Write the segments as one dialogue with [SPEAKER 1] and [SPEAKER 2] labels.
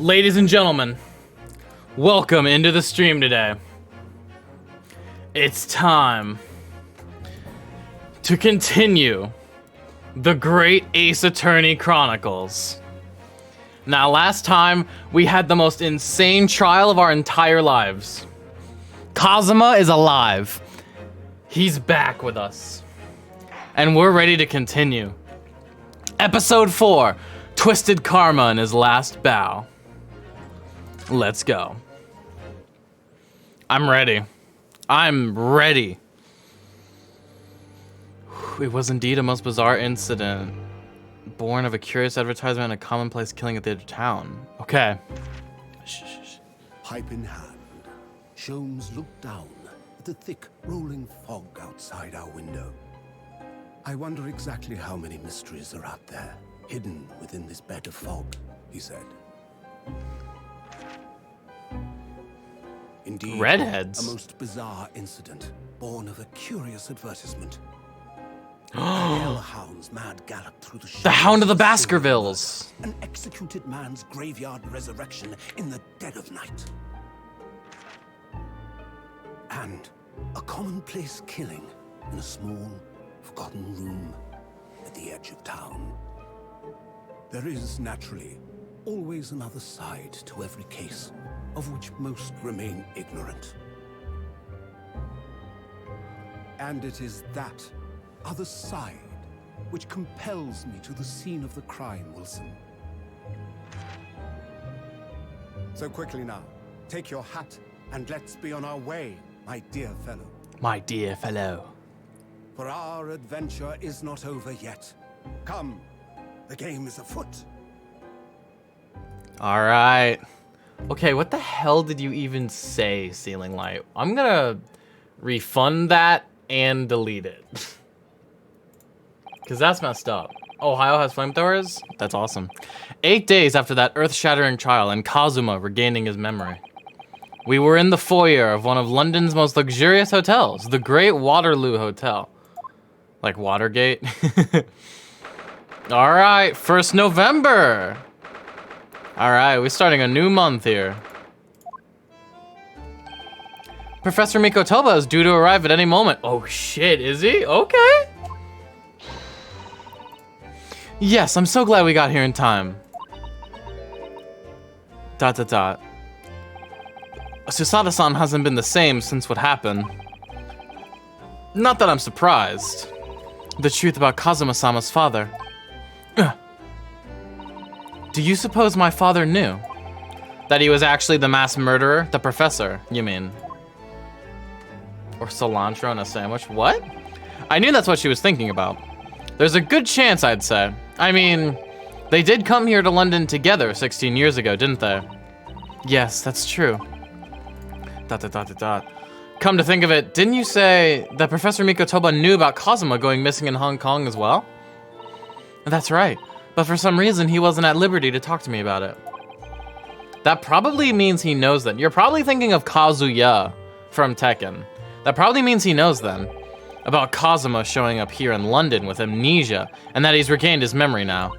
[SPEAKER 1] Ladies and gentlemen, welcome into the stream today. It's time to continue the Great Ace Attorney Chronicles. Now, last time we had the most insane trial of our entire lives. Kazuma is alive. He's back with us. And we're ready to continue. Episode 4, Twisted Karma in his last bow. Let's go. I'm ready. I'm ready. It was indeed a most bizarre incident, born of a curious advertisement and a commonplace killing at the edge of town. Okay. Shh.
[SPEAKER 2] Pipe in hand, Sholmes looked down at the thick, rolling fog outside our window. I wonder exactly how many mysteries are out there, hidden within this bed of fog, he said. Indeed,
[SPEAKER 1] Redheads.
[SPEAKER 2] a most bizarre incident, born of a curious advertisement. A hellhound's mad gallop through the
[SPEAKER 1] Hound of the Baskervilles.
[SPEAKER 2] An executed man's graveyard resurrection in the dead of night. And a commonplace killing in a small, forgotten room at the edge of town. There is, naturally, always another side to every case, of which most remain ignorant. And it is that other side which compels me to the scene of the crime, Wilson. So quickly now, take your hat and let's be on our way, my dear fellow.
[SPEAKER 1] My dear fellow.
[SPEAKER 2] For our adventure is not over yet. Come, the game is afoot.
[SPEAKER 1] All right. Okay, what the hell did you even say, Ceiling Light? I'm gonna refund that and delete it. Because that's messed up. Ohio has flamethrowers? That's awesome. 8 days after that earth-shattering trial and Kazuma regaining his memory. We were in the foyer of one of London's most luxurious hotels, the Great Waterloo Hotel. Like Watergate? All right, 1st November. All right, we're starting a new month here. Professor Mikotoba is due to arrive at any moment. Oh shit, is he? Okay. Yes, I'm so glad we got here in time. ... Susada-san hasn't been the same since what happened. Not that I'm surprised. The truth about Kazuma-sama's father. Do you suppose my father knew? That he was actually the mass murderer? The professor, you mean? Or cilantro in a sandwich? What? I knew that's what she was thinking about. There's a good chance, I'd say. I mean, they did come here to London together 16 years ago, didn't they? Yes, that's true. ... Come to think of it, didn't you say that Professor Mikotoba knew about Kazuma going missing in Hong Kong as well? That's right. But for some reason, he wasn't at liberty to talk to me about it. That probably means he knows then. You're probably thinking of Kazuya from Tekken. That probably means he knows then about Kazuma showing up here in London with amnesia and that he's regained his memory now. ...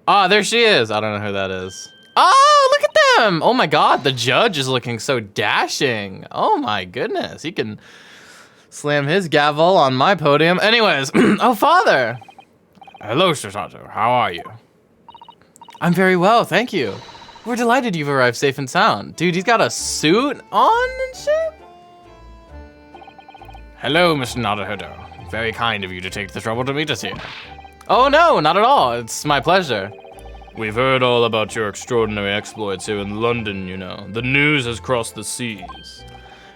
[SPEAKER 1] Ah, there she is. I don't know who that is. Oh, look at them. Oh my God, the judge is looking so dashing. Oh my goodness, he can slam his gavel on my podium. Anyways, oh, father. Hello, Shisato. How are you? I'm very well, thank you. We're delighted you've arrived safe and sound. Dude, he's got a suit on and shit? Hello, Mr. Naruhodo. Very kind of you to take the trouble to meet us here. Oh no, not at all. It's my pleasure. We've heard all about your extraordinary exploits here in London, you know. The news has crossed the seas.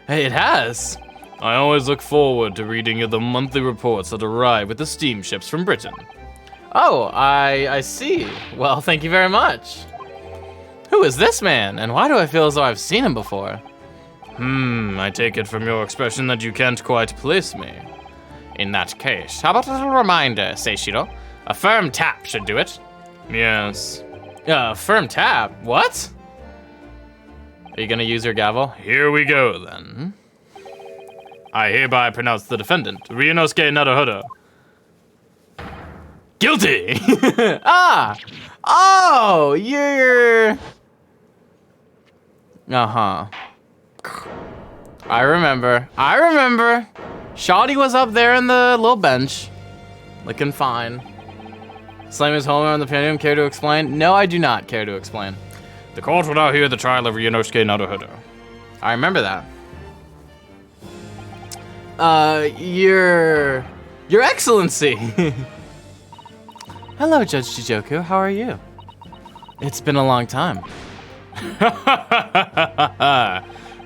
[SPEAKER 1] Hey, it has. I always look forward to reading the monthly reports that arrive with the steamships from Britain. Oh, I see. Well, thank you very much. Who is this man, and why do I feel as though I've seen him before? I take it from your expression that you can't quite place me. In that case, how about a little reminder, Seishiro? A firm tap should do it. Yes. Firm tap? What? Are you gonna use your gavel? Here we go, then. I hereby pronounce the defendant, Ryunosuke Naruhodo. Guilty! Ah! Oh, you're... Uh-huh. I remember. Shoddy was up there in the little bench, looking fine. Slamming his helmet on the podium. Care to explain? No, I do not care to explain. The court will now hear the trial of Ryunosuke Naruhodo. I remember that. Your Excellency. Hello, Judge Chijoku. How are you? It's been a long time.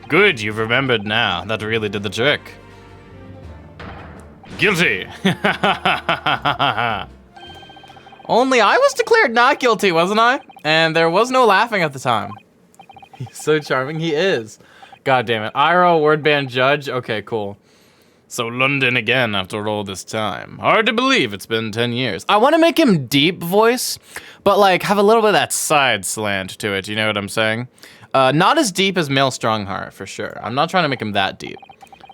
[SPEAKER 1] Good, you've remembered now. That really did the trick. Guilty. Only I was declared not guilty, wasn't I? And there was no laughing at the time. He's so charming. He is. God damn it. Iroh, word band judge. Okay, cool. So London again after all this time. Hard to believe it's been 10 years. I want to make him deep voice, but like have a little bit of that side slant to it. You know what I'm saying? Not as deep as Male Strongheart, for sure. I'm not trying to make him that deep.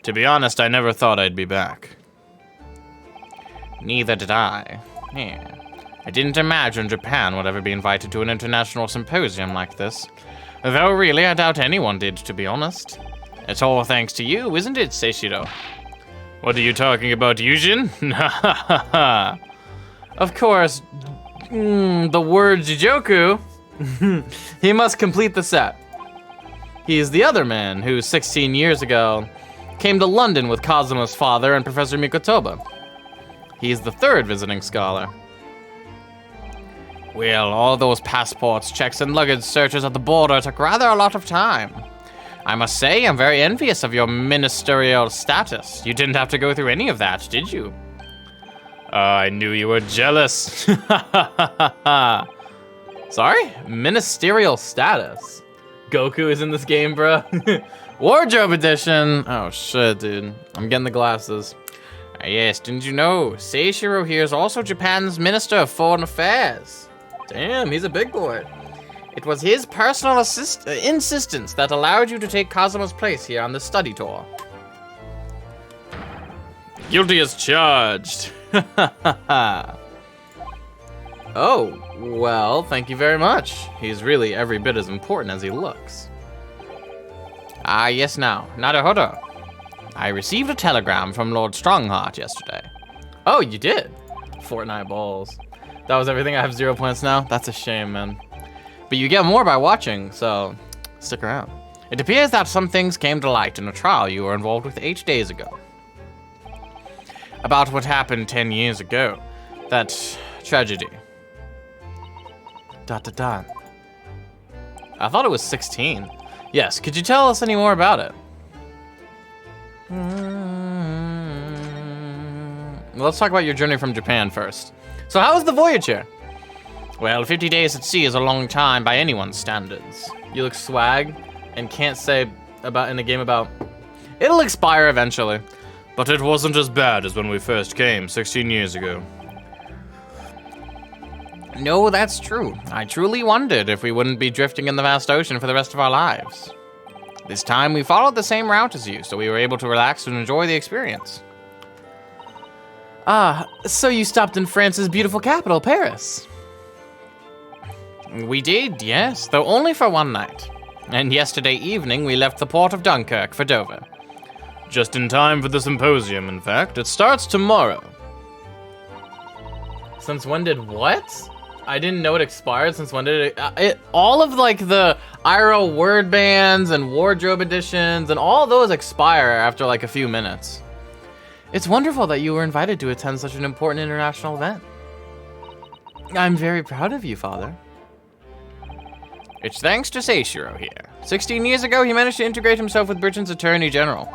[SPEAKER 1] To be honest, I never thought I'd be back. Neither did I. Yeah. I didn't imagine Japan would ever be invited to an international symposium like this. Though really, I doubt anyone did, to be honest. It's all thanks to you, isn't it, Seishiro? What are you talking about, Yujin? Of course, the word Jijoku. He must complete the set. He is the other man who, 16 years ago, came to London with Kazuma's father and Professor Mikotoba. He is the third visiting scholar. Well, all those passports, checks, and luggage searches at the border took rather a lot of time. I must say, I'm very envious of your ministerial status. You didn't have to go through any of that, did you? I knew you were jealous. Sorry? Ministerial status? Goku is in this game, bro. Wardrobe edition. Oh, shit, dude. I'm getting the glasses. Yes, didn't you know? Seishiro here is also Japan's Minister of Foreign Affairs. Damn, he's a big boy. It was his personal insistence that allowed you to take Kazuma's place here on the study tour. Guilty as charged. Oh, well, thank you very much. He's really every bit as important as he looks. Ah, yes now, Naruhodo. I received a telegram from Lord Strongheart yesterday. Oh, you did? Fortnite balls. That was everything. I have 0 points now. That's a shame, man. But you get more by watching, so stick around. It appears that some things came to light in a trial you were involved with 8 days ago. About what happened 10 years ago. That tragedy. ... I thought it was 16. Yes, could you tell us any more about it? Let's talk about your journey from Japan first. So how was the voyage here? Well, 50 days at sea is a long time by anyone's standards. You look swag and can't say about in a game about... It'll expire eventually. But it wasn't as bad as when we first came 16 years ago. No, that's true. I truly wondered if we wouldn't be drifting in the vast ocean for the rest of our lives. This time we followed the same route as you, so we were able to relax and enjoy the experience. Ah, so you stopped in France's beautiful capital, Paris. We did, yes, though only for one night. And yesterday evening we left the port of Dunkirk for Dover. Just in time for the symposium, in fact. It starts tomorrow. Since when did what? I didn't know it expired. Since when did it? All of like the Iroh word bands and wardrobe editions and all those expire after like a few minutes. It's wonderful that you were invited to attend such an important international event. I'm very proud of you, Father. It's thanks to Seishiro here. 16 years ago, he managed to integrate himself with Britain's Attorney General.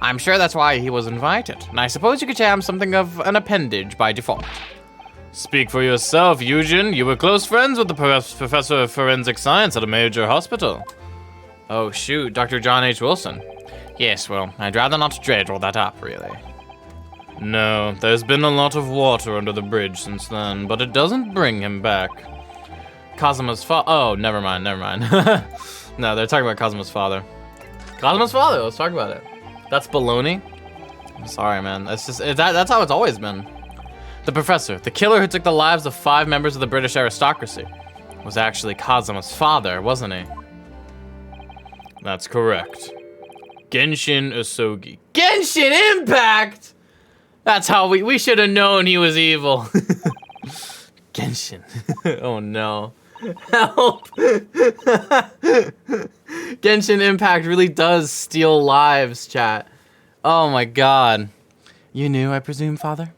[SPEAKER 1] I'm sure that's why he was invited, and I suppose you could say I'm something of an appendage by default. Speak for yourself, Yujin. You were close friends with the professor of forensic science at a major hospital. Oh shoot, Dr. John H. Wilson. Yes, well, I'd rather not dredge all that up, really. No, there's been a lot of water under the bridge since then, but it doesn't bring him back. Kazuma's oh, never mind. No, they're talking about Kazuma's father. Kazuma's father, let's talk about it. That's baloney. I'm sorry, man. That's just that's how it's always been. The professor, the killer who took the lives of 5 members of the British aristocracy, was actually Kazuma's father, wasn't he? That's correct. Genshin Asogi. Genshin Impact! That's how we should have known he was evil. Genshin. Oh no. Help! Genshin Impact really does steal lives, chat. Oh my god. You knew, I presume, father?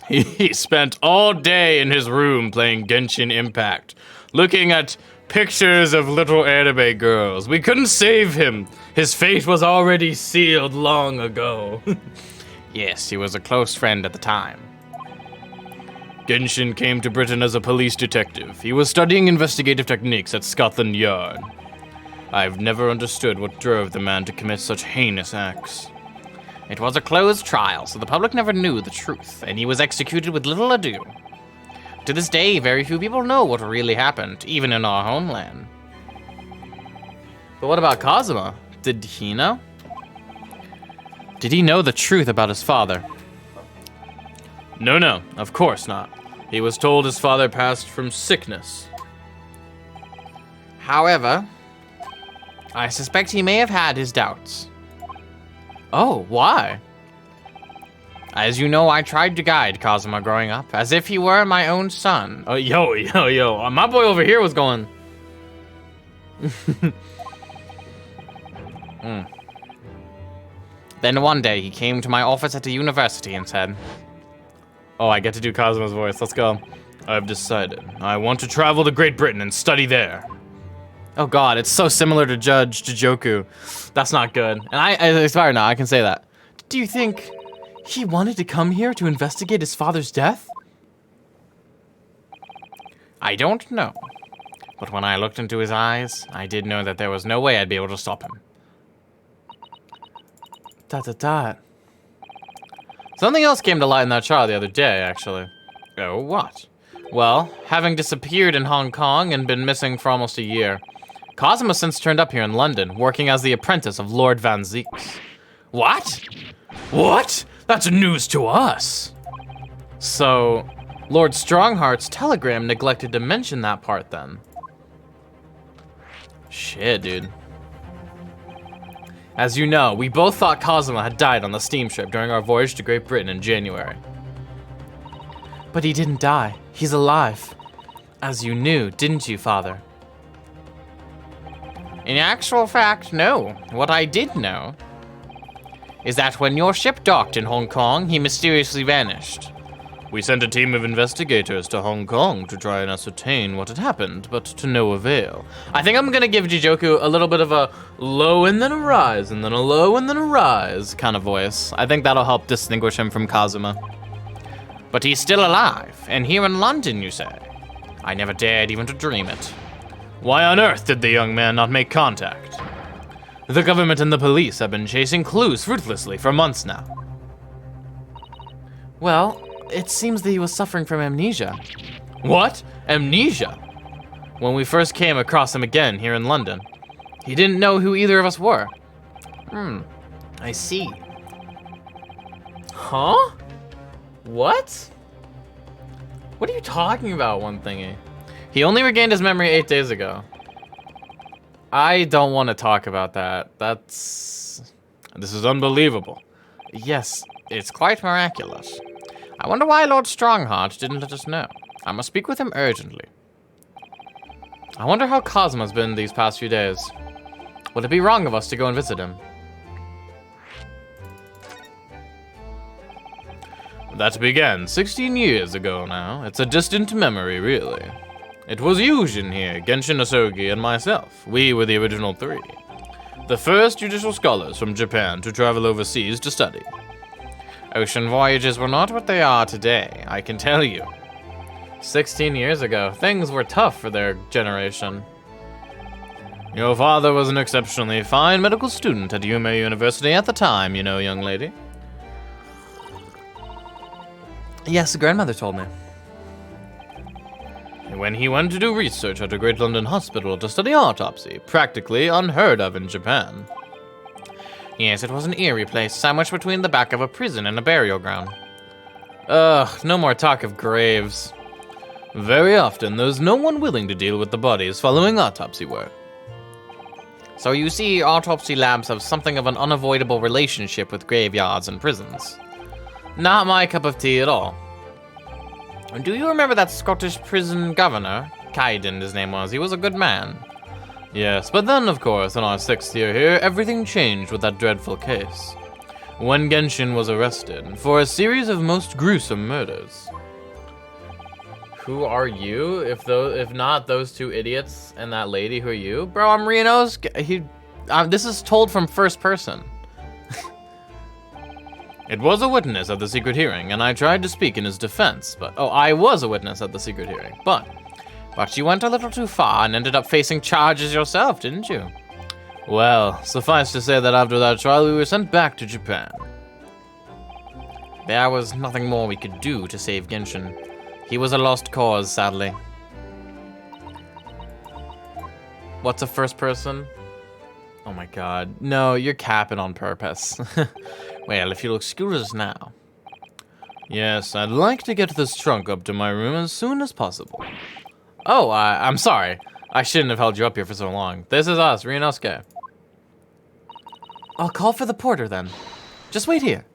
[SPEAKER 1] He spent all day in his room playing Genshin Impact, looking at pictures of little anime girls. We couldn't save him. His fate was already sealed long ago. Yes, he was a close friend at the time. Genshin came to Britain as a police detective. He was studying investigative techniques at Scotland Yard. I've never understood what drove the man to commit such heinous acts. It was a closed trial, so the public never knew the truth, and he was executed with little ado. To this day, very few people know what really happened, even in our homeland. But what about Kazuma? Did he know? Did he know the truth about his father? No, of course not. He was told his father passed from sickness. However, I suspect he may have had his doubts. Oh, why? As you know, I tried to guide Kazuma growing up, as if he were my own son. Oh, yo. My boy over here was going... Then one day, he came to my office at the university and said... Oh, I get to do Kazuma's voice. Let's go. I've decided. I want to travel to Great Britain and study there. Oh god, it's so similar to Judge Jijoku. That's not good. And it's fine now, I can say that. Do you think he wanted to come here to investigate his father's death? I don't know. But when I looked into his eyes, I did know that there was no way I'd be able to stop him. Something else came to light in that trial the other day, actually. Oh, what? Well, having disappeared in Hong Kong and been missing for almost a year, Kazuma since turned up here in London, working as the apprentice of Lord Van Zieks. What? What? That's news to us. So, Lord Strongheart's telegram neglected to mention that part then. Shit, dude. As you know, we both thought Kazuma had died on the steamship during our voyage to Great Britain in January. But he didn't die. He's alive. As you knew, didn't you, father? In actual fact, no. What I did know is that when your ship docked in Hong Kong, he mysteriously vanished. We sent a team of investigators to Hong Kong to try and ascertain what had happened, but to no avail. I think I'm gonna give Jijoku a little bit of a low and then a rise, and then a low and then a rise kind of voice. I think that'll help distinguish him from Kazuma. But he's still alive, and here in London, you say? I never dared even to dream it. Why on earth did the young man not make contact? The government and the police have been chasing clues fruitlessly for months now. Well, it seems that he was suffering from amnesia. What? Amnesia? When we first came across him again here in London, he didn't know who either of us were. I see. Huh? What? What are you talking about, one thingy? He only regained his memory 8 days ago. I don't want to talk about that. This is unbelievable. Yes, it's quite miraculous. I wonder why Lord Strongheart didn't let us know. I must speak with him urgently. I wonder how Kazuma's been these past few days. Would it be wrong of us to go and visit him? That began 16 years ago now. It's a distant memory, really. It was Yujin here, Genshin Asogi, and myself. We were the original 3. The first judicial scholars from Japan to travel overseas to study. Ocean voyages were not what they are today, I can tell you. 16 years ago, things were tough for their generation. Your father was an exceptionally fine medical student at Yume University at the time, you know, young lady. Yes, the grandmother told me. When he went to do research at a great London hospital to study autopsy, practically unheard of in Japan. Yes, it was an eerie place, sandwiched between the back of a prison and a burial ground. Ugh, no more talk of graves. Very often, there's no one willing to deal with the bodies following autopsy work. So you see, autopsy labs have something of an unavoidable relationship with graveyards and prisons. Not my cup of tea at all. Do you remember that Scottish prison governor? Kaiden, his name was. He was a good man. Yes, but then, of course, in our 6th year here, everything changed with that dreadful case. When Genshin was arrested for a series of most gruesome murders. Who are you? If not those two idiots and that lady, who are you? Bro, I'm Reno's. This is told from first person. It was a witness at the secret hearing, and I tried to speak in his defense, but... Oh, I was a witness at the secret hearing, but you went a little too far and ended up facing charges yourself, didn't you? Well, suffice to say that after that trial, we were sent back to Japan. There was nothing more we could do to save Genshin. He was a lost cause, sadly. What's a first person? Oh my god. No, you're capping on purpose. Well, if you'll excuse us now. Yes, I'd like to get this trunk up to my room as soon as possible. Oh, I'm sorry. I shouldn't have held you up here for so long. This is us, Ryunosuke. I'll call for the porter then. Just wait here.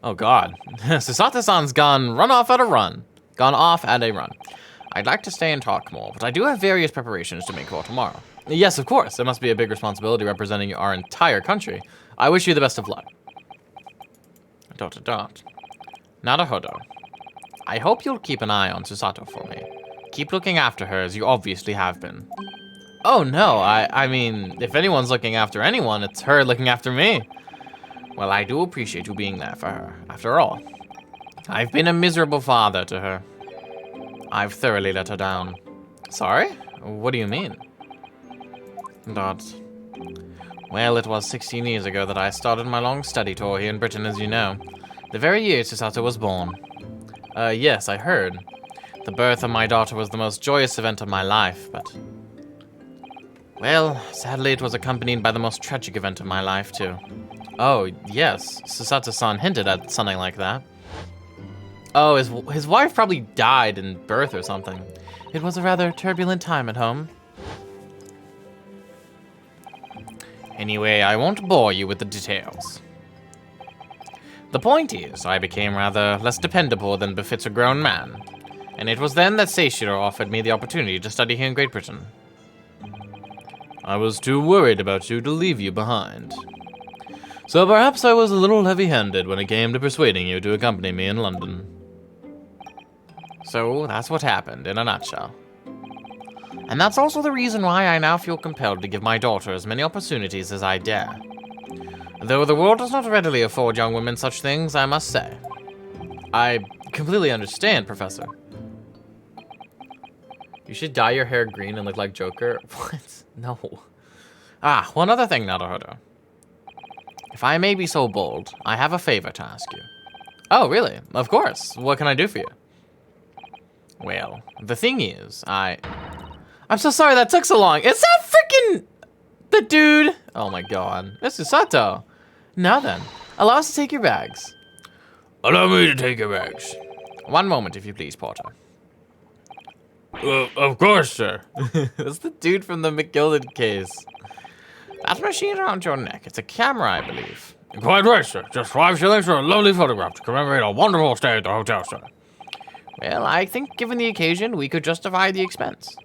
[SPEAKER 1] Oh god. Susato-san's gone off at a run. I'd like to stay and talk more, but I do have various preparations to make for tomorrow. Yes, of course. It must be a big responsibility representing our entire country. I wish you the best of luck. ... Naruhodo. I hope you'll keep an eye on Susato for me. Keep looking after her as you obviously have been. Oh no, I mean, if anyone's looking after anyone, it's her looking after me. Well, I do appreciate you being there for her. After all, I've been a miserable father to her. I've thoroughly let her down. Sorry? What do you mean? Well, it was 16 years ago that I started my long study tour here in Britain, as you know. The very year Susato was born. Yes, I heard. The birth of my daughter was the most joyous event of my life, but... Well, sadly it was accompanied by the most tragic event of my life, too. Oh, yes, Susato-san hinted at something like that. Oh, his wife probably died in birth or something. It was a rather turbulent time at home. Anyway, I won't bore you with the details. The point is, I became rather less dependable than befits a grown man. And it was then that Seishiro offered me the opportunity to study here in Great Britain. I was too worried about you to leave you behind. So perhaps I was a little heavy-handed when it came to persuading you to accompany me in London. So that's what happened, in a nutshell. And that's also the reason why I now feel compelled to give my daughter as many opportunities as I dare. Though the world does not readily afford young women such things, I must say. I completely understand, Professor. You should dye your hair green and look like Joker. What? No. Ah, one other thing, Naruhodo. If I may be so bold, I have a favor to ask you. Oh, really? Of course. What can I do for you? Well, the thing is, I'm so sorry that took so long. Is that freaking the dude? Oh my god. This is Sato. Now then, allow us to take your bags. Allow me to take your bags. One moment, if you please, Porter. Of course, sir. That's the dude from the McGilded case. That machine around your neck. It's a camera, I believe. Quite right, sir. Just 5 shillings for a lovely photograph to commemorate a wonderful stay at the hotel, sir. Well, I think given the occasion, we could justify the expense.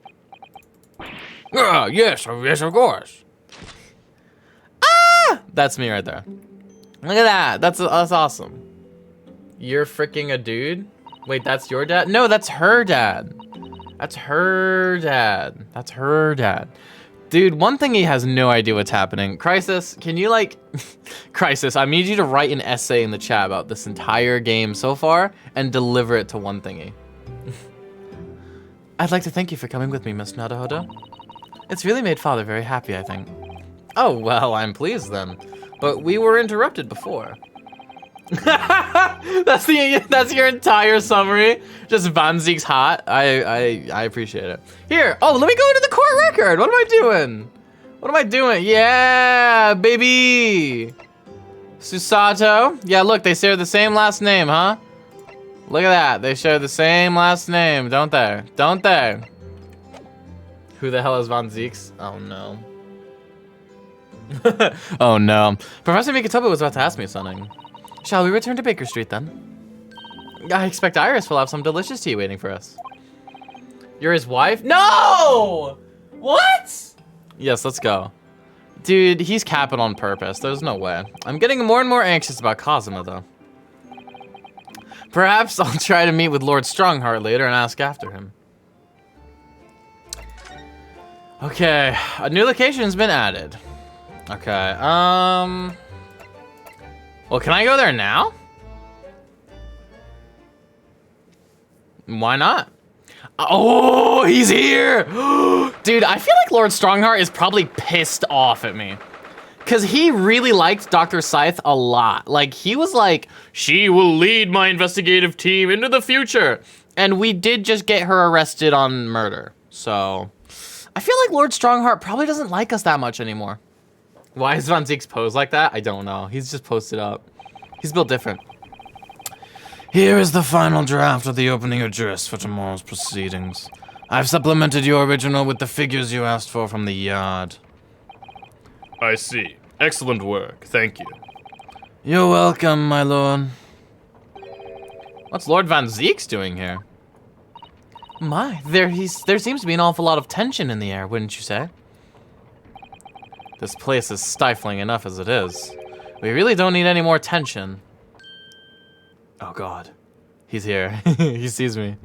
[SPEAKER 1] Yes, of course. Ah! That's me right there. Look at that. That's awesome. You're freaking a dude? Wait, that's your dad? No, that's her dad. That's her dad. That's her dad. Dude, one thing he has no idea what's happening. Crisis, can you like... Crisis, I need you to write an essay in the chat about this entire game so far and deliver it to one thingy. I'd like to thank you for coming with me, Miss Naruhodo. It's really made Father very happy, I think. Oh, well, I'm pleased then. But we were interrupted before. That's your entire summary. Just Van Zieg's hot. I appreciate it. Here. Oh, let me go into the court record. What am I doing? What am I doing? Yeah, baby. Susato. Yeah, look, they share the same last name, huh? Look at that. They share the same last name, don't they? Don't they? Who the hell is Von Zieks? Oh no. Oh no. Professor Mikotoba was about to ask me something. Shall we return to Baker Street then? I expect Iris will have some delicious tea waiting for us. You're his wife? No! What? Yes, let's go. Dude, he's capping on purpose. There's no way. I'm getting more and more anxious about Kazuma, though. Perhaps I'll try to meet with Lord Strongheart later and ask after him. Okay, a new location's been added. Okay, well, can I go there now? Why not? Oh, he's here! Dude, I feel like Lord Strongheart is probably pissed off at me. Because he really liked Dr. Scythe a lot. Like, he was like, she will lead my investigative team into the future. And we did just get her arrested on murder. So, I feel like Lord Strongheart probably doesn't like us that much anymore. Why is Von Zieks posed like that? I don't know. He's just posted up. He's built different. Here is the final draft of the opening address for tomorrow's proceedings. I've supplemented your original with the figures you asked for from the yard.
[SPEAKER 3] I see. Excellent work. Thank you.
[SPEAKER 1] You're welcome, my lord. What's Lord Von Zieks doing here? My, there seems to be an awful lot of tension in the air, wouldn't you say? This place is stifling enough as it is. We really don't need any more tension. Oh god. He's here. He sees me.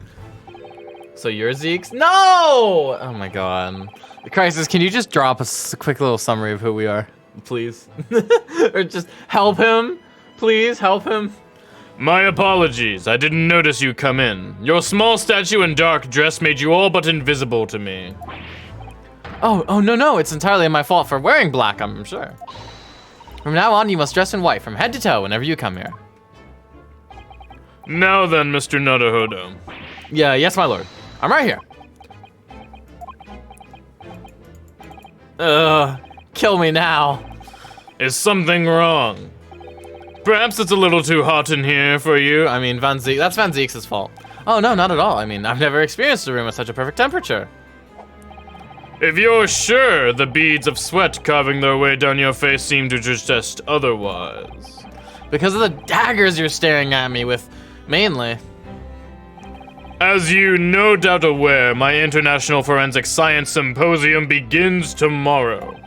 [SPEAKER 1] So you're Zeeks? No! Oh my god. Crisis, can you just drop a quick little summary of who we are? Please. Or just help him? Please, help him.
[SPEAKER 3] My apologies. I didn't notice you come in. Your small statue and dark dress made you all but invisible to me.
[SPEAKER 1] Oh, no. It's entirely my fault for wearing black, I'm sure. From now on, you must dress in white from head to toe whenever you come here.
[SPEAKER 3] Now then, Mr. Naruhodo.
[SPEAKER 1] Yes, my lord. I'm right here. Kill me now.
[SPEAKER 3] Is something wrong? Perhaps it's a little too hot in here for you.
[SPEAKER 1] I mean, that's Von Zieks' fault. Oh, no, not at all. I mean, I've never experienced a room with such a perfect temperature.
[SPEAKER 3] If you're sure, the beads of sweat carving their way down your face seem to suggest otherwise.
[SPEAKER 1] Because of the daggers you're staring at me with, mainly.
[SPEAKER 3] As you no doubt aware, my International Forensic Science Symposium begins tomorrow.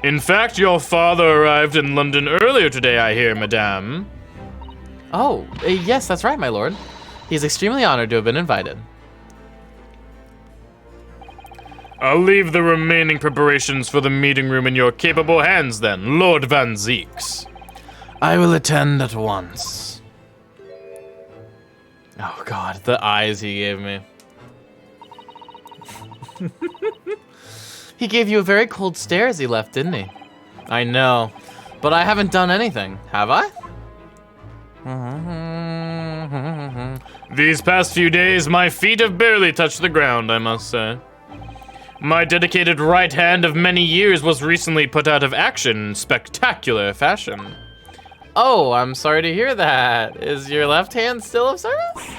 [SPEAKER 3] In fact, your father arrived in London earlier today, I hear, madame.
[SPEAKER 1] Oh, yes, that's right, my lord. He's extremely honored to have been invited.
[SPEAKER 3] I'll leave the remaining preparations for the meeting room in your capable hands then, Lord Von Zieks.
[SPEAKER 1] I will attend at once. Oh god, the eyes he gave me. He gave you a very cold stare as he left, didn't he? I know, but I haven't done anything, have I?
[SPEAKER 3] These past few days, my feet have barely touched the ground, I must say. My dedicated right hand of many years was recently put out of action in spectacular fashion.
[SPEAKER 1] Oh, I'm sorry to hear that. Is your left hand still of service?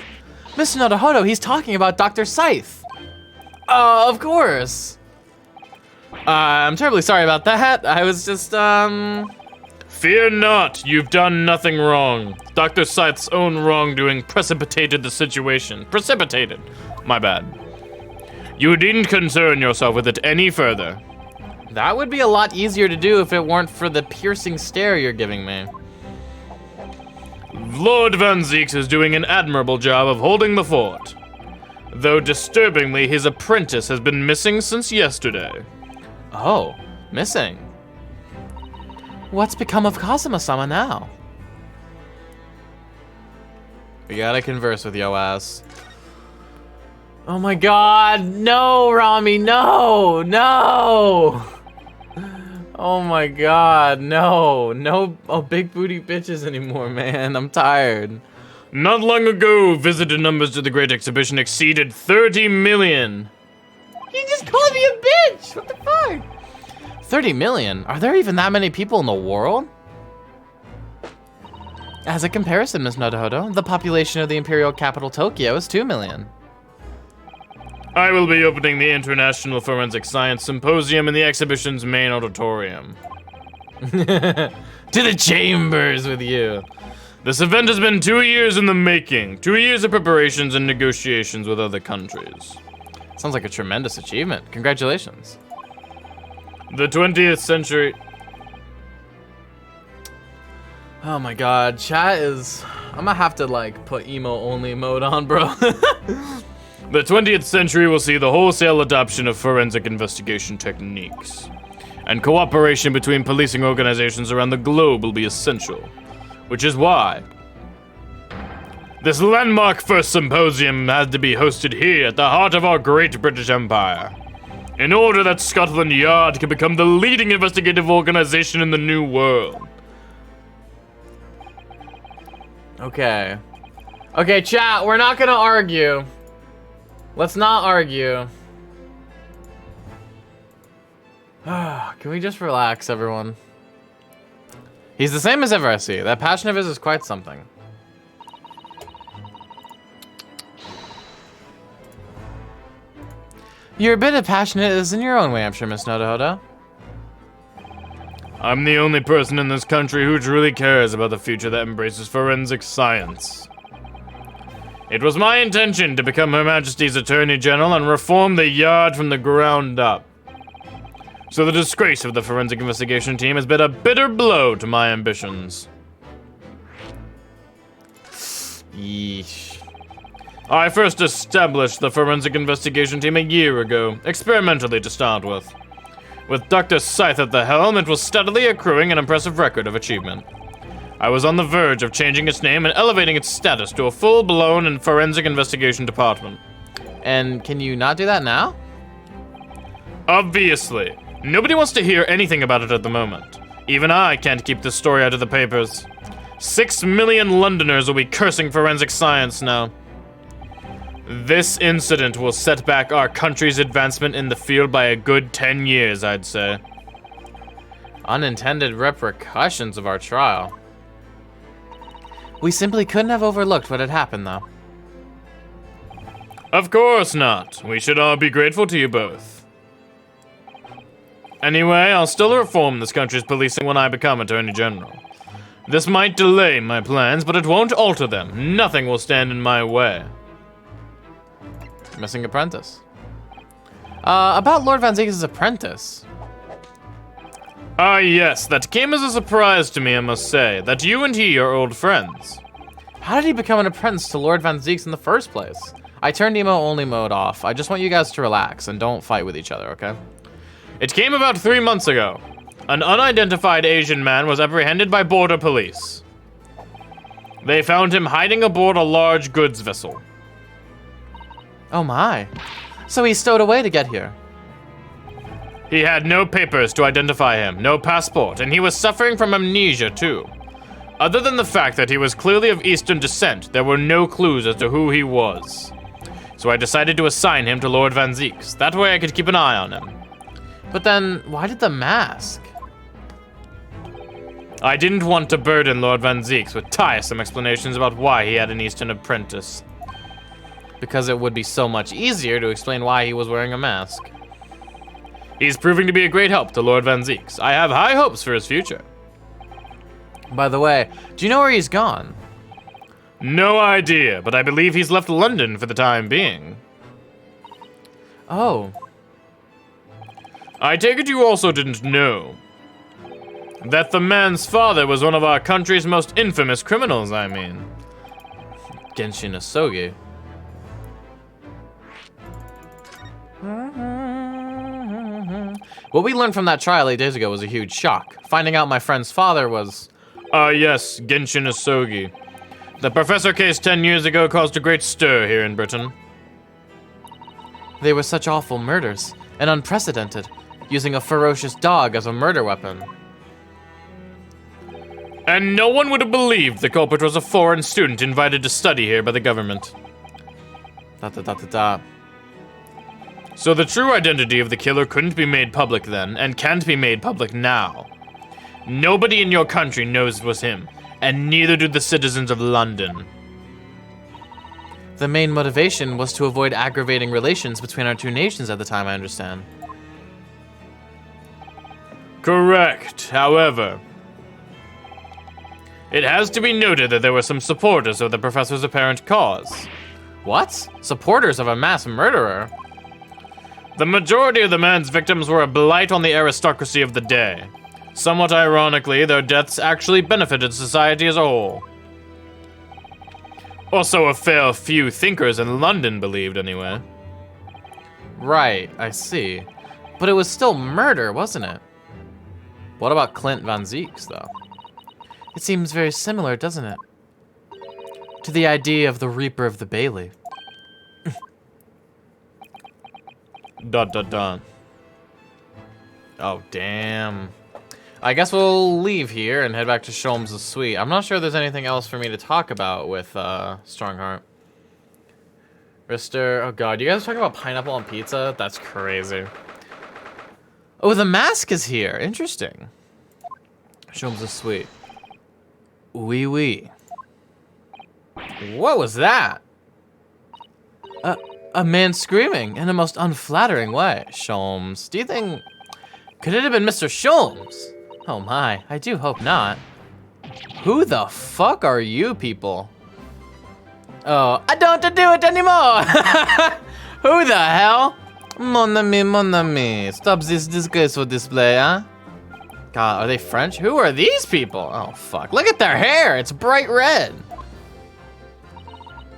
[SPEAKER 1] Mr. Naruhodo, he's talking about Dr. Scythe. Of course. I'm terribly sorry about that. I was just,
[SPEAKER 3] Fear not, you've done nothing wrong. Dr. Scythe's own wrongdoing precipitated the situation. Precipitated. My bad. You needn't concern yourself with it any further.
[SPEAKER 1] That would be a lot easier to do if it weren't for the piercing stare you're giving me.
[SPEAKER 3] Lord Von Zieks is doing an admirable job of holding the fort. Though disturbingly, his apprentice has been missing since yesterday.
[SPEAKER 1] Oh, missing? What's become of Kazuma-sama now? We gotta converse with yo ass. Oh my god, no, Rami, no, no! Oh my god, no big booty bitches anymore, man, I'm tired.
[SPEAKER 3] Not long ago, visitor numbers to the Great Exhibition exceeded 30 million.
[SPEAKER 1] You just called me a bitch, what the fuck? 30 million? Are there even that many people in the world? As a comparison, Ms. Nodohodo, the population of the imperial capital Tokyo is 2 million.
[SPEAKER 3] I will be opening the International Forensic Science Symposium in the exhibition's main auditorium.
[SPEAKER 1] To the chambers with you.
[SPEAKER 3] This event has been 2 years in the making. 2 years of preparations and negotiations with other countries.
[SPEAKER 1] Sounds like a tremendous achievement. Congratulations.
[SPEAKER 3] The 20th century...
[SPEAKER 1] Oh my god, chat is... I'm gonna have to, like, put emo-only mode on, bro.
[SPEAKER 3] The 20th century will see the wholesale adoption of forensic investigation techniques. And cooperation between policing organizations around the globe will be essential. Which is why this landmark first symposium had to be hosted here at the heart of our great British Empire. In order that Scotland Yard can become the leading investigative organization in the New World.
[SPEAKER 1] Okay. Okay, chat, we're not gonna argue. Let's not argue. Can we just relax, everyone? He's the same as ever, I see. That passion of his is quite something. You're a bit of passionate as in your own way, I'm sure, Miss Nodohodo.
[SPEAKER 3] I'm the only person in this country who truly cares about the future that embraces forensic science. It was my intention to become Her Majesty's Attorney General and reform the Yard from the ground up. So the disgrace of the forensic investigation team has been a bitter blow to my ambitions.
[SPEAKER 1] Yeesh.
[SPEAKER 3] I first established the forensic investigation team a year ago, experimentally to start with. With Dr. Scythe at the helm, it was steadily accruing an impressive record of achievement. I was on the verge of changing its name and elevating its status to a full-blown and forensic investigation department.
[SPEAKER 1] And can you not do that now?
[SPEAKER 3] Obviously. Nobody wants to hear anything about it at the moment. Even I can't keep this story out of the papers. 6 million Londoners will be cursing forensic science now. This incident will set back our country's advancement in the field by a good 10 years, I'd say.
[SPEAKER 1] Unintended repercussions of our trial. We simply couldn't have overlooked what had happened, though.
[SPEAKER 3] Of course not. We should all be grateful to you both. Anyway, I'll still reform this country's policing when I become Attorney General. This might delay my plans, but it won't alter them. Nothing will stand in my way.
[SPEAKER 1] Missing apprentice. About Lord Van Zieks' apprentice.
[SPEAKER 3] Ah, yes, that came as a surprise to me, I must say, that you and he are old friends.
[SPEAKER 1] How did he become an apprentice to Lord Van Zieks in the first place? I turned emo-only mode off. I just want you guys to relax and don't fight with each other, okay?
[SPEAKER 3] It came about 3 months ago. An unidentified Asian man was apprehended by border police. They found him hiding aboard a large goods vessel.
[SPEAKER 1] Oh my. So he stowed away to get here.
[SPEAKER 3] He had no papers to identify him, no passport, and he was suffering from amnesia too. Other than the fact that he was clearly of Eastern descent, there were no clues as to who he was. So I decided to assign him to Lord Van Zieks. That way I could keep an eye on him.
[SPEAKER 1] But then, why did the mask?
[SPEAKER 3] I didn't want to burden Lord Van Zieks with tiresome explanations about why he had an Eastern apprentice.
[SPEAKER 1] Because it would be so much easier to explain why he was wearing a mask.
[SPEAKER 3] He's proving to be a great help to Lord Van Zieks. I have high hopes for his future.
[SPEAKER 1] By the way, do you know where he's gone?
[SPEAKER 3] No idea, but I believe he's left London for the time being.
[SPEAKER 1] Oh.
[SPEAKER 3] I take it you also didn't know that the man's father was one of our country's most infamous criminals, I mean.
[SPEAKER 1] Genshin Asogi. What we learned from that trial 8 days ago was a huge shock. Finding out my friend's father was...
[SPEAKER 3] Yes, Genshin Asogi. The professor case 10 years ago caused a great stir here in Britain.
[SPEAKER 1] They were such awful murders, and unprecedented, using a ferocious dog as a murder weapon.
[SPEAKER 3] And no one would have believed the culprit was a foreign student invited to study here by the government. So the true identity of the killer couldn't be made public then, and can't be made public now. Nobody in your country knows it was him, and neither do the citizens of London.
[SPEAKER 1] The main motivation was to avoid aggravating relations between our two nations at the time, I understand.
[SPEAKER 3] Correct. However, it has to be noted that there were some supporters of the professor's apparent cause.
[SPEAKER 1] What? Supporters of a mass murderer?
[SPEAKER 3] The majority of the man's victims were a blight on the aristocracy of the day. Somewhat ironically, their deaths actually benefited society as a whole. Or so a fair few thinkers in London believed, anyway.
[SPEAKER 1] Right, I see. But it was still murder, wasn't it? What about Clint Van Zieks, though? It seems very similar, doesn't it? To the idea of the Reaper of the Bailey.
[SPEAKER 3] Dot dot dot.
[SPEAKER 1] Oh, damn. I guess we'll leave here and head back to Sholmes' suite. I'm not sure there's anything else for me to talk about with Strongheart. Rister, oh god, you guys talking about pineapple on pizza? That's crazy. Oh, the mask is here. Interesting. Sholmes' suite. Wee wee. What was that? A man screaming in a most unflattering way. Sholmes, do you think... Could it have been Mr. Sholmes? Oh my, I do hope not. Who the fuck are you people? Oh, I don't have to do it anymore! Who the hell? Mon ami, stop this disgraceful display, huh? God, are they French? Who are these people? Oh fuck, look at their hair, it's bright red.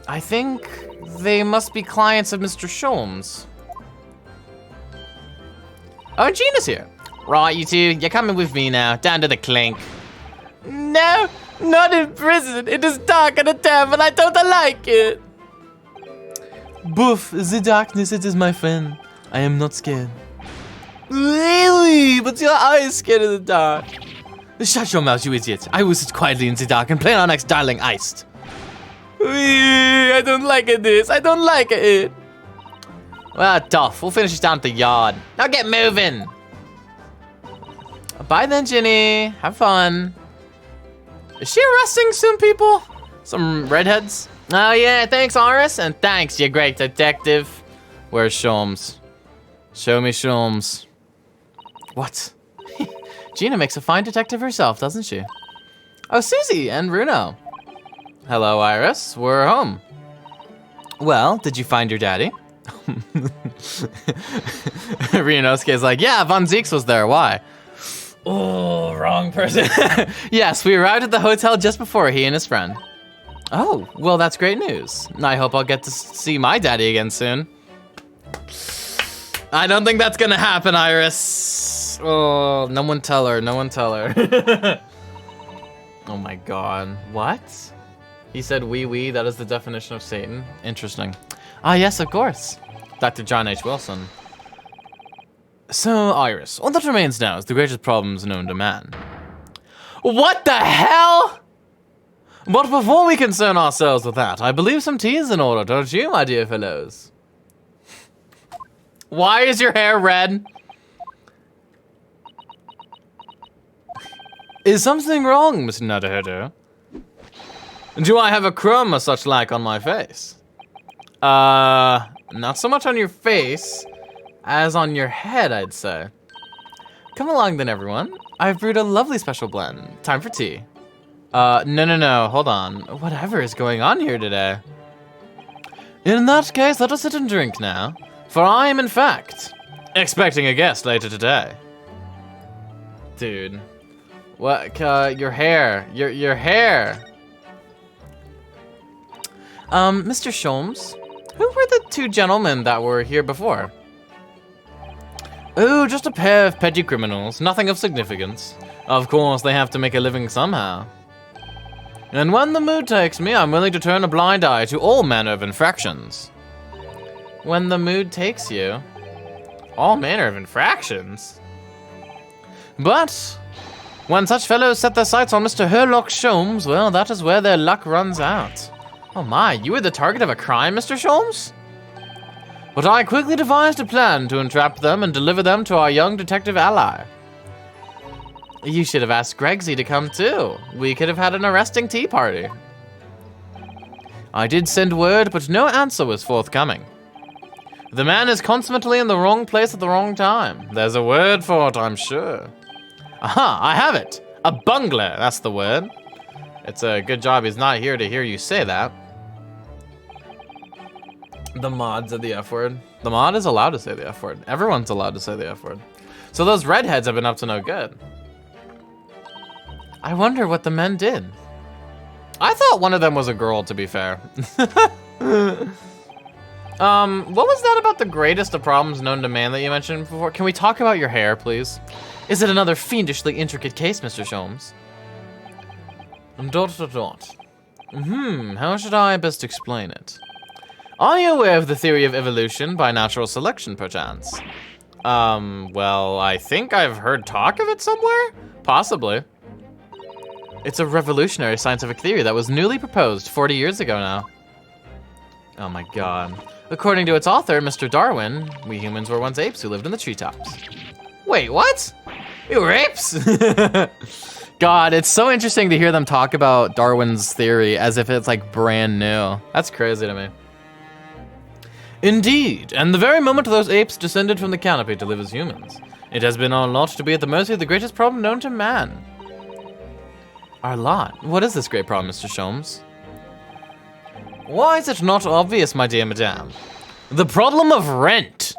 [SPEAKER 1] I think they must be clients of Mr. Sholmes. Oh, Gina's here. Right, you two, you're coming with me now, down to the clink. No, not in prison. It is dark and terrible, I don't like it. Boof, the darkness, it is my friend. I am not scared. Really? But your eyes scared of the dark. Shut your mouth, you idiot. I will sit quietly in the dark and play our next darling iced. I don't like this. I don't like it. Well, tough. We'll finish this down at the yard. Now get moving. Bye then, Ginny. Have fun. Is she arresting some people? Some redheads? Oh yeah, thanks, Iris. And thanks, you great detective. Where's Sholmes? Show me Sholmes. What? Gina makes a fine detective herself, doesn't she? Oh, Susie and Bruno. Hello, Iris. We're home. Well, did you find your daddy? Ryunosuke's like, yeah, Von Zieks was there. Why? Oh, wrong person. Yes, we arrived at the hotel just before he and his friend. Oh, well, that's great news. I hope I'll get to see my daddy again soon. I don't think that's gonna happen, Iris. Oh, no one tell her. No one tell her. Oh my god. What? He said wee wee, that is the definition of Satan. Interesting. Ah, yes, of course. Dr. John H. Wilson. So, Iris, all that remains now is the greatest problems known to man. What the hell? But before we concern ourselves with that, I believe some tea is in order, don't you, my dear fellows? Why is your hair red? Is something wrong, Mr. Naruhodo? Do I have a crumb or such like on my face? Not so much on your face as on your head, I'd say. Come along then, everyone. I've brewed a lovely special blend. Time for tea. No, hold on. Whatever is going on here today? In that case, let us sit and drink now. For I am, in fact, expecting a guest later today. Dude. What, your hair. Your hair. Mr. Sholmes, who were the two gentlemen that were here before? Oh, just a pair of petty criminals, nothing of significance. Of course, they have to make a living somehow. And when the mood takes me, I'm willing to turn a blind eye to all manner of infractions. When the mood takes you? All manner of infractions? But when such fellows set their sights on Mr. Herlock Sholmes, well, that is where their luck runs out. Oh my, you were the target of a crime, Mr. Sholmes? But I quickly devised a plan to entrap them and deliver them to our young detective ally. You should have asked Gregsy to come too. We could have had an arresting tea party. I did send word, but no answer was forthcoming. The man is consummately in the wrong place at the wrong time. There's a word for it, I'm sure. Aha, I have it. A bungler, that's the word. It's a good job he's not here to hear you say that. The mod said the F word. The mod is allowed to say the F word. Everyone's allowed to say the F word. So those redheads have been up to no good. I wonder what the men did. I thought one of them was a girl, to be fair. What was that about the greatest of problems known to man that you mentioned before? Can we talk about your hair, please? Is it another fiendishly intricate case, Mr. Sholmes? ... How should I best explain it? Are you aware of the theory of evolution by natural selection, perchance? Well, I think I've heard talk of it somewhere? Possibly. It's a revolutionary scientific theory that was newly proposed 40 years ago now. Oh my god. According to its author, Mr. Darwin, we humans were once apes who lived in the treetops. Wait, what? We were apes? God, it's so interesting to hear them talk about Darwin's theory as if it's like brand new. That's crazy to me. Indeed, and the very moment those apes descended from the canopy to live as humans, it has been our lot to be at the mercy of the greatest problem known to man. Our lot? What is this great problem, Mr. Sholmes? Why is it not obvious, my dear madame? The problem of rent.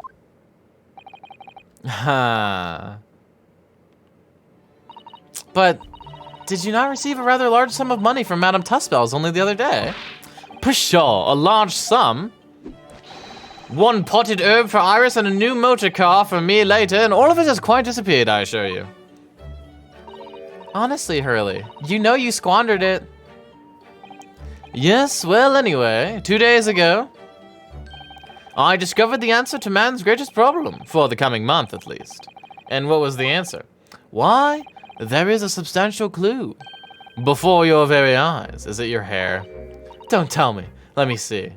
[SPEAKER 1] But did you not receive a rather large sum of money from Madame Tuspells only the other day? Pshaw, a large sum? 1 potted herb for Iris and a new motor car for me later, and all of it has quite disappeared, I assure you. Honestly, Hurley, you know you squandered it. Yes, well, anyway, 2 days ago, I discovered the answer to man's greatest problem, for the coming month at least. And what was the answer? Why, there is a substantial clue. Before your very eyes. Is it your hair? Don't tell me. Let me see.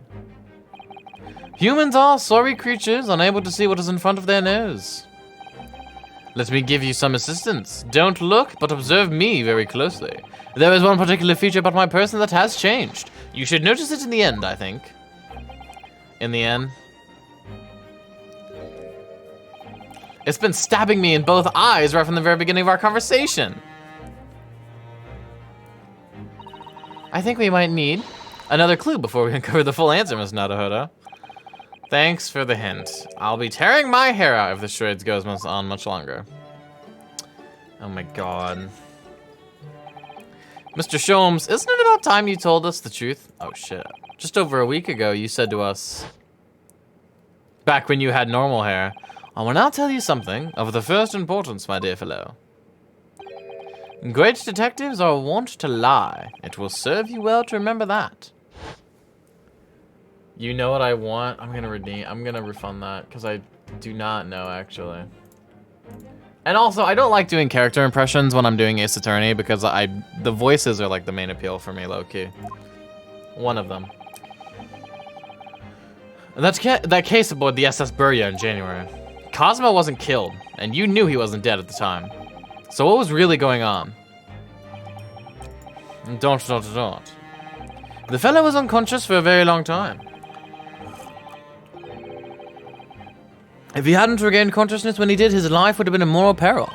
[SPEAKER 1] Humans are sorry creatures, unable to see what is in front of their nose. Let me give you some assistance. Don't look, but observe me very closely. There is one particular feature about my person that has changed. You should notice it in the end, I think. In the end. It's been stabbing me in both eyes right from the very beginning of our conversation. I think we might need another clue before we uncover the full answer, Miss Naruhodo. Thanks for the hint. I'll be tearing my hair out if this charade goes on much longer. Oh my god. Mr. Sholmes, isn't it about time you told us the truth? Oh shit. Just over a week ago, you said to us, back when you had normal hair, I will now tell you something of the first importance, my dear fellow. Great detectives are wont to lie. It will serve you well to remember that. You know what I want? I'm gonna refund that, because I do not know, actually. And also, I don't like doing character impressions when I'm doing Ace Attorney, because the voices are like the main appeal for me, low-key. One of them. That case aboard the SS Burya in January. Cosmo wasn't killed, and you knew he wasn't dead at the time. So what was really going on? Don't. The fellow was unconscious for a very long time. If he hadn't regained consciousness when he did, his life would have been in mortal peril.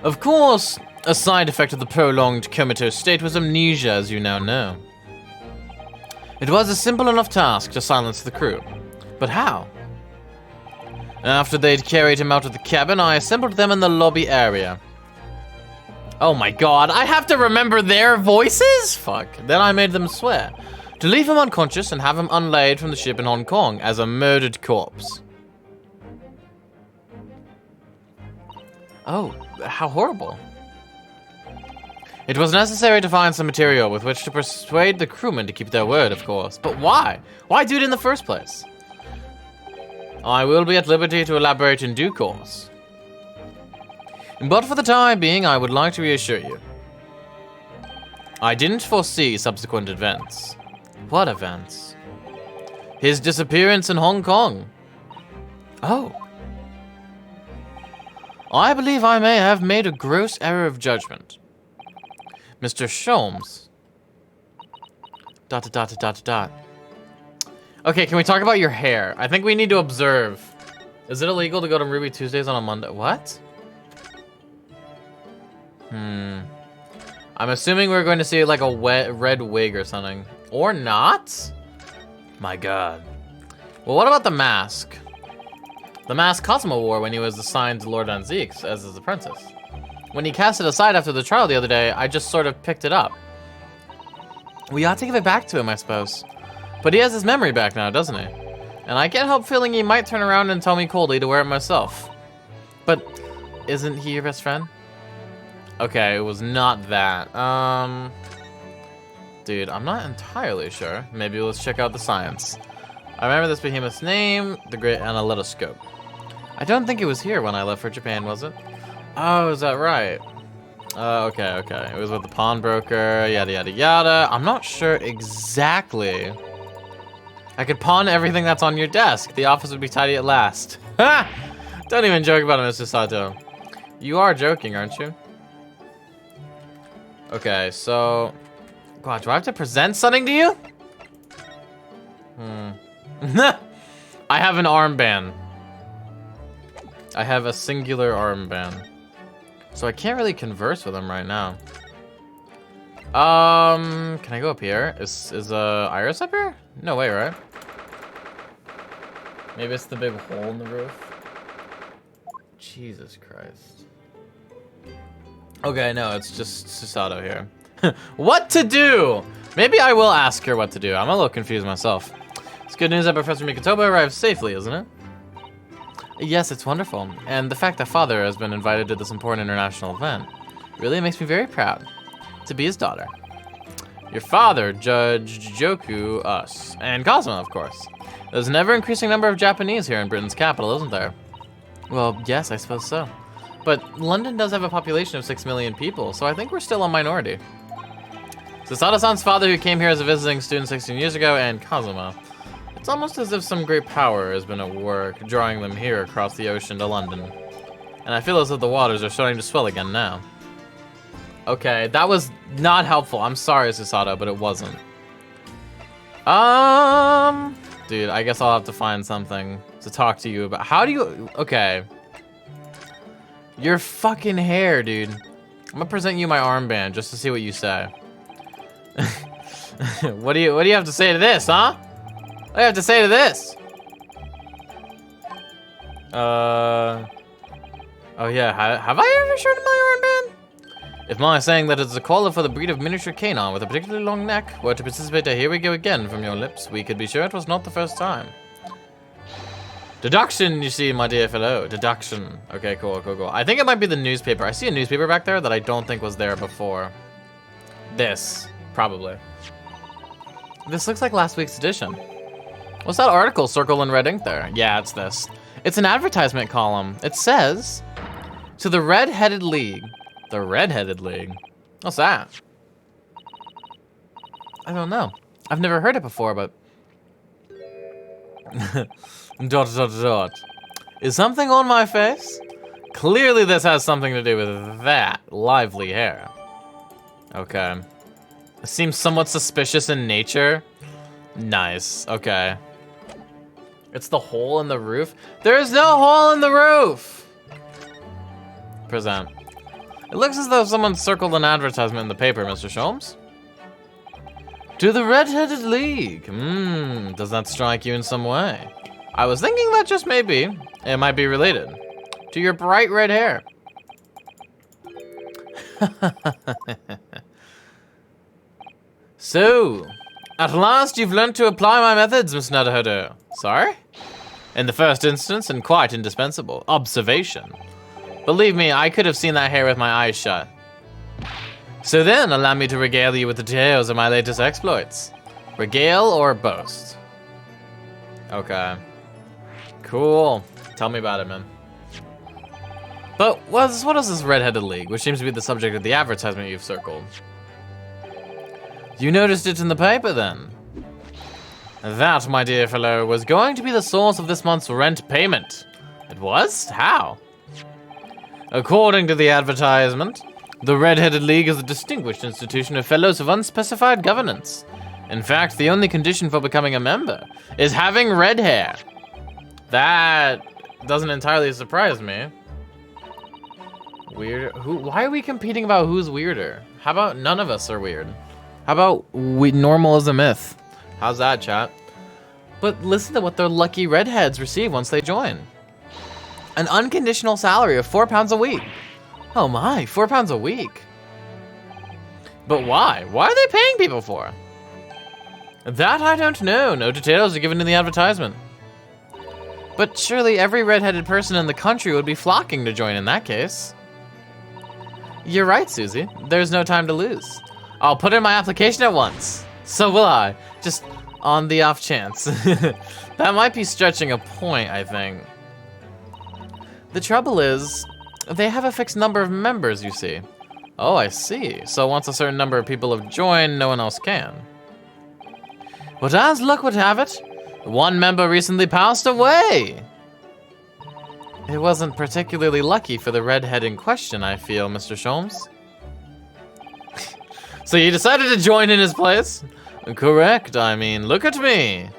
[SPEAKER 1] Of course, a side effect of the prolonged comatose state was amnesia, as you now know. It was a simple enough task to silence the crew. But how? After they'd carried him out of the cabin, I assembled them in the lobby area. Oh my god, I have to remember their voices? Fuck. Then I made them swear to leave him unconscious and have him unlaid from the ship in Hong Kong as a murdered corpse. Oh, how horrible. It was necessary to find some material with which to persuade the crewmen to keep their word, of course. But why? Why do it in the first place? I will be at liberty to elaborate in due course. But for the time being, I would like to reassure you. I didn't foresee subsequent events. What events? His disappearance in Hong Kong. Oh. I believe I may have made a gross error of judgment. Mr. Sholmes. ... Okay, can we talk about your hair? I think we need to observe. Is it illegal to go to Ruby Tuesdays on a Monday? What? I'm assuming we're going to see like a red wig or something. Or not? My god. Well, what about the mask? The mask Cosmo wore when he was assigned to Lord Anziques as his apprentice. When he cast it aside after the trial the other day, I just sort of picked it up. We ought to give it back to him, I suppose. But he has his memory back now, doesn't he? And I can't help feeling he might turn around and tell me coldly to wear it myself. But isn't he your best friend? Okay, it was not that. Dude, I'm not entirely sure. Maybe let's check out the science. I remember this behemoth's name, the Great Analytoscope. I don't think it was here when I left for Japan, was it? Oh, is that right? Okay. It was with the pawnbroker, yada yada yada. I'm not sure exactly. I could pawn everything that's on your desk. The office would be tidy at last. Ha! Don't even joke about it, Mr. Sato. You are joking, aren't you? Okay, so... God, do I have to present something to you? I have an armband. I have a singular armband. So I can't really converse with him right now. Can I go up here? Is Iris up here? No way, right? Maybe it's the big hole in the roof. Jesus Christ. Okay, no, it's just Susato here. What to do? Maybe I will ask her what to do. I'm a little confused myself. It's good news that Professor Mikotoba arrived safely, isn't it? Yes, it's wonderful. And the fact that Father has been invited to this important international event really makes me very proud to be his daughter. Your father, Judge Joku, us, and Cosmo, of course. There's an ever-increasing number of Japanese here in Britain's capital, isn't there? Well, yes, I suppose so. But London does have a population of 6 million people, so I think we're still a minority. Susato-san's father, who came here as a visiting student 16 years ago, and Kazuma. It's almost as if some great power has been at work, drawing them here across the ocean to London. And I feel as if the waters are starting to swell again now. Okay, that was not helpful. I'm sorry, Susato, but it wasn't. Dude, I guess I'll have to find something to talk to you about. How do you... Okay. Your fucking hair, dude. I'm gonna present you my armband just to see what you say. What do you have to say to this, huh? What do you have to say to this? Oh yeah, have I ever shown my armband? If my saying that it's a caller for the breed of miniature canine with a particularly long neck were to participate a "here we go again" from your lips, we could be sure it was not the first time. Deduction, you see, my dear fellow. Deduction. Okay, cool. I think it might be the newspaper. I see a newspaper back there that I don't think was there before. This, probably. This looks like last week's edition. What's that article circled in red ink there? Yeah, it's this. It's an advertisement column. It says, "To the Red-Headed League." The Red-Headed League? What's that? I don't know. I've never heard it before, but... Is something on my face? Clearly this has something to do with that lively hair. Okay. It seems somewhat suspicious in nature. Nice, okay. It's the hole in the roof? There is no hole in the roof! Present. It looks as though someone circled an advertisement in the paper, Mr. Sholmes. To the Red-Headed League. Does that strike you in some way? I was thinking that just maybe it might be related to your bright red hair. So, at last you've learned to apply my methods, Miss Naruhodo. Sorry? In the first instance, and quite indispensable, observation. Believe me, I could have seen that hair with my eyes shut. So then, allow me to regale you with the tales of my latest exploits. Regale or boast? Okay. Cool. Tell me about it, man. But what is this Red-Headed League, which seems to be the subject of the advertisement you've circled? You noticed it in the paper, then? That, my dear fellow, was going to be the source of this month's rent payment. It was? How? According to the advertisement, the Red-Headed League is a distinguished institution of fellows of unspecified governance. In fact, the only condition for becoming a member is having red hair. That doesn't entirely surprise me. Weird. Why are we competing about who's weirder? How about none of us are weird? How about normal as a myth? How's that, chat? But listen to what the lucky redheads receive once they join. An unconditional salary of £4 a week. Oh my, £4 a week. But why? Why are they paying people for? That I don't know. No details are given in the advertisement. But surely every redheaded person in the country would be flocking to join in that case. You're right, Susie. There's no time to lose. I'll put in my application at once. So will I. Just on the off chance. That might be stretching a point, I think. The trouble is, they have a fixed number of members, you see. Oh, I see. So once a certain number of people have joined, no one else can. But as luck would have it, one member recently passed away. It wasn't particularly lucky for the redhead in question, I feel, Mr. Sholmes. So you decided to join in his place? Correct, I mean, look at me.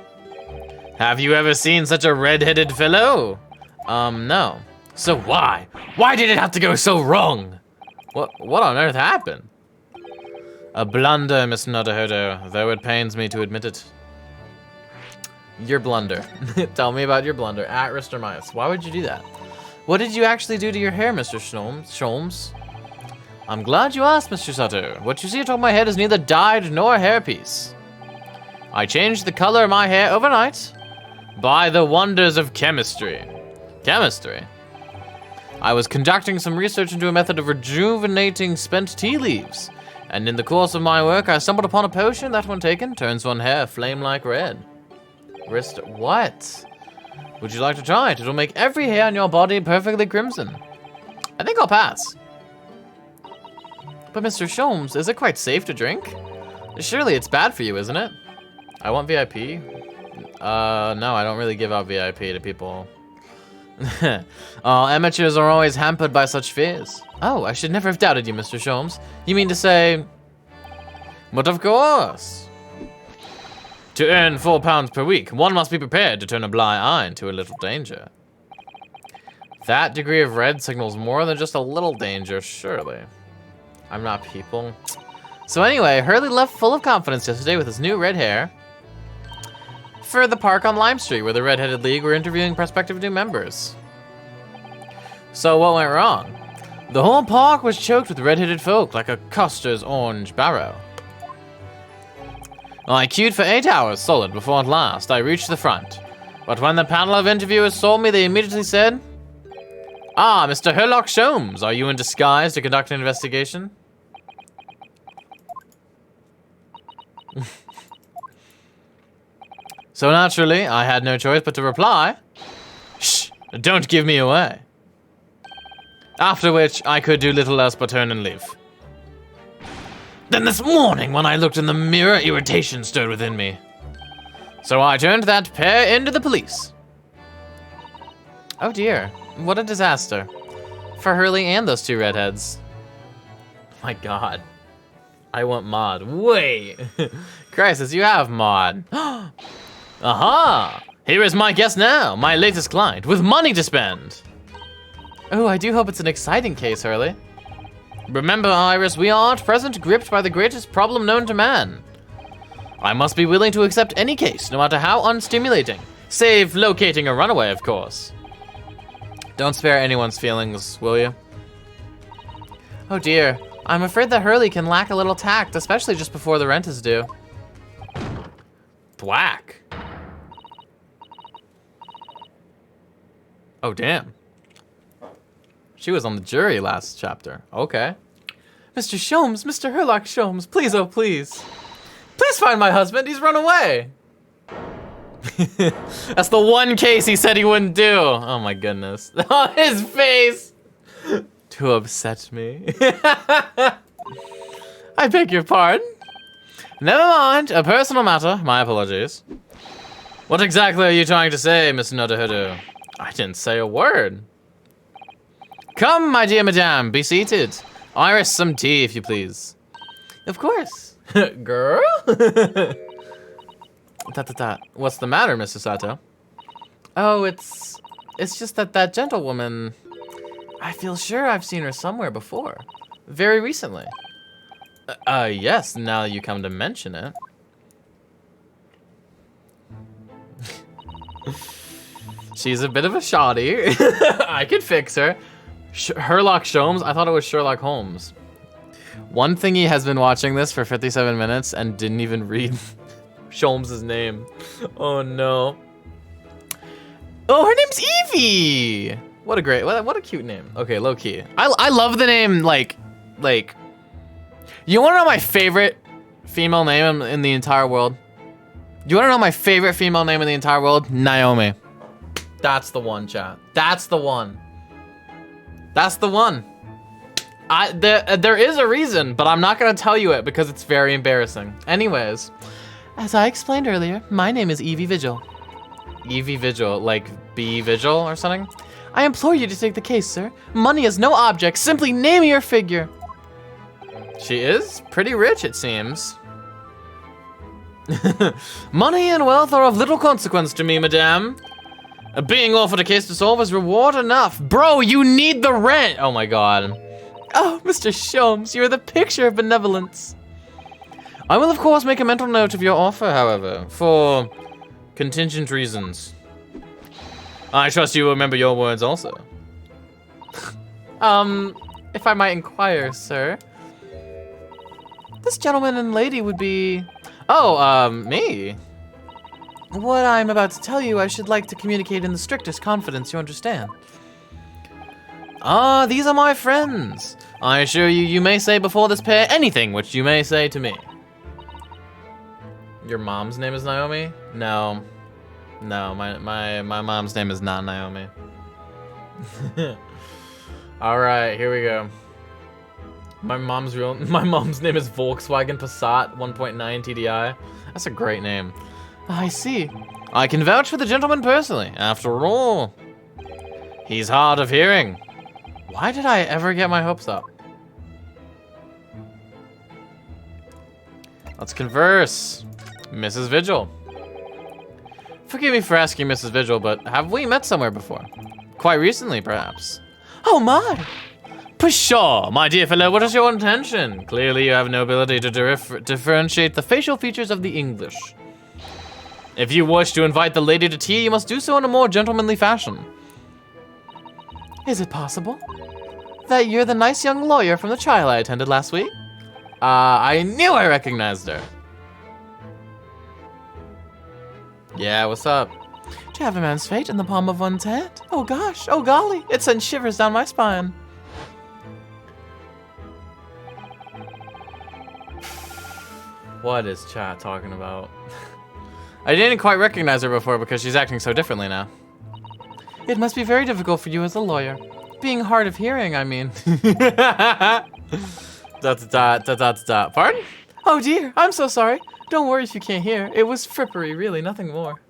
[SPEAKER 1] Have you ever seen such a red-headed fellow? No. So why? Why did it have to go so wrong? What on earth happened? A blunder, Miss Nodohodo, though it pains me to admit it. Your blunder. Tell me about your blunder. At Ristermias. Why would you do that? What did you actually do to your hair, Mr. Sholmes? I'm glad you asked, Mr. Sato. What you see atop my head is neither dyed nor a hairpiece. I changed the color of my hair overnight by the wonders of chemistry. Chemistry? I was conducting some research into a method of rejuvenating spent tea leaves, and in the course of my work, I stumbled upon a potion that, when taken, turns one hair flame-like red. What? Would you like to try it? It'll make every hair on your body perfectly crimson. I think I'll pass. But Mr. Sholmes, is it quite safe to drink? Surely it's bad for you, isn't it? I want VIP. No, I don't really give out VIP to people. Amateurs are always hampered by such fears. Oh, I should never have doubted you, Mr. Sholmes. You mean to say... But of course. To earn £4 per week, one must be prepared to turn a blind eye to a little danger. That degree of red signals more than just a little danger, surely. I'm not people. So anyway, Hurley left full of confidence yesterday with his new red hair for the park on Lime Street, where the Red-Headed League were interviewing prospective new members. So what went wrong? The whole park was choked with red-headed folk like a Custer's orange barrow. I queued for 8 hours solid before at last I reached the front. But when the panel of interviewers saw me, they immediately said, "Ah, Mr. Herlock Sholmes, are you in disguise to conduct an investigation?" So naturally, I had no choice but to reply, "Shh, don't give me away." After which, I could do little else but turn and leave. Then this morning, when I looked in the mirror, irritation stirred within me. So I turned that pair into the police. Oh dear, what a disaster. For Hurley and those two redheads. My god. I want mod. Wait! Crisis, you have mod. Aha! Here is my guest now, my latest client, with money to spend. Oh, I do hope it's an exciting case, Hurley. Remember, Iris, we are at present gripped by the greatest problem known to man. I must be willing to accept any case, no matter how unstimulating. Save locating a runaway, of course. Don't spare anyone's feelings, will you? Oh dear, I'm afraid that Hurley can lack a little tact, especially just before the rent is due. Black. Oh damn. She was on the jury last chapter. Okay. Mr. Sholmes, Mr. Herlock Sholmes, please, oh please. Please find my husband, he's run away. That's the one case he said he wouldn't do. Oh my goodness. Oh, his face. To upset me. I beg your pardon. Never mind, a personal matter. My apologies. What exactly are you trying to say, Miss Nodohodo? I didn't say a word. Come, my dear madame, be seated. Iris, some tea, if you please. Of course. Girl? What's the matter, Mr. Sato? Oh, it's just that gentlewoman, I feel sure I've seen her somewhere before. Very recently. Yes, now you come to mention it. She's a bit of a shoddy. I could fix her. Sherlock Sholmes? I thought it was Sherlock Holmes. One thingy has been watching this for 57 minutes and didn't even read Sholmes' name. Oh no. Oh, her name's Evie! What a cute name. Okay, low key. I love the name, like, you wanna know my favorite female name in the entire world? You wanna know my favorite female name in the entire world? Naomi. That's the one, chat. That's the one. That's the one. There is a reason, but I'm not gonna tell you it because it's very embarrassing. Anyways, as I explained earlier, my name is Evie Vigil. Evie Vigil, like B Vigil or something? I implore you to take the case, sir. Money is no object, simply name your figure. She is pretty rich, it seems. Money and wealth are of little consequence to me, madame. Being offered a case to solve is reward enough. Bro, you need the rent! Oh my god. Oh, Mr. Sholmes, you're the picture of benevolence. I will of course make a mental note of your offer, however, for contingent reasons. I trust you will remember your words also. If I might inquire, sir. This gentleman and lady would be... Oh, me? What I'm about to tell you, I should like to communicate in the strictest confidence, you understand? Ah, these are my friends. I assure you, you may say before this pair anything which you may say to me. Your mom's name is Naomi? No. No, my mom's name is not Naomi. Alright, here we go. My mom's name is Volkswagen Passat 1.9 TDI. That's a great name. I see. I can vouch for the gentleman personally. After all, he's hard of hearing. Why did I ever get my hopes up? Let's converse. Mrs. Vigil. Forgive me for asking Mrs. Vigil, but have we met somewhere before? Quite recently, perhaps. Oh my! Pshaw, my dear fellow, what is your intention? Clearly you have no ability to differentiate the facial features of the English. If you wish to invite the lady to tea, you must do so in a more gentlemanly fashion. Is it possible that you're the nice young lawyer from the trial I attended last week? I knew I recognized her. Yeah, what's up? To have a man's fate in the palm of one's hand? Oh gosh, oh golly, it sends shivers down my spine. What is chat talking about? I didn't quite recognize her before because she's acting so differently now. It must be very difficult for you as a lawyer. Being hard of hearing, I mean. Pardon? Oh dear, I'm so sorry. Don't worry if you can't hear. It was frippery, really, nothing more.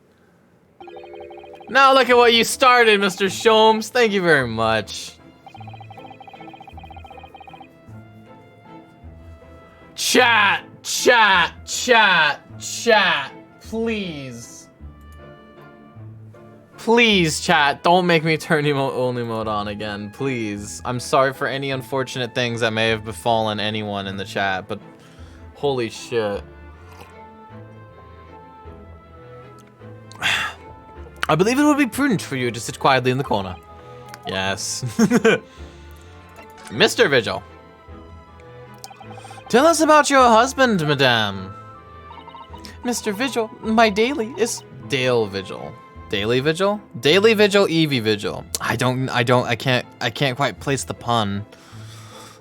[SPEAKER 1] Now look at what you started, Mr. Sholmes. Thank you very much. Chat, chat, chat, chat. Please. Please, chat, don't make me turn emote only mode on again, please. I'm sorry for any unfortunate things that may have befallen anyone in the chat, but holy shit. I believe it would be prudent for you to sit quietly in the corner. Yes. Mr. Vigil. Tell us about your husband, madame. Mr. Vigil, my daily is Dale Vigil. Daily Vigil? Daily Vigil, Evie Vigil. I can't quite place the pun.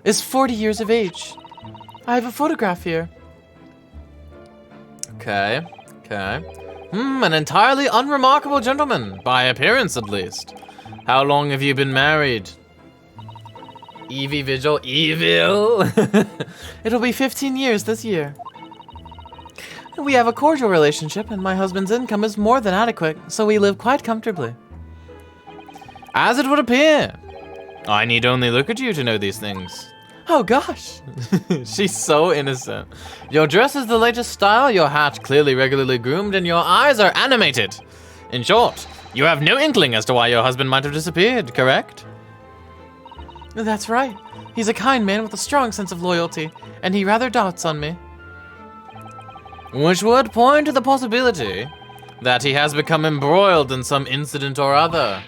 [SPEAKER 1] Is 40 years of age. I have a photograph here. Okay, okay. An entirely unremarkable gentleman, by appearance at least. How long have you been married? Evie Vigil, Evil. It'll be 15 years this year. We have a cordial relationship, and my husband's income is more than adequate, so we live quite comfortably. As it would appear. I need only look at you to know these things. Oh gosh. She's so innocent. Your dress is the latest style, your hat clearly regularly groomed, and your eyes are animated. In short, you have no inkling as to why your husband might have disappeared, correct? That's right. He's a kind man with a strong sense of loyalty, and he rather dotes on me. Which would point to the possibility that he has become embroiled in some incident or other.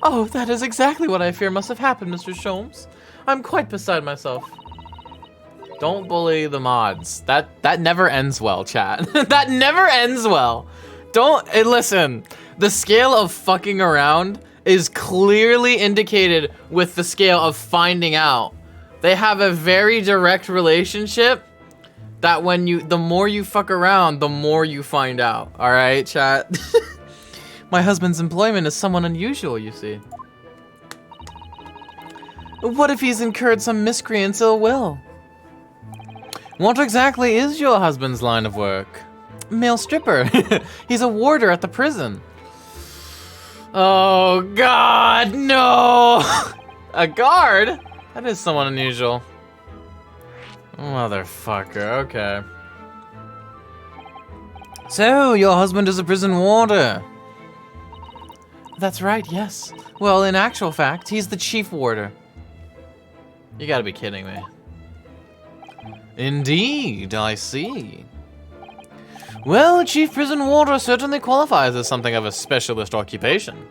[SPEAKER 1] Oh, that is exactly what I fear must have happened, Mr. Sholmes. I'm quite beside myself. Don't bully the mods. That never ends well, chat. That never ends well. Listen, the scale of fucking around is clearly indicated with the scale of finding out. They have a very direct relationship that the more you fuck around, the more you find out. All right, chat? My husband's employment is somewhat unusual, you see. What if he's incurred some miscreant's ill will? What exactly is your husband's line of work? Male stripper. He's a warder at the prison. Oh God, no! A guard? That is somewhat unusual. Motherfucker, okay. So, your husband is a prison warder. That's right, yes. Well, in actual fact, he's the chief warder. You gotta be kidding me. Indeed, I see. Well, a chief prison warder certainly qualifies as something of a specialist occupation.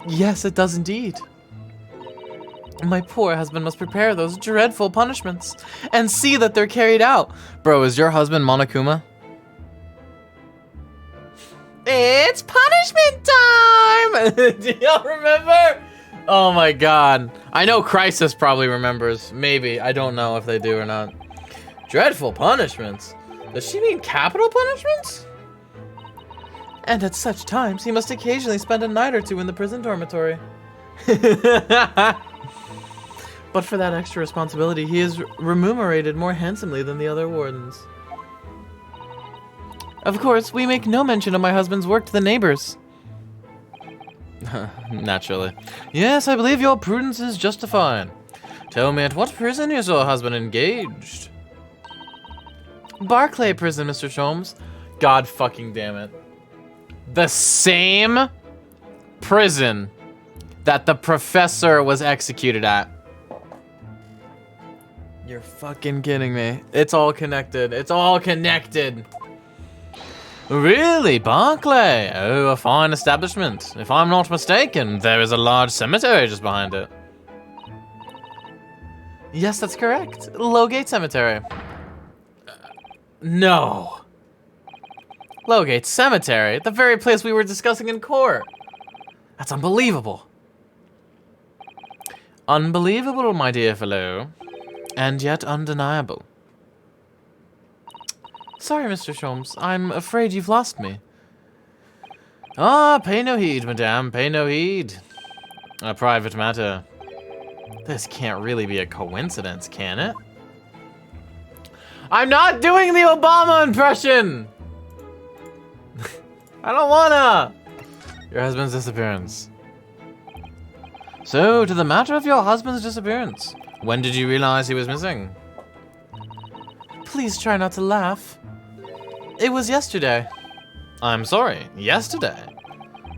[SPEAKER 1] Yes, it does indeed. My poor husband must prepare those dreadful punishments and see that they're carried out. Bro, is your husband Monokuma? It's punishment time! Do y'all remember? Oh my God. I know Crisis probably remembers. Maybe. I don't know if they do or not. Dreadful punishments? Does she mean capital punishments? And at such times, he must occasionally spend a night or two in the prison dormitory. But for that extra responsibility, he is remunerated more handsomely than the other wardens. Of course, we make no mention of my husband's work to the neighbors. Naturally. Yes, I believe your prudence is justified. Tell me, at what prison is your husband engaged? Barclay Prison, Mr. Sholmes. God fucking damn it. The same prison that the professor was executed at. You're fucking kidding me. It's all connected. It's all connected. Really, Barclay? Oh, a fine establishment. If I'm not mistaken, there is a large cemetery just behind it. Yes, that's correct. Lowgate Cemetery. No. Lowgate Cemetery? The very place we were discussing in court. That's unbelievable. Unbelievable, my dear fellow. And yet undeniable. Sorry, Mr. Sholmes. I'm afraid you've lost me. Ah, pay no heed, madame. Pay no heed. A private matter. This can't really be a coincidence, can it? I'm not doing the Obama impression! I don't wanna! Your husband's disappearance. So, to the matter of your husband's disappearance. When did you realize he was missing? Please try not to laugh. It was yesterday. I'm sorry, yesterday?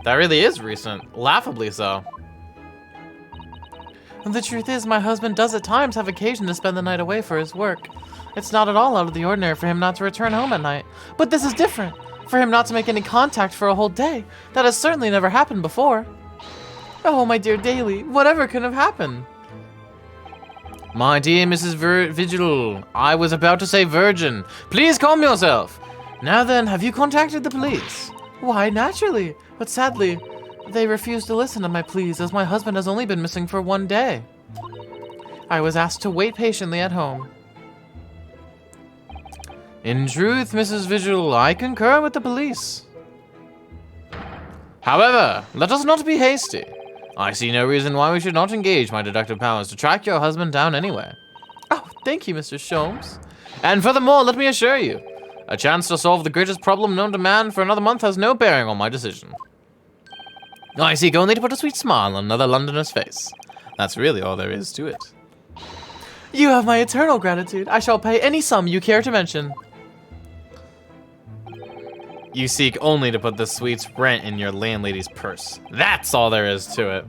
[SPEAKER 1] That really is recent, laughably so. The truth is, my husband does at times have occasion to spend the night away for his work. It's not at all out of the ordinary for him not to return home at night. But this is different. For him not to make any contact for a whole day. That has certainly never happened before. Oh, my dear Daly, whatever could have happened? My dear Mrs. Vigil, I was about to say virgin. Please calm yourself. Now then, have you contacted the police? Why, naturally. But sadly, they refused to listen to my pleas as my husband has only been missing for 1 day. I was asked to wait patiently at home. In truth, Mrs. Vigil, I concur with the police. However, let us not be hasty. I see no reason why we should not engage my deductive powers to track your husband down anyway. Oh, thank you, Mr. Sholmes. And furthermore, let me assure you, a chance to solve the greatest problem known to man for another month has no bearing on my decision. I seek only to put a sweet smile on another Londoner's face. That's really all there is to it. You have my eternal gratitude. I shall pay any sum you care to mention. You seek only to put the sweet's rent in your landlady's purse. That's all there is to it.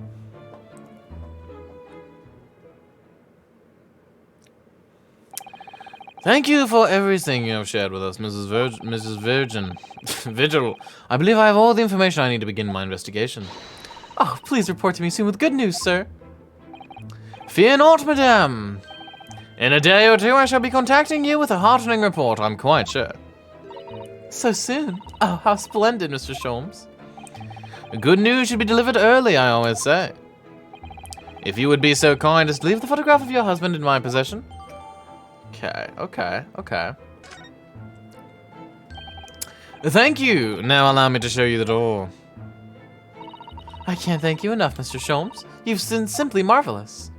[SPEAKER 1] Thank you for everything you have shared with us, Mrs. Virgin. Vigil. I believe I have all the information I need to begin my investigation. Oh, please report to me soon with good news, sir. Fear not, madame. In a day or two, I shall be contacting you with a heartening report, I'm quite sure. So soon? Oh, how splendid, Mr. Sholmes. Good news should be delivered early, I always say. If you would be so kind as to leave the photograph of your husband in my possession. Okay. Thank you. Now allow me to show you the door. I can't thank you enough, Mr. Sholmes. You've been simply marvelous.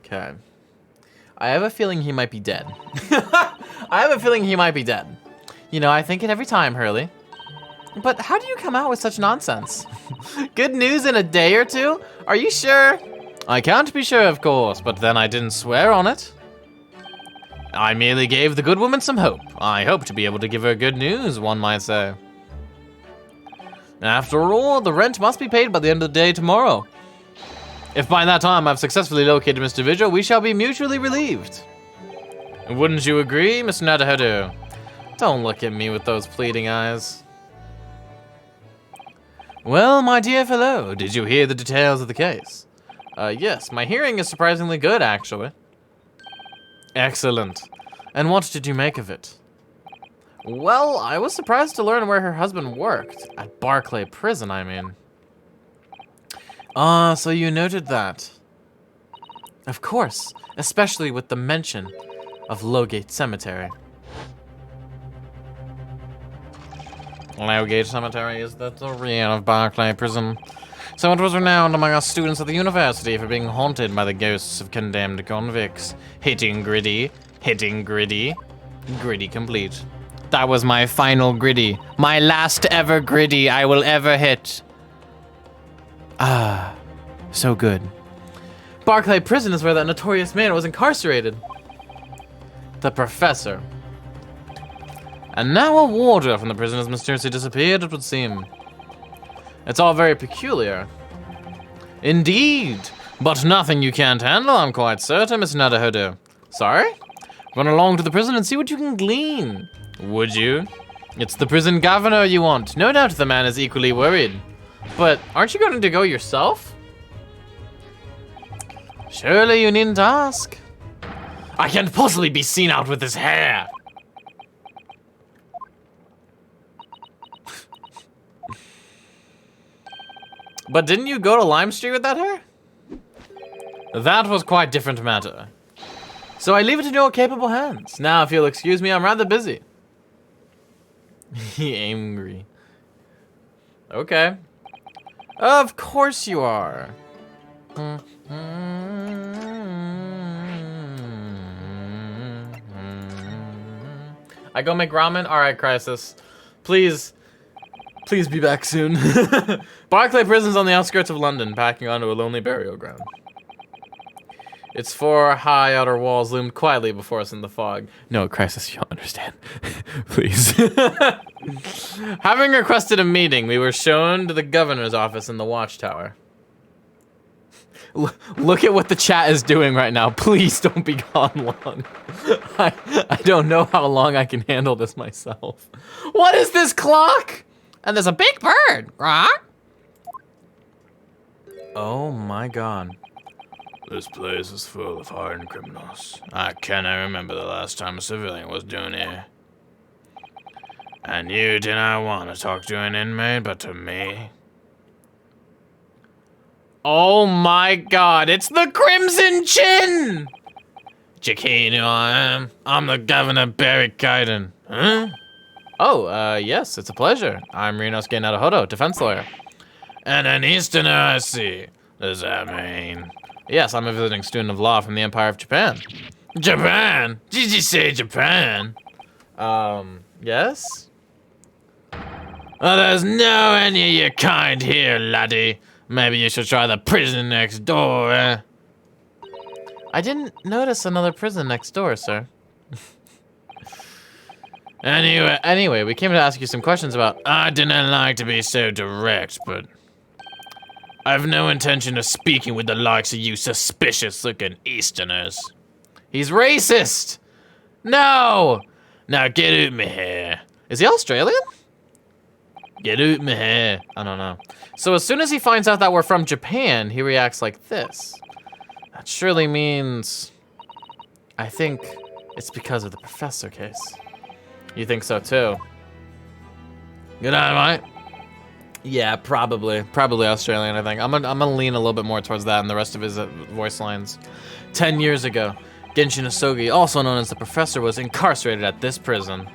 [SPEAKER 1] Okay. I have a feeling he might be dead. You know, I think it every time, Hurley. But how do you come out with such nonsense? Good news in a day or two? Are you sure? I can't be sure, of course, but then I didn't swear on it. I merely gave the good woman some hope. I hope to be able to give her good news, one might say. After all, the rent must be paid by the end of the day tomorrow. If by that time I've successfully located Mr. Vigil, we shall be mutually relieved. Wouldn't you agree, Mr. Nadahodu? Don't look at me with those pleading eyes. Well, my dear fellow, did you hear the details of the case? Yes, my hearing is surprisingly good, actually. Excellent. And what did you make of it? Well, I was surprised to learn where her husband worked. At Barclay Prison, I mean. Ah, so you noted that. Of course, especially with the mention of Lowgate Cemetery. Lowgate Cemetery is the rear of Barclay Prison. So it was renowned among us students at the university for being haunted by the ghosts of condemned convicts. Hitting gritty. Gritty complete. That was my final gritty. My last ever gritty I will ever hit. Ah, so good. Barclay Prison is where that notorious man was incarcerated. The professor. And now a warder from the prison has mysteriously disappeared, it would seem. It's all very peculiar. Indeed, but nothing you can't handle, I'm quite certain, Miss Nadahodu. Sorry? Run along to the prison and see what you can glean. Would you? It's the prison governor you want. No doubt the man is equally worried. But aren't you going to go yourself? Surely you needn't ask. I can't possibly be seen out with his hair. But didn't you go to Lime Street with that hair? That was quite different matter. So I leave it in your capable hands. Now, if you'll excuse me, I'm rather busy. Angry. Okay. Of course you are. I go make ramen? Alright, Crisis. Please be back soon. Barclay Prison's on the outskirts of London, packing onto a lonely burial ground. Its four high outer walls loomed quietly before us in the fog. No, Crisis, you'll understand. Please. Having requested a meeting, we were shown to the governor's office in the watchtower. Look at what the chat is doing right now. Please don't be gone long. I don't know how long I can handle this myself. What is this clock? And there's a big bird. Oh my god.
[SPEAKER 3] This place is full of hardened criminals. I cannot remember the last time a civilian was down here. And you did not want to talk to an inmate, but to me.
[SPEAKER 1] Oh my god, it's the Crimson Chin!
[SPEAKER 3] Jackie, who I am? I'm the Governor Barry Kiden. Huh?
[SPEAKER 1] Oh, yes, it's a pleasure. I'm Rinosuke Nadahodo, defense lawyer.
[SPEAKER 3] And an Easterner, I see. Does that mean?
[SPEAKER 1] Yes, I'm a visiting student of law from the Empire of Japan.
[SPEAKER 3] Japan? Did you say Japan?
[SPEAKER 1] Yes? Well, there's no any of your kind here, laddie. Maybe you should try the prison next door, eh? I didn't notice another prison next door, sir. Anyway, we came to ask you some questions about... I didn't like to be so direct, but... I've no intention of speaking with the likes of you suspicious-looking Easterners. He's racist! No! Now get out me hair. Is he Australian? Get out me hair. I don't know. So as soon as he finds out that we're from Japan, he reacts like this. That surely means... I think it's because of the professor case. You think so too? Good night, mate. Yeah, probably. Probably Australian, I think. I'm gonna lean a little bit more towards that and the rest of his voice lines. 10 years ago, Genshin Asogi, also known as the Professor, was incarcerated at this prison.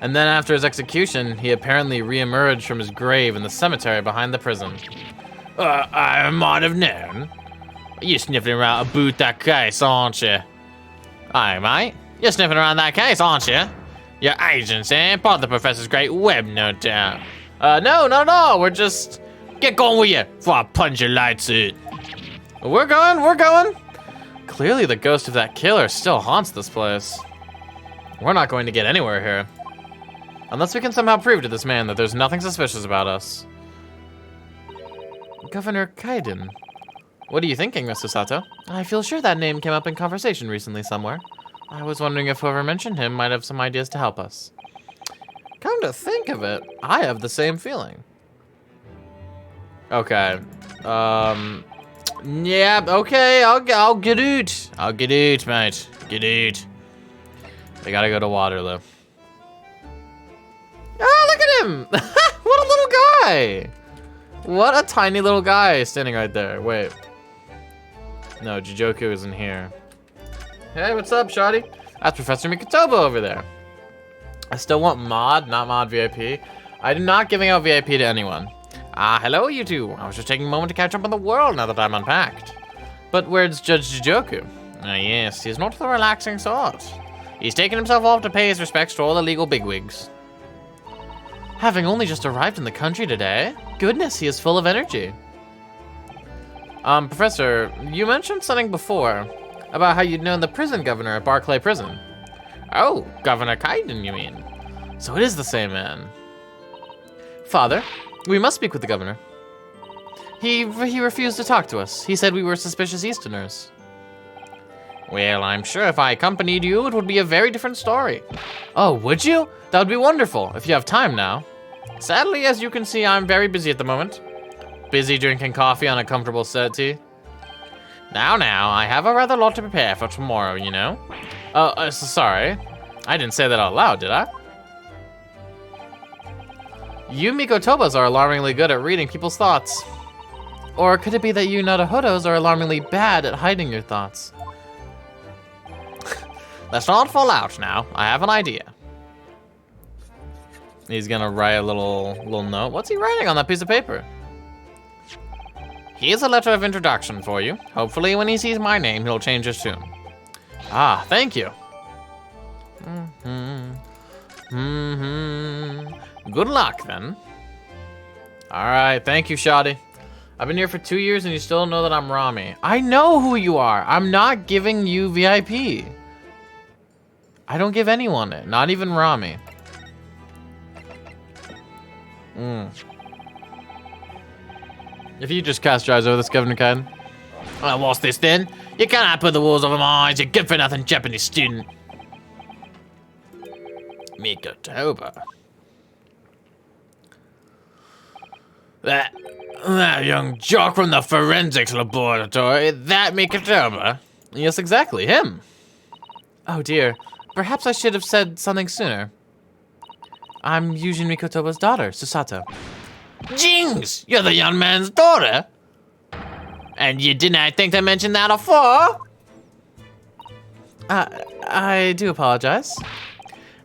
[SPEAKER 1] And then after his execution, he apparently re-emerged from his grave in the cemetery behind the prison. I might have known. You're sniffing around about that case, aren't you? Aye, mate. You're sniffing around that case, aren't you? Your agents, eh? Part of the Professor's great web, no doubt. No, not at all. We're just... Get going with you before I punch your lights out. We're going. Clearly the ghost of that killer still haunts this place. We're not going to get anywhere here. Unless we can somehow prove to this man that there's nothing suspicious about us. Governor Kaiden. What are you thinking, Mr. Sato? I feel sure that name came up in conversation recently somewhere. I was wondering if whoever mentioned him might have some ideas to help us. Come to think of it, I have the same feeling. Okay. Yeah, okay, I'll get out. I'll get out, mate. Get out. They gotta go to Waterloo. Oh, look at him! What a little guy! What a tiny little guy standing right there. Wait. No, Jijoku isn't here. Hey, what's up, shawty? That's Professor Mikotoba over there. I still want mod, not mod VIP. I'm not giving out VIP to anyone. Hello, you two. I was just taking a moment to catch up on the world now that I'm unpacked. But where's Judge Jijoku? Yes, he's not the relaxing sort. He's taken himself off to pay his respects to all the legal bigwigs. Having only just arrived in the country today? Goodness, he is full of energy. Professor, you mentioned something before about how you'd known the prison governor at Barclay Prison. Oh, Governor Kaiden, you mean? So it is the same man. Father, we must speak with the governor. He refused to talk to us. He said we were suspicious Easterners. Well, I'm sure if I accompanied you, it would be a very different story. Oh, would you? That would be wonderful, if you have time now. Sadly, as you can see, I'm very busy at the moment. Busy drinking coffee on a comfortable settee. Now, I have a rather lot to prepare for tomorrow, you know. Sorry. I didn't say that out loud, did I? You Mikotobas are alarmingly good at reading people's thoughts. Or could it be that you Naruhodos are alarmingly bad at hiding your thoughts? Let's not fall out now. I have an idea. He's gonna write a little note. What's he writing on that piece of paper? Here's a letter of introduction for you. Hopefully when he sees my name, he'll change his tune. Ah, thank you. Good luck, then. All right, thank you, Shoddy. I've been here for 2 years and you still don't know that I'm Rami. I know who you are. I'm not giving you VIP. I don't give anyone it, not even Rami. If you just cast your eyes over this, Governor Kaiden. Well, what's this then? You cannot put the walls over my eyes, you good for nothing Japanese student. Mikotoba. That young jock from the forensics laboratory, that Mikotoba? Yes, exactly, him. Oh dear, perhaps I should have said something sooner. I'm Yujin Mikotoba's daughter, Susato. Jings! You're the young man's daughter? And you didn't think to mention that before? I do apologize.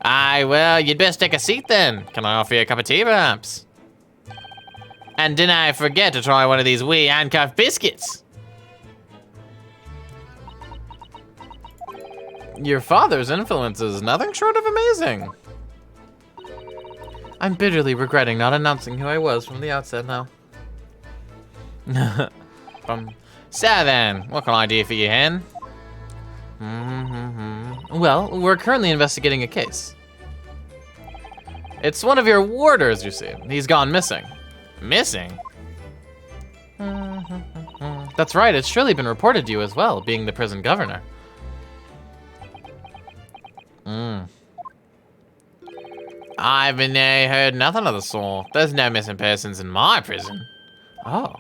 [SPEAKER 1] Aye, well, you'd best take a seat then. Can I offer you a cup of tea, perhaps? And didn't I forget to try one of these wee handcuffed biscuits? Your father's influence is nothing short of amazing. I'm bitterly regretting not announcing who I was from the outset now. So then, what can I do for you, Hen? Well, we're currently investigating a case. It's one of your warders, you see. He's gone missing. Missing? That's right, it's surely been reported to you as well, being the prison governor. I've been heard nothing of the sort. There's no missing persons in my prison. Oh,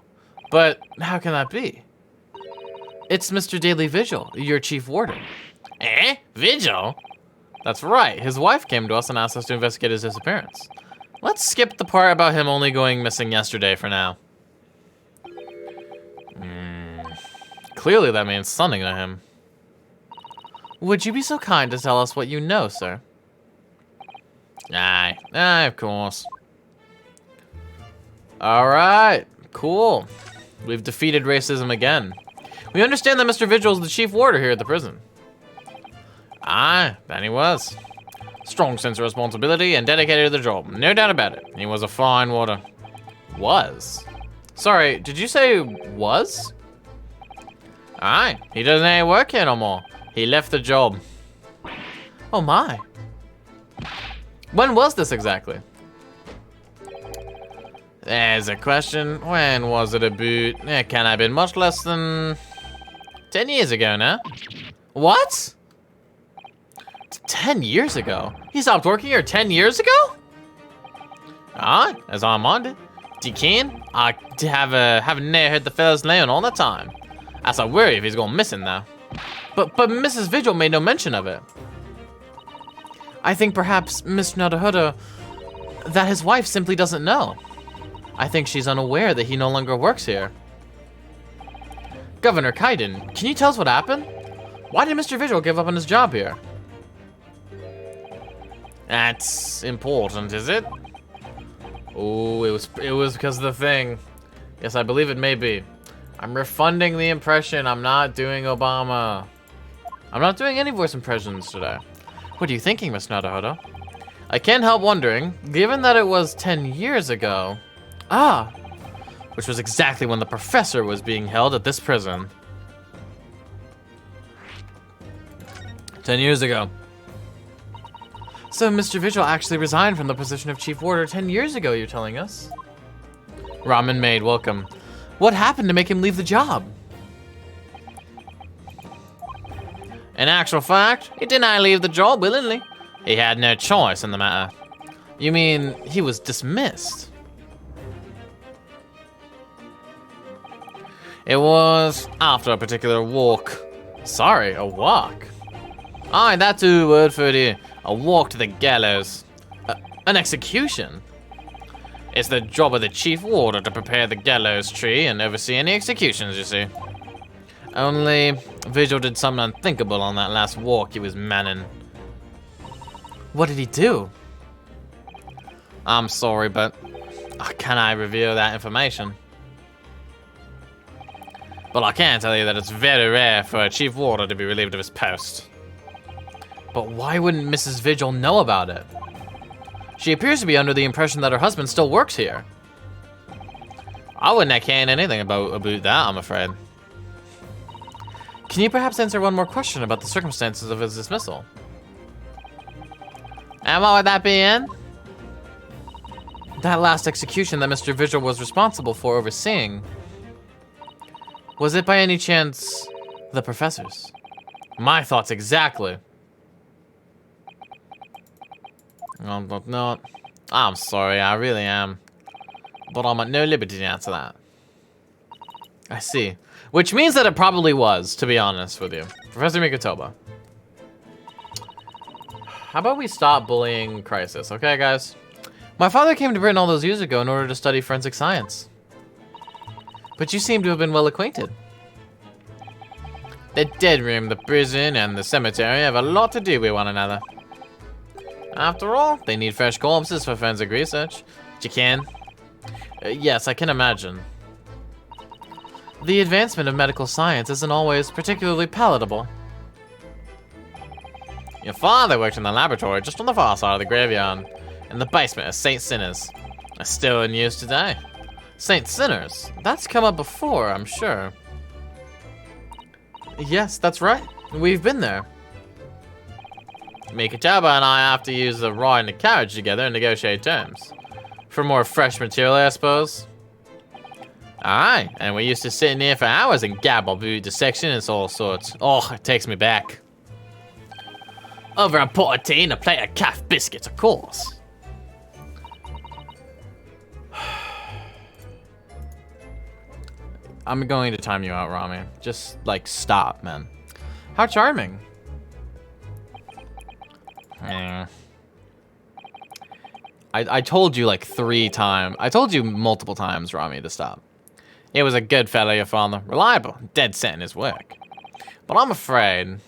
[SPEAKER 1] but how can that be? It's Mr. Daily Vigil, your chief warden. Eh? Vigil? That's right, his wife came to us and asked us to investigate his disappearance. Let's skip the part about him only going missing yesterday for now. Clearly that means something to him. Would you be so kind to tell us what you know, sir? Aye, of course. Alright, cool. We've defeated racism again. We understand that Mr. Vigil is the chief warder here at the prison. Aye, then he was. Strong sense of responsibility and dedicated to the job. No doubt about it. He was a fine warder. Was? Sorry, did you say was? Aye, he doesn't work here no more. He left the job. Oh my. When was this exactly? There's a question. When was it about? It can't have been much less than 10 years ago now. What? 10 years ago? He stopped working here 10 years ago? Aye, as I'm on it. You can. I haven't heard the fella's name all the time. As I worry if he's going missing now. But Mrs. Vigil made no mention of it. I think perhaps Mr. Naruhodo, that his wife simply doesn't know. I think she's unaware that he no longer works here. Governor Kaiden, can you tell us what happened? Why did Mr. Vigil give up on his job here? That's important, is it? Oh, it was because of the thing. Yes, I believe it may be. I'm refunding the impression. I'm not doing Obama. I'm not doing any voice impressions today. What are you thinking, Miss Naruhodo? I can't help wondering, given that it was 10 years ago. Ah, which was exactly when the professor was being held at this prison. 10 years ago. So Mr. Vigil actually resigned from the position of chief warder 10 years ago, you're telling us? Ramen maid, welcome. What happened to make him leave the job? In actual fact, he did not leave the job willingly. He had no choice in the matter. You mean he was dismissed? It was after a particular walk. Sorry, a walk? Aye, that's a word for it. A walk to the gallows. An execution? It's the job of the chief warder to prepare the gallows tree and oversee any executions, you see. Only Vigil did something unthinkable on that last walk he was manning. What did he do? I'm sorry, but can I reveal that information? But I can tell you that it's very rare for a chief warder to be relieved of his post. But why wouldn't Mrs. Vigil know about it? She appears to be under the impression that her husband still works here. I wouldn't have cared anything about that, I'm afraid. Can you perhaps answer one more question about the circumstances of his dismissal? And what would that be in? That last execution that Mr. Vigil was responsible for overseeing. Was it by any chance the professor's? My thoughts exactly. No, I'm sorry, I really am. But I'm at no liberty to answer that. I see. Which means that it probably was, to be honest with you. Professor Mikotoba. How about we stop bullying Crisis, okay, guys? My father came to Britain all those years ago in order to study forensic science. But you seem to have been well acquainted. The dead room, the prison, and the cemetery have a lot to do with one another. After all, they need fresh corpses for forensic research. But you can. Yes, I can imagine. The advancement of medical science isn't always particularly palatable. Your father worked in the laboratory just on the far side of the graveyard. in the basement of St. Sinners. It's still in use today. St. Sinners? That's come up before, I'm sure. Yes, that's right. We've been there. Mikachaba and I have to use the ride in the carriage together and negotiate terms. For more fresh material, I suppose. Aye, and we used to sit in here for hours and gabble about the section and all sorts. Oh, it takes me back. Over a pot of tea and a plate of calf biscuits, of course. I'm going to time you out, Rami. Just, like, stop, man. How charming. Yeah. I told you, like, 3 times. I told you multiple times, Rami, to stop. He was a good fellow, your father. Reliable, dead set in his work. But I'm afraid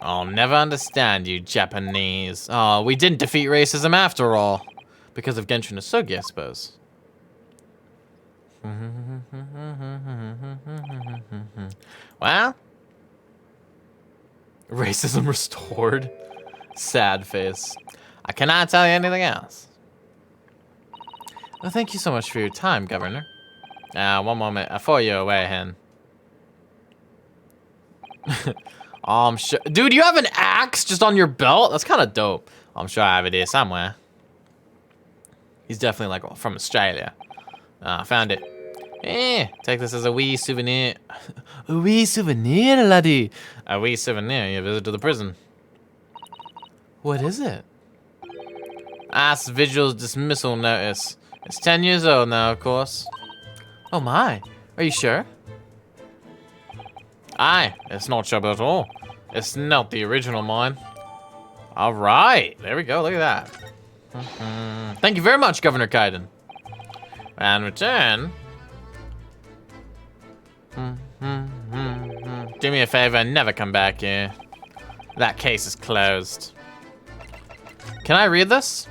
[SPEAKER 1] I'll never understand you Japanese. Oh, we didn't defeat racism after all. Because of Genshin Asugi, I suppose. Well, racism restored. Sad face. I cannot tell you anything else. Well, thank you so much for your time, Governor. One moment. Before you're away, Hen. I'm sure. Dude, you have an axe just on your belt? That's kind of dope. I'm sure I have it here somewhere. He's definitely like from Australia. Found it. Take this as a wee souvenir. A wee souvenir, laddie. A wee souvenir, your visit to the prison. What is it? Ask Vigil's dismissal notice. It's 10 years old now, of course. Oh my, are you sure? Aye, it's not trouble at all. It's not the original mine. All right, there we go, look at that. Thank you very much, Governor Kaiden. And return. Do me a favor and never come back here. That case is closed. Can I read this?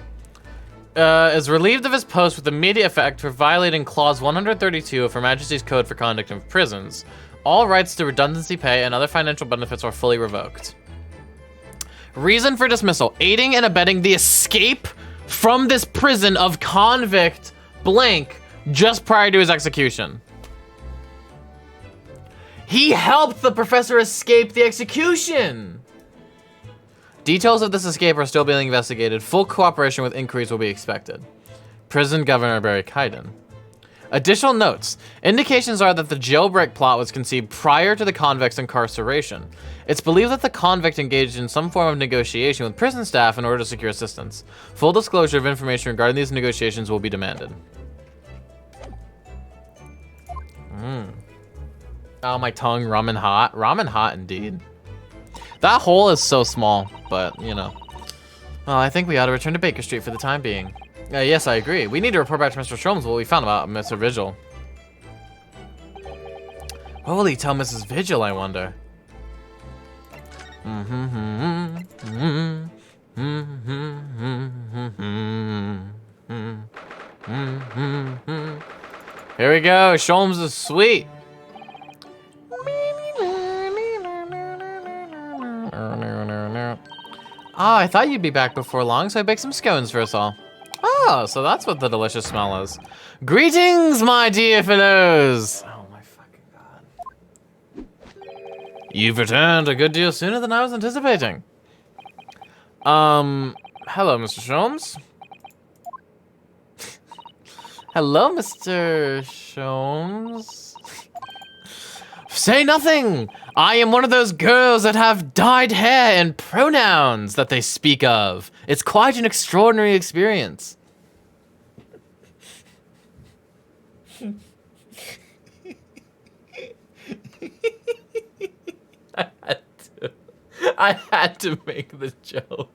[SPEAKER 1] Is relieved of his post with immediate effect for violating Clause 132 of Her Majesty's Code for Conduct of Prisons. All rights to redundancy pay and other financial benefits are fully revoked. Reason for dismissal: aiding and abetting the escape from this prison of convict blank just prior to his execution. He helped the professor escape the execution. Details of this escape are still being investigated. Full cooperation with inquiries will be expected. Prison Governor Barry Kaiden. Additional notes. Indications are that the jailbreak plot was conceived prior to the convict's incarceration. It's believed that the convict engaged in some form of negotiation with prison staff in order to secure assistance. Full disclosure of information regarding these negotiations will be demanded. Oh, my tongue, ramen hot. Ramen hot indeed. That hole is so small, but, you know. Well, I think we ought to return to Baker Street for the time being. Yes, I agree. We need to report back to Mr. Sholmes what we found about Mr. Vigil. What will he tell Mrs. Vigil, I wonder? Here we go. Sholmes is sweet. Oh, I thought you'd be back before long, so I baked some scones for us all. Oh, so that's what the delicious smell is. Greetings, my dear fellows. Oh my fucking god. You've returned a good deal sooner than I was anticipating. Hello, Mr. Sholmes. Hello, Mr. Sholmes. Say nothing! I am one of those girls that have dyed hair and pronouns that they speak of. It's quite an extraordinary experience. I had to make the joke.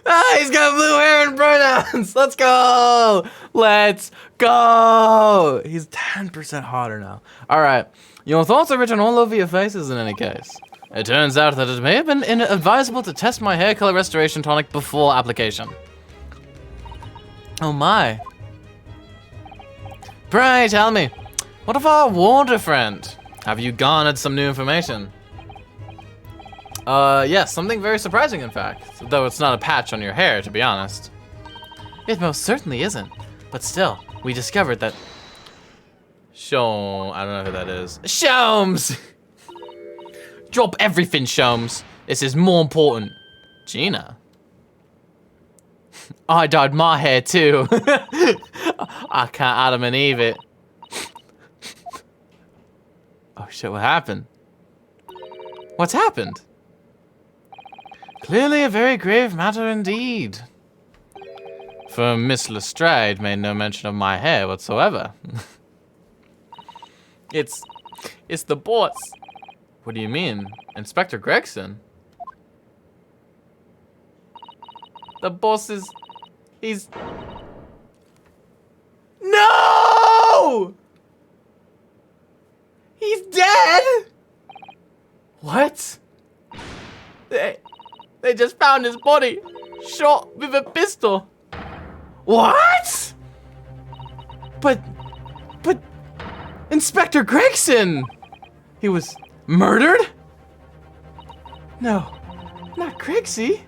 [SPEAKER 1] Ah, he's got blue hair and pronouns. Let's go. Let's go. He's 10% hotter now. All right. Your thoughts are written all over your faces in any case. It turns out that it may have been advisable to test my hair color restoration tonic before application. Oh my. Pray tell me, What of our water friend? Have you garnered some new information? Yes, something very surprising, in fact. Though it's not a patch on your hair, to be honest. It most certainly isn't. But still, we discovered that... I don't know who that is. Sholmes! Drop everything, Sholmes. This is more important. Gina? I dyed my hair too. I can't Adam and Eve it. Oh shit, what happened? What's happened? Clearly a very grave matter indeed. For Miss Lestrade made no mention of my hair whatsoever. It's the boss. What do you mean? Inspector Gregson? The boss is... He's... No! He's dead? What? They just found his body, shot with a pistol. What? But Inspector Gregson! He was murdered? No, not Gregsy.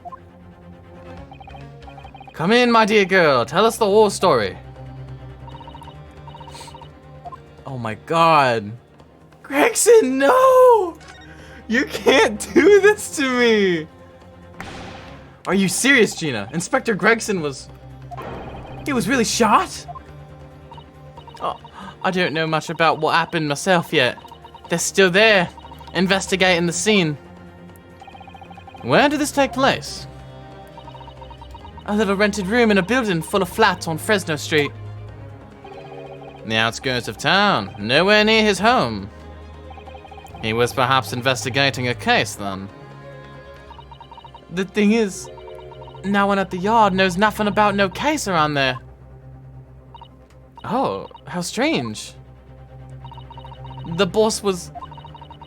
[SPEAKER 1] Come in, my dear girl. Tell us the whole story. Oh my god. Gregson, no! You can't do this to me! Are you serious, Gina? Inspector Gregson was... He was really shot? Oh, I don't know much about what happened myself yet. They're still there, investigating the scene. Where did this take place? A little rented room in a building full of flats on Fresno Street. In the outskirts of town, nowhere near his home. He was perhaps investigating a case then. The thing is, no one at the yard knows nothing about no case around there. Oh, how strange. The boss was...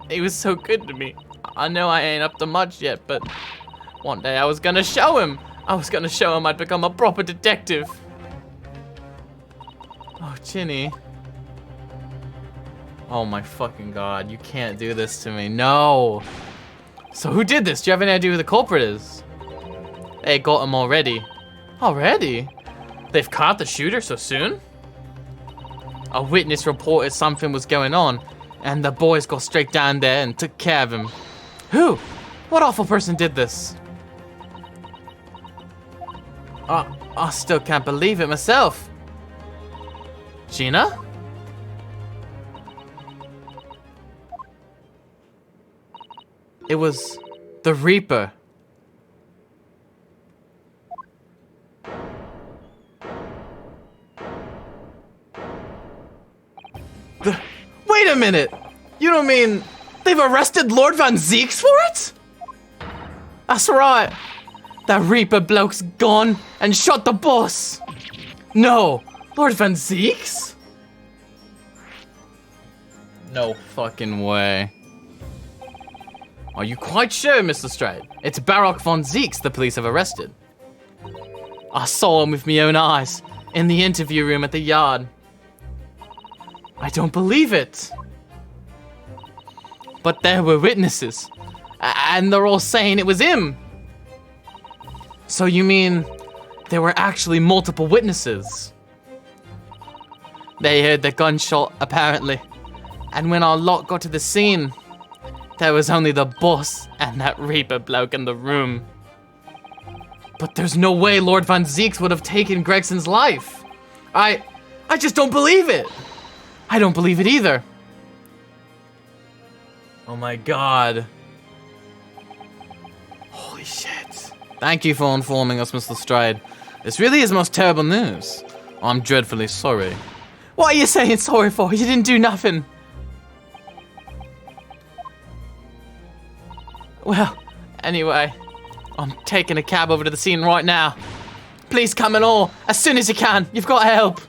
[SPEAKER 1] He was so good to me. I know I ain't up to much yet, but one day I was gonna show him. I was gonna show him I'd become a proper detective. Oh, Ginny. Oh my fucking god, you can't do this to me. No! So who did this? Do you have any idea who the culprit is? They got him already. Already? They've caught the shooter so soon? A witness reported something was going on, and the boys got straight down there and took care of him. Who? What awful person did this? I still can't believe it myself. Gina? It was the Reaper. Wait a minute! You don't mean they've arrested Lord Van Zieks for it? That's right. That Reaper bloke's gone and shot the boss. No, Lord Van Zieks? No fucking way. Are you quite sure, Mr. Lestrade? It's Baroque Von Zieks the police have arrested. I saw him with my own eyes in the interview room at the yard. I don't believe it. But there were witnesses, and they're all saying it was him. So you mean there were actually multiple witnesses? They heard the gunshot, apparently. And when our lot got to the scene, there was only the boss and that Reaper bloke in the room. But there's no way Lord Van Zieks would have taken Gregson's life. I just don't believe it. I don't believe it either. Oh my god. Holy shit. Thank you for informing us, Mr. Lestrade. This really is most terrible news. I'm dreadfully sorry. What are you saying sorry for? You didn't do nothing. Well, anyway, I'm taking a cab over to the scene right now. Please come and all, as soon as you can. You've got to help.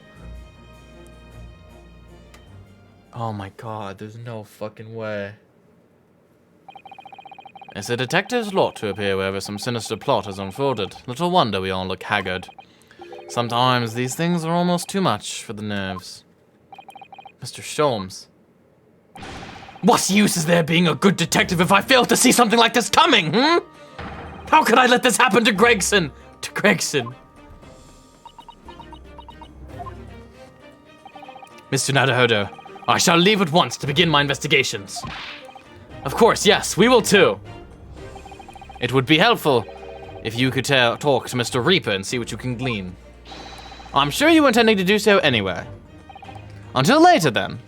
[SPEAKER 1] Oh my god, there's no fucking way. It's a detective's lot to appear wherever some sinister plot has unfolded. Little wonder we all look haggard. Sometimes these things are almost too much for the nerves. Mr. Sholmes. What use is there being a good detective if I fail to see something like this coming, How could I let this happen to Gregson? To Gregson. Mr. Naruhodo, I shall leave at once to begin my investigations. Of course, yes, we will too. It would be helpful if you could talk to Mr. Reaper and see what you can glean. I'm sure you were intending to do so anyway. Until later, then.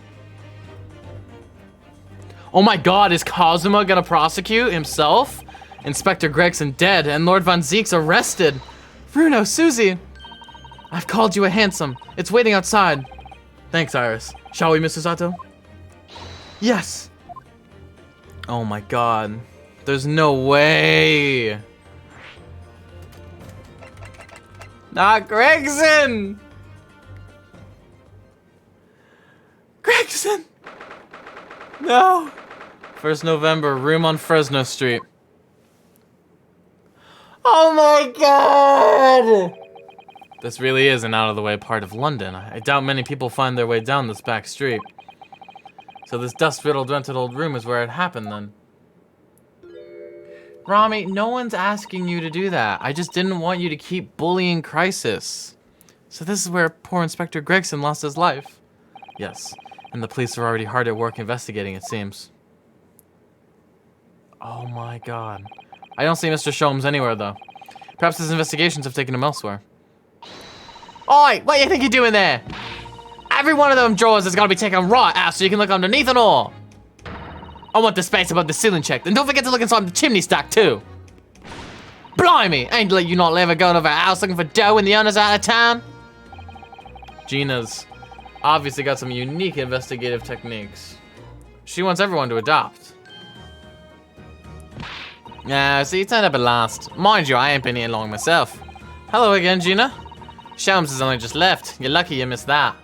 [SPEAKER 1] Oh my god, is Kazuma gonna prosecute himself? Inspector Gregson dead and Lord Von Zeke's arrested. Bruno, Susie. I've called you a handsome. It's waiting outside. Thanks, Iris. Shall we, Mrs. Sato? Yes. Oh my god. There's no way. Not Gregson! Gregson! No! 1st November, room on Fresno Street. Oh my god! This really is an out-of-the-way part of London. I doubt many people find their way down this back street. So this dust-riddled rented old room is where it happened then. Rami, no one's asking you to do that. I just didn't want you to keep bullying Crisis. So this is where poor Inspector Gregson lost his life. Yes, and the police are already hard at work investigating, it seems. Oh my god. I don't see Mr. Sholmes anywhere, though. Perhaps his investigations have taken him elsewhere. Oi, what do you think you're doing there? Every one of them drawers is gonna be taken right out so you can look underneath and all. I want the space above the ceiling checked, and don't forget to look inside the chimney stack too. Blimey, ain't let you not ever going over a house looking for dough when the owner's out of town. Gina's obviously got some unique investigative techniques. She wants everyone to adopt. So you turned up at last. Mind you, I ain't been here long myself. Hello again, Gina. Sholmes has only just left. You're lucky you missed that.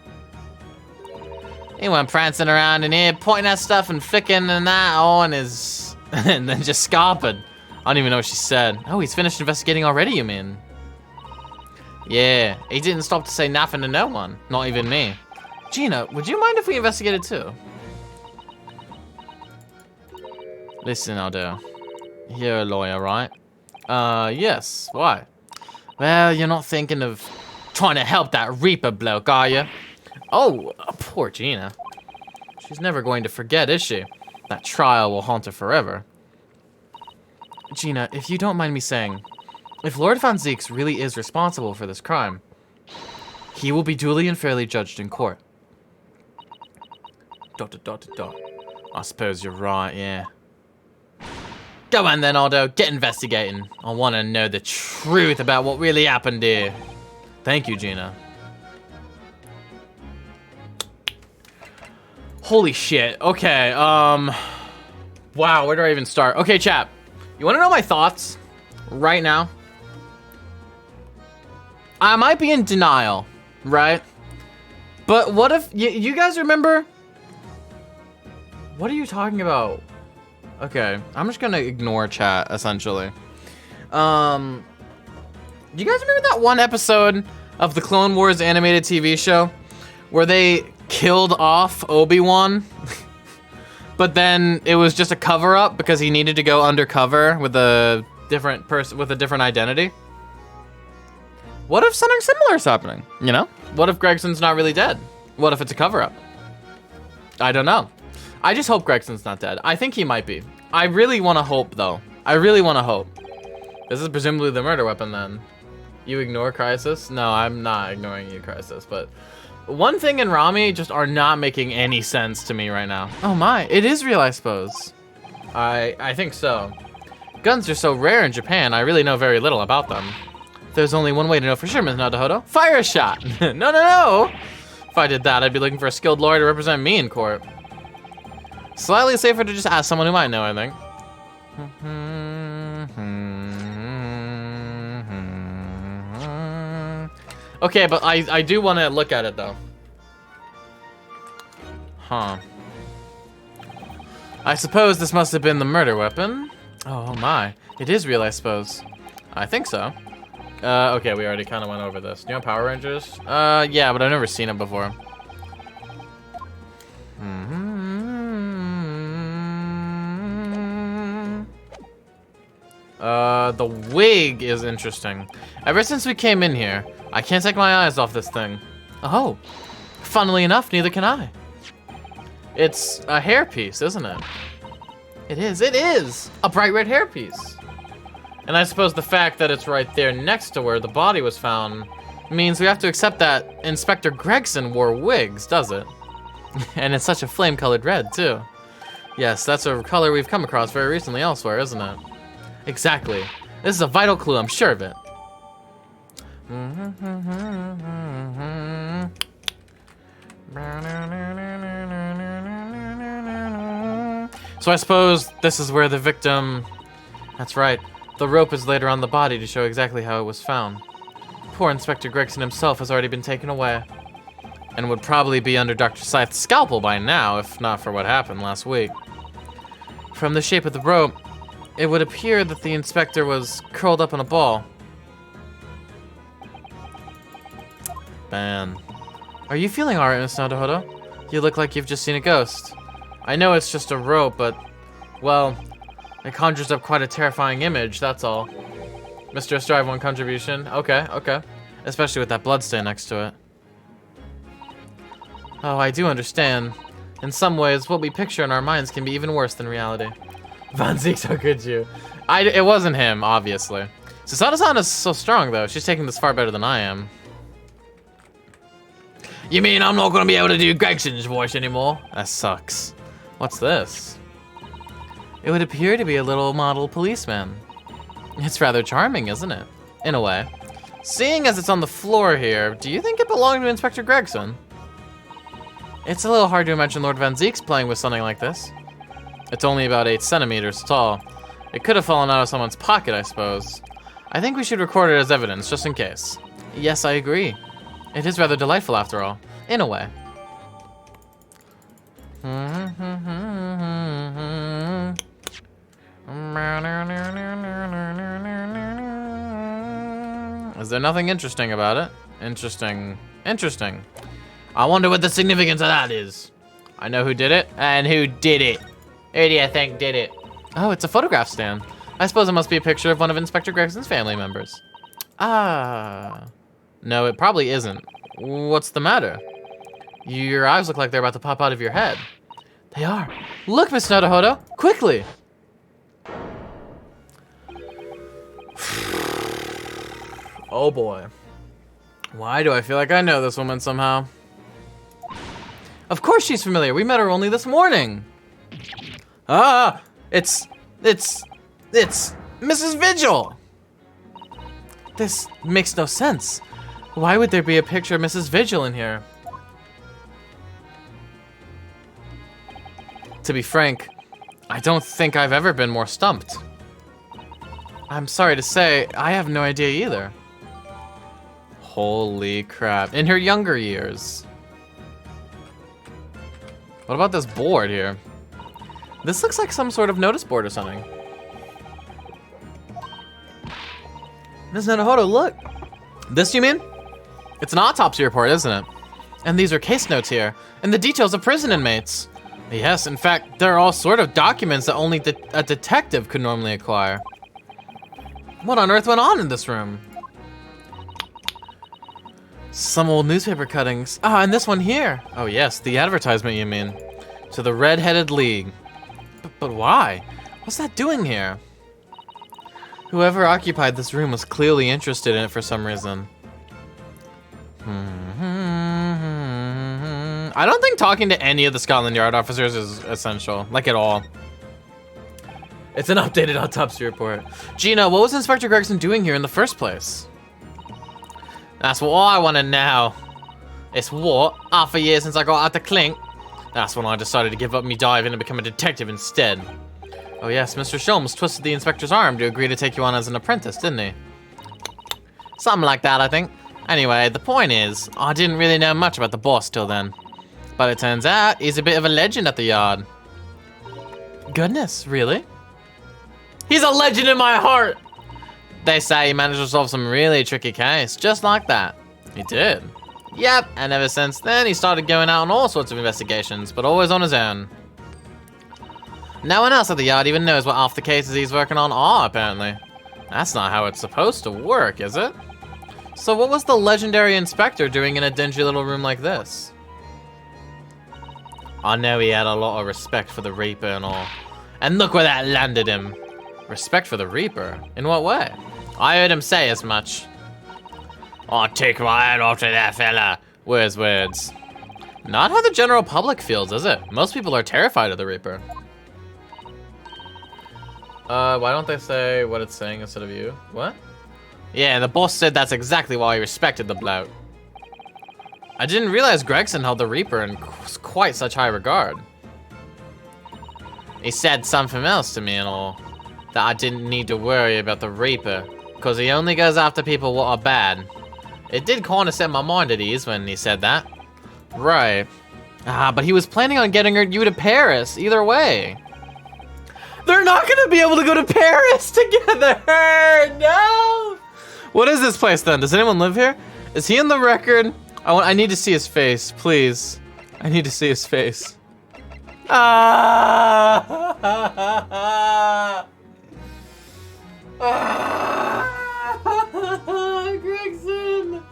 [SPEAKER 1] He went prancing around in here, pointing at stuff and flicking and that on his... and then just scarpered. I don't even know what she said. Oh, he's finished investigating already, you mean? Yeah, he didn't stop to say nothing to no one. Not even me. Gina, would you mind if we investigated too? Listen, Aldo. You're a lawyer, right? Yes. Why? Well, you're not thinking of trying to help that Reaper bloke, are you? Oh, poor Gina. She's never going to forget, is she? That trial will haunt her forever. Gina, if you don't mind me saying, if Lord Von Zeeks really is responsible for this crime, he will be duly and fairly judged in court. ... I suppose you're right, yeah. Go on then, Aldo. Get investigating. I want to know the truth about what really happened here. Thank you, Gina. Holy shit. Okay, wow, where do I even start? Okay, chat. You want to know my thoughts right now? I might be in denial, right? But what if... You guys remember... What are you talking about? Okay, I'm just gonna ignore chat, essentially. You guys remember that one episode of the Clone Wars animated TV show where they killed off Obi-Wan? But then it was just a cover-up because he needed to go undercover with a different person, with a different identity? What if something similar is happening, you know? What if Gregson's not really dead? What if it's a cover-up? I don't know. I just hope Gregson's not dead. I think he might be. I really want to hope, though. I really want to hope. This is presumably the murder weapon, then. You ignore Crisis? No, I'm not ignoring you, Crisis, but... One thing and Rami just are not making any sense to me right now. Oh my, it is real, I suppose. I think so. Guns are so rare in Japan, I really know very little about them. There's only one way to know for sure, Ms. Naruhodo. Fire a shot! No! If I did that, I'd be looking for a skilled lawyer to represent me in court. Slightly safer to just ask someone who might know, I think. Okay, but I do want to look at it, though. Huh. I suppose this must have been the murder weapon. Oh my. It is real, I suppose. I think so. Okay, we already kind of went over this. Do you know Power Rangers? Yeah, but I've never seen it before. The wig is interesting. Ever since we came in here, I can't take my eyes off this thing. Oh, funnily enough, neither can I. It's a hairpiece, isn't it? It is! A bright red hairpiece. And I suppose the fact that it's right there next to where the body was found means we have to accept that Inspector Gregson wore wigs, does it? And it's such a flame-colored red, too. Yes, that's a color we've come across very recently elsewhere, isn't it? Exactly. This is a vital clue, I'm sure of it. So I suppose this is where the victim... That's right. The rope is laid around the body to show exactly how it was found. Poor Inspector Gregson himself has already been taken away. And would probably be under Dr. Scythe's scalpel by now, if not for what happened last week. From the shape of the rope, it would appear that the inspector was curled up in a ball. Man. Are you feeling alright, Miss Naruhodo? You look like you've just seen a ghost. I know it's just a rope, but, well, it conjures up quite a terrifying image, that's all. Mr. Strive, one contribution. Okay. Especially with that bloodstain next to it. Oh, I do understand. In some ways, what we picture in our minds can be even worse than reality. Van Zieks, how could you? It wasn't him, obviously. Susanoo-san is so strong, though. She's taking this far better than I am. You mean I'm not gonna be able to do Gregson's voice anymore? That sucks. What's this? It would appear to be a little model policeman. It's rather charming, isn't it? In a way. Seeing as it's on the floor here, do you think it belonged to Inspector Gregson? It's a little hard to imagine Lord Van Zieks playing with something like this. It's only about 8 centimeters tall. It could have fallen out of someone's pocket, I suppose. I think we should record it as evidence, just in case. Yes, I agree. It is rather delightful, after all. In a way. Is there nothing interesting about it? Interesting. I wonder what the significance of that is. I know who did it. And who did it? Who do you think did it? Oh, it's a photograph stand. I suppose it must be a picture of one of Inspector Gregson's family members. Ah. No, it probably isn't. What's the matter? Your eyes look like they're about to pop out of your head. They are. Look, Miss Naruhodo, quickly. Oh boy. Why do I feel like I know this woman somehow? Of course she's familiar. We met her only this morning. Ah, it's Mrs. Vigil. This makes no sense. Why would there be a picture of Mrs. Vigil in here? To be frank, I don't think I've ever been more stumped. I'm sorry to say, I have no idea either. Holy crap. In her younger years. What about this board here? This looks like some sort of notice board or something. Ms. Naruhodo, look. This, you mean? It's an autopsy report, isn't it? And these are case notes here, and the details of prison inmates. Yes, in fact, there are all sort of documents that only a detective could normally acquire. What on earth went on in this room? Some old newspaper cuttings. Ah, and this one here. Oh yes, the advertisement you mean. To the Red-Headed League. But why? What's that doing here? Whoever occupied this room was clearly interested in it for some reason. I don't think talking to any of the Scotland Yard officers is essential, like at all. It's an updated autopsy report. Gina, what was Inspector Gregson doing here in the first place? That's what I want to know. It's what? Half a year since I got out the clink. That's when I decided to give up me diving and become a detective instead. Oh yes, Mr. Sholmes twisted the inspector's arm to agree to take you on as an apprentice, didn't he? Something like that, I think. Anyway, the point is, I didn't really know much about the boss till then. But it turns out, he's a bit of a legend at the Yard. Goodness, really? He's a legend in my heart! They say he managed to solve some really tricky case, just like that. He did. Yep, and ever since then, he started going out on all sorts of investigations, but always on his own. No one else at the Yard even knows what half the cases he's working on are, apparently. That's not how it's supposed to work, is it? So what was the legendary inspector doing in a dingy little room like this? I know he had a lot of respect for the Reaper and all. And look where that landed him. Respect for the Reaper? In what way? I heard him say as much. I'll take my head off to that fella. Where's words? Not how the general public feels, is it? Most people are terrified of the Reaper. Why don't they say what it's saying instead of you? What? Yeah, the boss said that's exactly why he respected the bloke. I didn't realize Gregson held the Reaper in quite such high regard. He said something else to me and all, that I didn't need to worry about the Reaper, because he only goes after people what are bad. It did kind of set my mind at ease when he said that. Right. But he was planning on getting you to Paris, either way. They're not gonna be able to go to Paris together! No! What is this place then? Does anyone live here? Is he in the record? I need to see his face, please. I need to see his face. Gregson!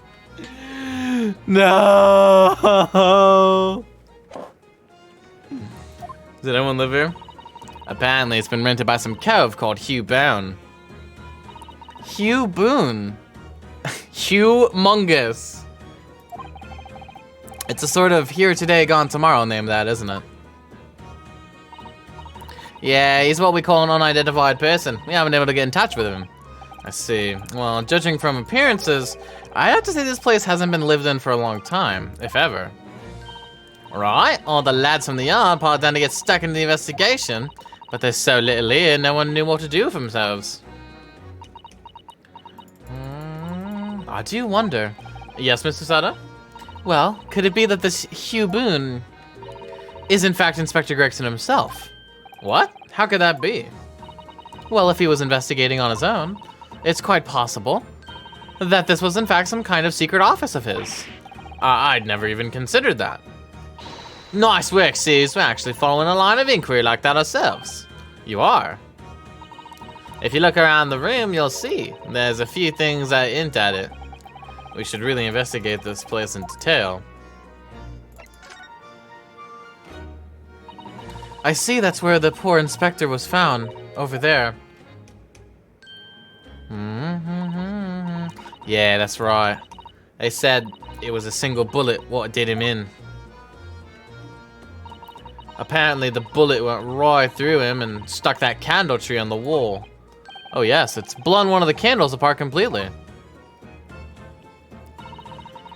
[SPEAKER 1] No! Does anyone live here? Apparently it's been rented by some cove called Hugh Boone. Hugh Boone? Humongous. It's a sort of here today, gone tomorrow name, that, isn't it? Yeah, he's what we call an unidentified person. We haven't been able to get in touch with him. I see. Well, judging from appearances, I have to say this place hasn't been lived in for a long time, if ever. Right, all the lads from the yard piled down to get stuck into the investigation, but there's so little here, no one knew what to do with themselves. I do wonder. Yes, Mr. Sutter? Well, could it be that this Hugh Boone is in fact Inspector Gregson himself? What? How could that be? Well, if he was investigating on his own, it's quite possible that this was in fact some kind of secret office of his. I'd never even considered that. Nice work, Suze. We're actually following a line of inquiry like that ourselves. You are. If you look around the room, you'll see there's a few things that hint at it. We should really investigate this place in detail. I see that's where the poor inspector was found, over there. Yeah, that's right. They said it was a single bullet what did him in. Apparently the bullet went right through him and stuck that candle tree on the wall. Oh yes, it's blown one of the candles apart completely.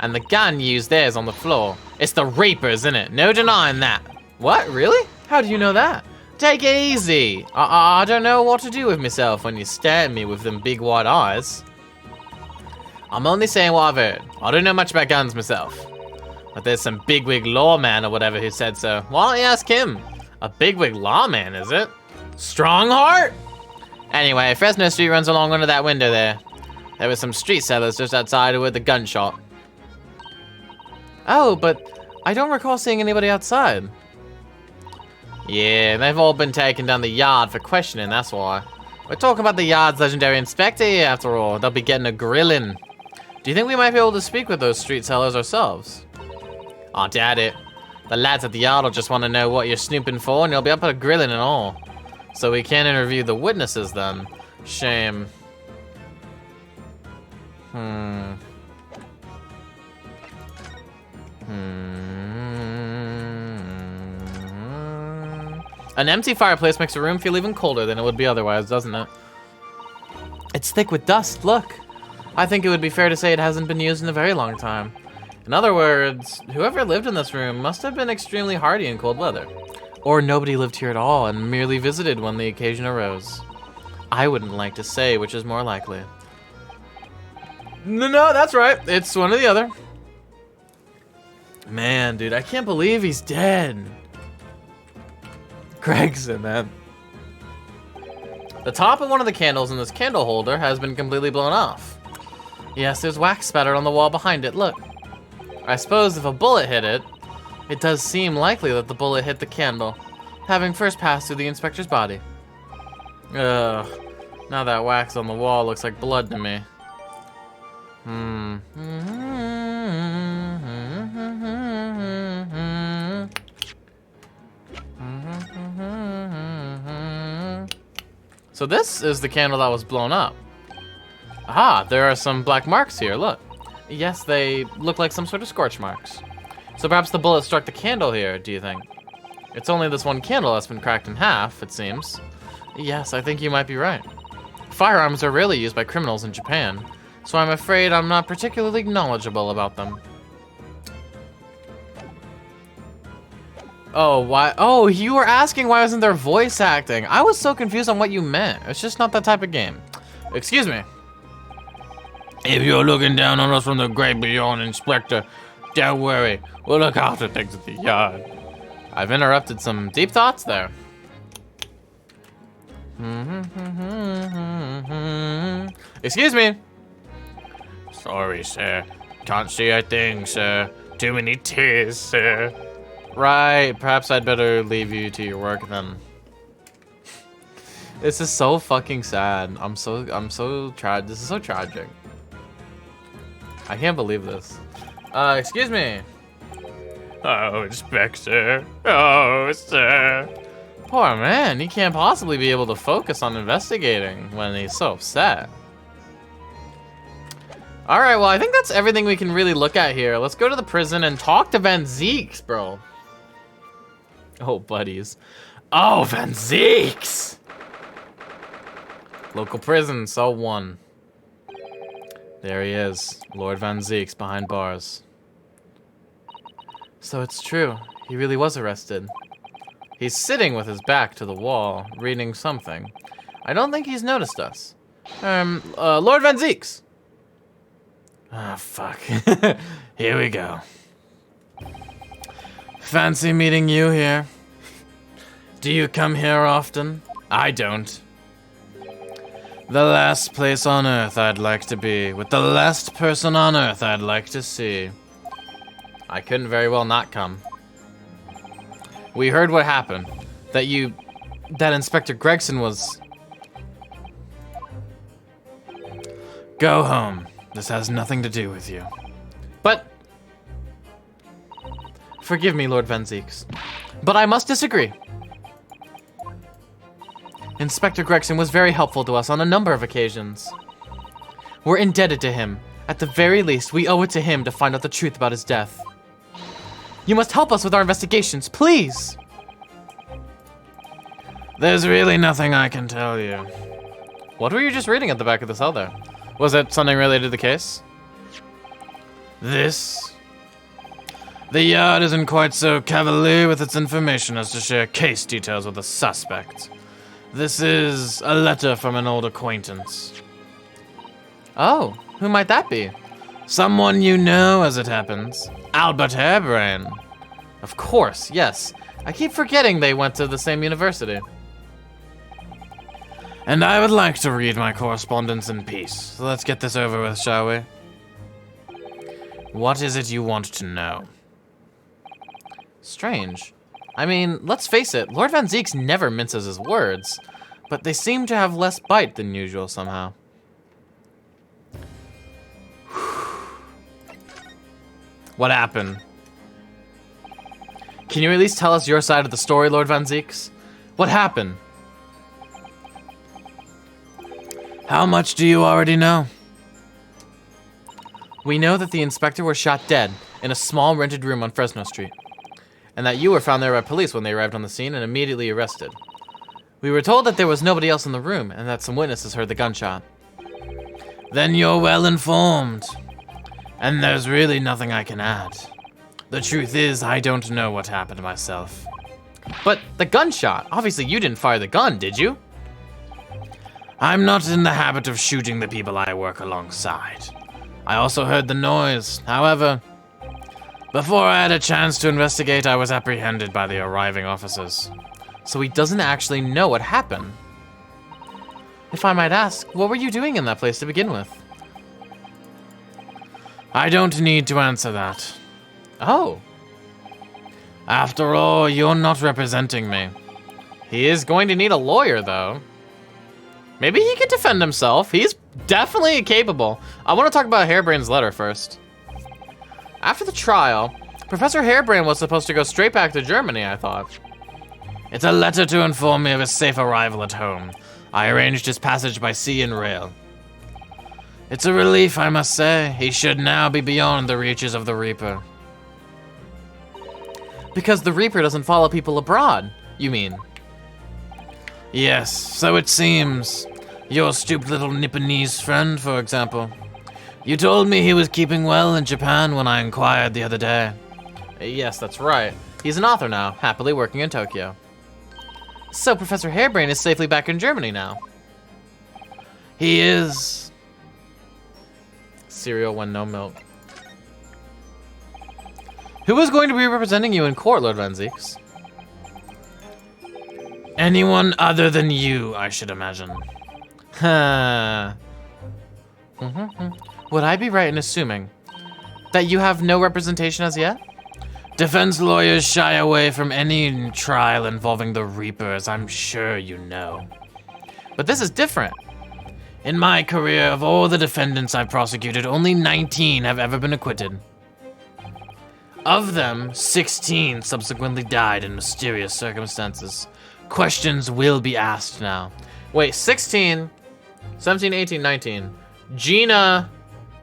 [SPEAKER 1] And the gun used there is on the floor. It's the Reaper's, isn't it? No denying that. What, really? How do you know that? Take it easy. I don't know what to do with myself when you stare at me with them big white eyes. I'm only saying what I've heard. I don't know much about guns myself. But there's some bigwig lawman or whatever who said so. Why don't you ask him? A bigwig lawman, is it? Strongheart? Anyway, Fresno Street runs along under that window there. There were some street sellers just outside who heard the gunshot. Oh, but I don't recall seeing anybody outside. Yeah, they've all been taken down the yard for questioning, that's why. We're talking about the yard's legendary inspector here, after all. They'll be getting a grilling. Do you think we might be able to speak with those street sellers ourselves? I doubt it. The lads at the yard will just want to know what you're snooping for, and you'll be up at a grilling and all. So we can't interview the witnesses then. Shame. An empty fireplace makes a room feel even colder than it would be otherwise, doesn't it? It's thick with dust, look. I think it would be fair to say it hasn't been used in a very long time. In other words, whoever lived in this room must have been extremely hardy in cold weather. Or nobody lived here at all and merely visited when the occasion arose. I wouldn't like to say which is more likely. No, that's right. It's one or the other. Man, dude, I can't believe he's dead. Gregson, man. The top of one of the candles in this candle holder has been completely blown off. Yes, there's wax spattered on the wall behind it, look. I suppose if a bullet hit it, it does seem likely that the bullet hit the candle, having first passed through the inspector's body. Ugh. Now that wax on the wall looks like blood to me. So this is the candle that was blown up. Aha, there are some black marks here, look. Yes, they look like some sort of scorch marks. So perhaps the bullet struck the candle here, do you think? It's only this one candle that's been cracked in half, it seems. Yes, I think you might be right. Firearms are rarely used by criminals in Japan, so I'm afraid I'm not particularly knowledgeable about them. Oh, why? Oh, you were asking why wasn't there voice acting? I was so confused on what you meant. It's just not that type of game. Excuse me. If you're looking down on us from the great beyond, Inspector, don't worry. We'll look after things at the yard. I've interrupted some deep thoughts there. Excuse me.
[SPEAKER 3] Sorry, sir. Can't see a thing, sir. Too many tears, sir.
[SPEAKER 1] Right, perhaps I'd better leave you to your work then. This is so fucking sad. This is so tragic. I can't believe this. Excuse me.
[SPEAKER 3] Oh, Inspector. Oh, sir.
[SPEAKER 1] Poor man, he can't possibly be able to focus on investigating when he's so upset. Alright, well, I think that's everything we can really look at here. Let's go to the prison and talk to Van Zieks, bro. Oh, buddies. Oh, Van Zieks! Local prison, cell 1. There he is, Lord Van Zieks behind bars. So it's true, he really was arrested. He's sitting with his back to the wall, reading something. I don't think he's noticed us. Lord Van Zieks! Ah, fuck. Here we go. Fancy meeting you here. Do you come here often? I don't. The last place on Earth I'd like to be, with the last person on Earth I'd like to see. I couldn't very well not come. We heard what happened. That Inspector Gregson was... Go home. This has nothing to do with you. But... Forgive me, Lord Van Zieks, but I must disagree. Inspector Gregson was very helpful to us on a number of occasions. We're indebted to him. At the very least, we owe it to him to find out the truth about his death. You must help us with our investigations, please! There's really nothing I can tell you. What were you just reading at the back of the cell there? Was it something related to the case? This? The Yard isn't quite so cavalier with its information as to share case details with the suspect. This is a letter from an old acquaintance. Oh, who might that be? Someone you know, as it happens. Albert Harebrain. Of course, yes. I keep forgetting they went to the same university. And I would like to read my correspondence in peace. So let's get this over with, shall we? What is it you want to know? Strange. I mean, let's face it, Lord Van Zieks never minces his words, but they seem to have less bite than usual somehow. What happened? Can you at least tell us your side of the story, Lord Van Zieks? What happened? How much do you already know? We know that the inspector was shot dead in a small rented room on Fresno Street, and that you were found there by police when they arrived on the scene and immediately arrested. We were told that there was nobody else in the room and that some witnesses heard the gunshot. Then you're well informed. And there's really nothing I can add. The truth is, I don't know what happened myself. But the gunshot, obviously you didn't fire the gun, did you? I'm not in the habit of shooting the people I work alongside. I also heard the noise. However, before I had a chance to investigate, I was apprehended by the arriving officers. So he doesn't actually know what happened. If I might ask, what were you doing in that place to begin with? I don't need to answer that. Oh. After all, you're not representing me. He is going to need a lawyer, though. Maybe he could defend himself. He's definitely capable. I want to talk about Harebrain's letter first. After the trial, Professor Harebrain was supposed to go straight back to Germany, I thought. It's a letter to inform me of his safe arrival at home. I arranged his passage by sea and rail. It's a relief, I must say. He should now be beyond the reaches of the Reaper. Because the Reaper doesn't follow people abroad, you mean? Yes, so it seems. Your stupid little Nipponese friend, for example. You told me he was keeping well in Japan when I inquired the other day. Yes, that's right. He's an author now, happily working in Tokyo. So Professor Harebrain is safely back in Germany now. He is. Cereal when no milk. Who is going to be representing you in court, Lord Van Zieks? Anyone other than you, I should imagine. Huh. Would I be right in assuming that you have no representation as yet? Defense lawyers shy away from any trial involving the Reapers, I'm sure you know. But this is different. In my career, of all the defendants I've prosecuted, only 19 have ever been acquitted. Of them, 16 subsequently died in mysterious circumstances. Questions will be asked now. Wait, 16, 17, 18, 19. Gina,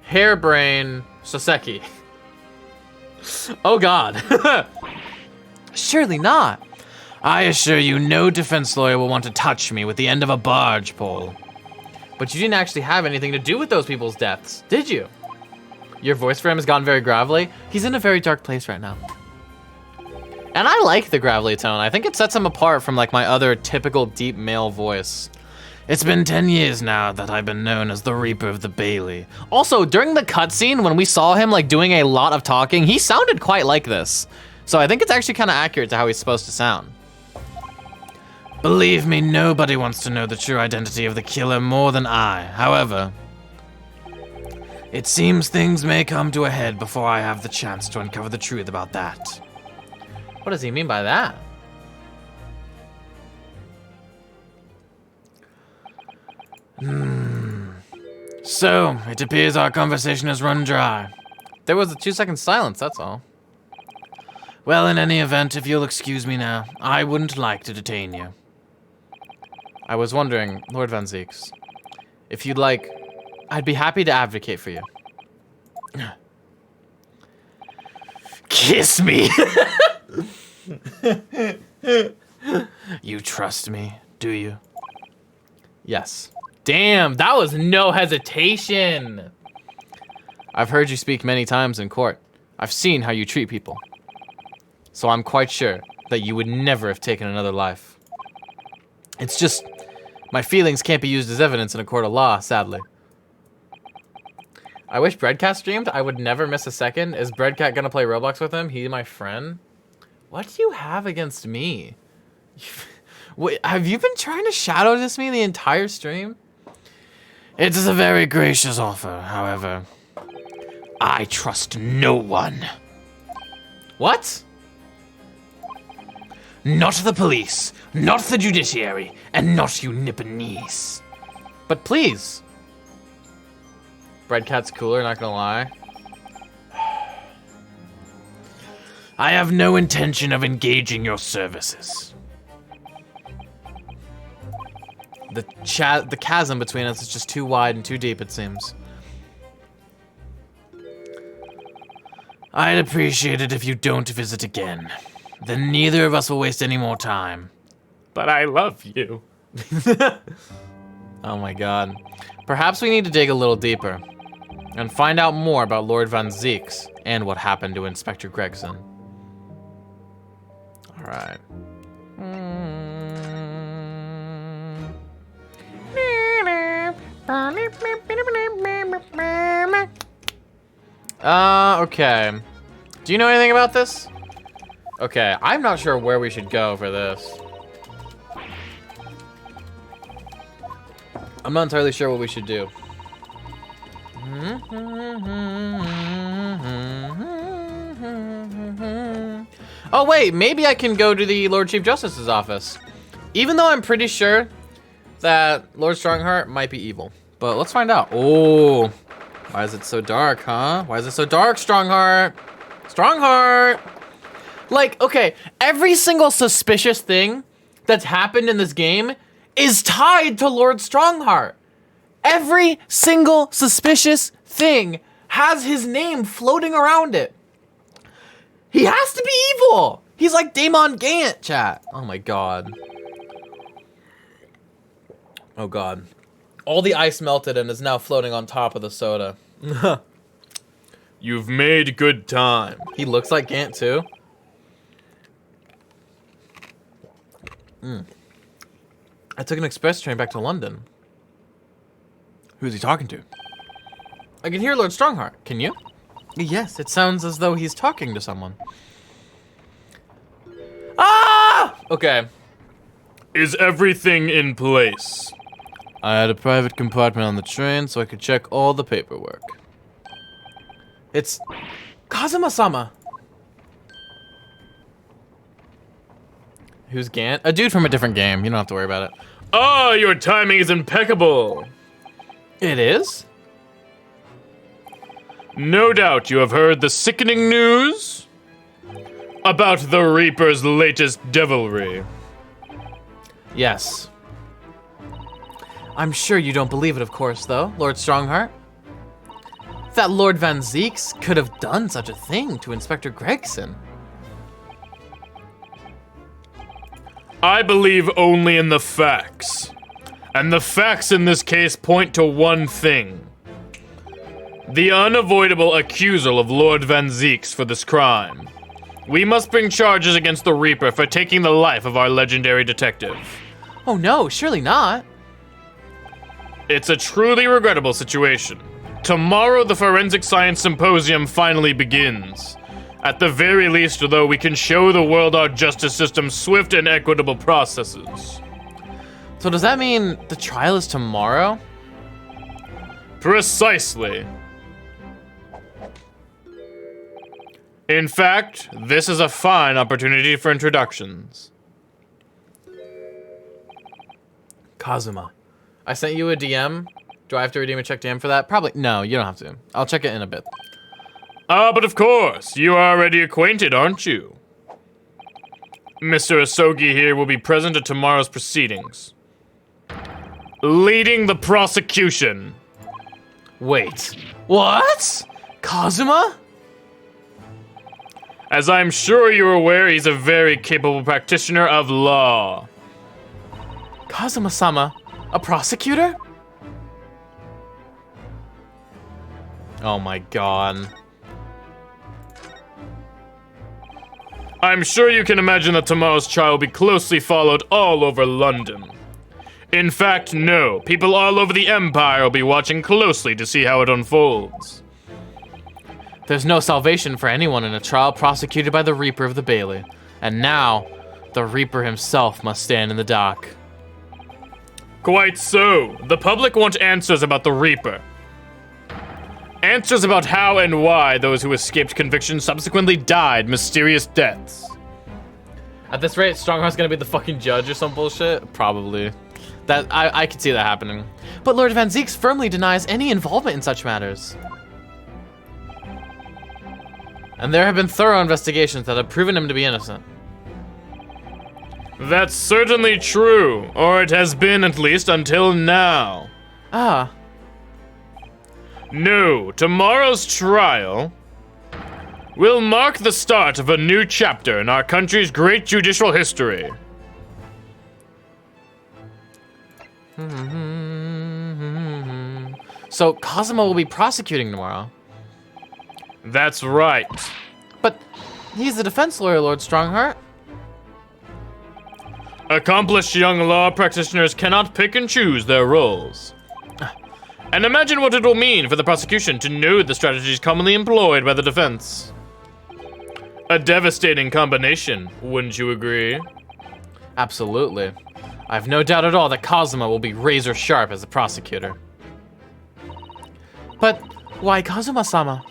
[SPEAKER 1] Harebrain, Soseki. Oh God. Surely not. I assure you, no defense lawyer will want to touch me with the end of a barge pole. But you didn't actually have anything to do with those people's deaths, did you? Your voice for him has gone very gravelly. He's in a very dark place right now. And I like the gravelly tone. I think it sets him apart from like my other typical deep male voice. It's been 10 years now that I've been known as the Reaper of the Bailey. Also, during the cutscene, when we saw him like doing a lot of talking, he sounded quite like this. So I think it's actually kind of accurate to how he's supposed to sound. Believe me, nobody wants to know the true identity of the killer more than I. However, it seems things may come to a head before I have the chance to uncover the truth about that. What does he mean by that? So, it appears our conversation has run dry. There was a 2-second silence, that's all. Well, in any event, if you'll excuse me now, I wouldn't like to detain you. I was wondering, Lord Van Zieks, if you'd like, I'd be happy to advocate for you. Kiss me! You trust me, do you? Yes. Damn, that was no hesitation. I've heard you speak many times in court. I've seen how you treat people. So I'm quite sure that you would never have taken another life. It's just, my feelings can't be used as evidence in a court of law, sadly. I wish Breadcat streamed. I would never miss a second. Is Breadcat gonna play Roblox with him? He's my friend. What do you have against me? Wait, have you been trying to shadow diss me the entire stream? It is a very gracious offer, however. I trust no one. What? Not the police, not the judiciary, and not you Nipponese. But please. Breadcat's cooler, not gonna lie. I have no intention of engaging your services. The chasm between us is just too wide and too deep, it seems. I'd appreciate it if you don't visit again. Then neither of us will waste any more time.
[SPEAKER 3] But I love you.
[SPEAKER 1] Oh my god. Perhaps we need to dig a little deeper and find out more about Lord Van Zieks and what happened to Inspector Gregson. Alright. Okay. Do you know anything about this? Okay, I'm not sure where we should go for this. I'm not entirely sure what we should do. Oh wait, maybe I can go to the Lord Chief Justice's office. Even though I'm pretty sure that Lord Strongheart might be evil, but let's find out. Oh, why is it so dark, huh? Why is it so dark, Strongheart? Strongheart! Like, okay, every single suspicious thing that's happened in this game is tied to Lord Strongheart. Every single suspicious thing has his name floating around it. He has to be evil. He's like Daemon Gant, chat. Oh my god. Oh god. All the ice melted and is now floating on top of the soda.
[SPEAKER 3] You've made good time.
[SPEAKER 1] He looks like Gant too. I took an express train back to London.
[SPEAKER 3] Who's he talking to?
[SPEAKER 1] I can hear Lord Strongheart. Can you? Yes, it sounds as though he's talking to someone. Ah! Okay.
[SPEAKER 3] Is everything in place?
[SPEAKER 1] I had a private compartment on the train so I could check all the paperwork. It's Kazuma-sama. Who's Gant? A dude from a different game. You don't have to worry about it.
[SPEAKER 3] Oh, your timing is impeccable.
[SPEAKER 1] It is?
[SPEAKER 3] No doubt you have heard the sickening news about the Reaper's latest devilry.
[SPEAKER 1] Yes. I'm sure you don't believe it, of course, though, Lord Strongheart. That Lord Van Zieks could have done such a thing to Inspector Gregson.
[SPEAKER 3] I believe only in the facts. And the facts in this case point to one thing. The unavoidable accusal of Lord Van Zieks for this crime. We must bring charges against the Reaper for taking the life of our legendary detective.
[SPEAKER 1] Oh no, surely not.
[SPEAKER 3] It's a truly regrettable situation. Tomorrow the Forensic Science Symposium finally begins. At the very least, though, we can show the world our justice system's swift and equitable processes.
[SPEAKER 1] So does that mean the trial is tomorrow?
[SPEAKER 3] Precisely. In fact, this is a fine opportunity for introductions.
[SPEAKER 1] Kazuma. I sent you a DM. Do I have to redeem a check DM for that? Probably. No, you don't have to. I'll check it in a bit.
[SPEAKER 3] Ah, but of course, you are already acquainted, aren't you? Mr. Asogi here will be present at tomorrow's proceedings. Leading the prosecution.
[SPEAKER 1] Wait. What? Kazuma?
[SPEAKER 3] As I'm sure you're aware, he's a very capable practitioner of law.
[SPEAKER 1] Kazuma-sama? A prosecutor? Oh my god.
[SPEAKER 3] I'm sure you can imagine that tomorrow's trial will be closely followed all over London. In fact, no, people all over the Empire will be watching closely to see how it unfolds.
[SPEAKER 1] There's no salvation for anyone in a trial prosecuted by the Reaper of the Bailey. And now, the Reaper himself must stand in the dock.
[SPEAKER 3] Quite so. The public want answers about the Reaper. Answers about how and why those who escaped conviction subsequently died mysterious deaths.
[SPEAKER 1] At this rate, Strongheart's gonna be the fucking judge or some bullshit? Probably. I could see that happening. But Lord Van Zieks firmly denies any involvement in such matters. And there have been thorough investigations that have proven him to be innocent.
[SPEAKER 3] That's certainly true, or it has been at least until now.
[SPEAKER 1] Ah.
[SPEAKER 3] No, tomorrow's trial will mark the start of a new chapter in our country's great judicial history.
[SPEAKER 1] So Kazuma will be prosecuting tomorrow.
[SPEAKER 3] That's right.
[SPEAKER 1] But he's the defense lawyer, Lord Strongheart.
[SPEAKER 3] Accomplished young law practitioners cannot pick and choose their roles. And imagine what it will mean for the prosecution to know the strategies commonly employed by the defense. A devastating combination, wouldn't you agree?
[SPEAKER 1] Absolutely. I've no doubt at all that Kazuma will be razor sharp as a prosecutor. But why Kazuma-sama?